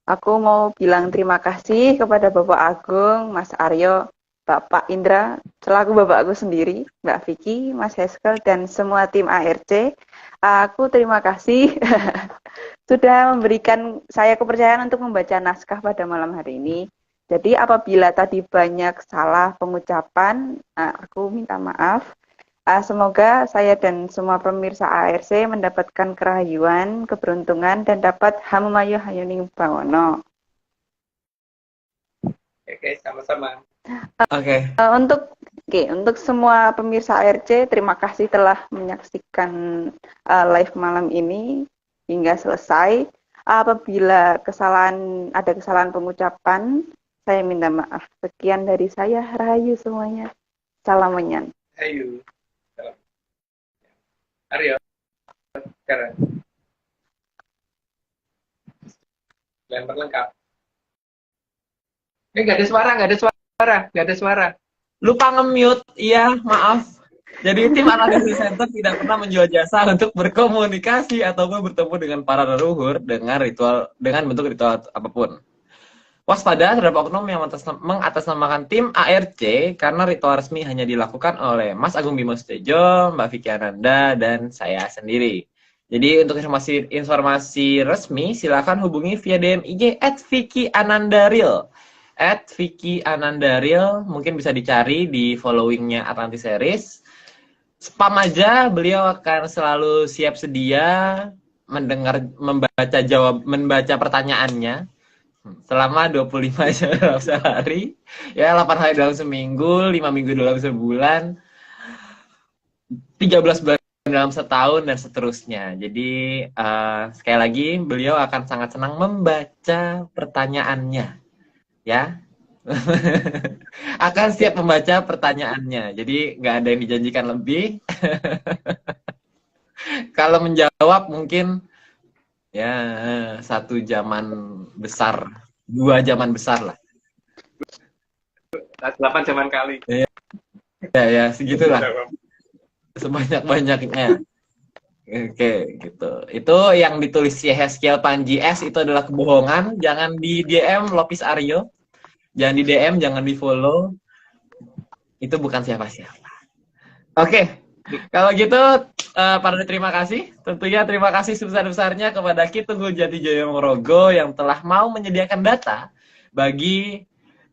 aku mau bilang terima kasih kepada Bapak Agung, Mas Aryo, Bapak Indra, selaku Bapak aku sendiri, Mbak Vicky, Mas Heskel, dan semua tim ARC. Aku terima kasih sudah memberikan saya kepercayaan untuk membaca naskah pada malam hari ini. Jadi apabila tadi banyak salah pengucapan, aku minta maaf. Semoga saya dan semua pemirsa ARC mendapatkan kerahyuan, keberuntungan, dan dapat hamumayu hayuning bawono. Oke, sama-sama. Oke. Untuk semua pemirsa ARC, terima kasih telah menyaksikan live malam ini hingga selesai. Apabila ada kesalahan pengucapan, saya minta maaf. Sekian dari saya, rahayu semuanya. Salam menyan. Ayo. Aryo. Sekarang. Lempar lengkap. Nggak ada suara. Lupa nge-mute, iya, maaf. Jadi tim analisis center tidak pernah menjual jasa untuk berkomunikasi ataupun bertemu dengan para leluhur dengan bentuk ritual apapun. Waspada terhadap oknum yang mengatasnamakan tim ARC karena ritual resmi hanya dilakukan oleh Mas Agung Bimo Sudjojo, Mbak Vicky Ananda, dan saya sendiri. Jadi untuk informasi resmi silakan hubungi via DM IG @VickyAnandaReal. @VickyAnandaReal, mungkin bisa dicari di followingnya Atlantis Series. Spam aja, beliau akan selalu siap sedia membaca pertanyaannya selama 25 jam dalam sehari, ya 8 hari dalam seminggu, 5 minggu dalam sebulan, 13 bulan dalam setahun, dan seterusnya. Jadi sekali lagi beliau akan sangat senang membaca pertanyaannya, ya. Akan siap membaca pertanyaannya. Jadi nggak ada yang dijanjikan lebih. Kalau menjawab mungkin ya 1 zaman besar, 2 zaman besar lah. 8 zaman kali. Ya segitulah. Sebanyak-banyaknya. Oke, gitu. Itu yang ditulis Yehezkiel Panji S itu adalah kebohongan. Jangan di DM Lopis Aryo. Jangan di DM, jangan di follow. Itu bukan siapa-siapa. Oke. Kalau gitu, para terima kasih. Tentunya terima kasih sebesar-besarnya kepada Ki Tunggul Jatijoyo Mongrogo yang telah mau menyediakan data bagi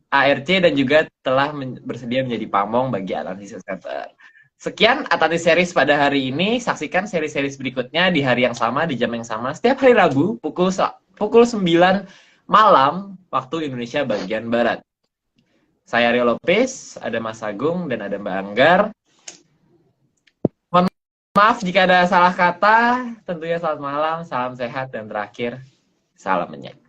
ARC dan juga telah bersedia menjadi pamong bagi Atlantis Center. Sekian Atlantis Series pada hari ini. Saksikan seri-seri berikutnya di hari yang sama, di jam yang sama. Setiap hari Rabu, pukul 9 malam, waktu Indonesia bagian Barat. Saya Rio Lopez, ada Mas Agung, dan ada Mbak Anggar. Maaf jika ada salah kata, tentunya selamat malam, salam sehat, dan terakhir, salam menyanyi.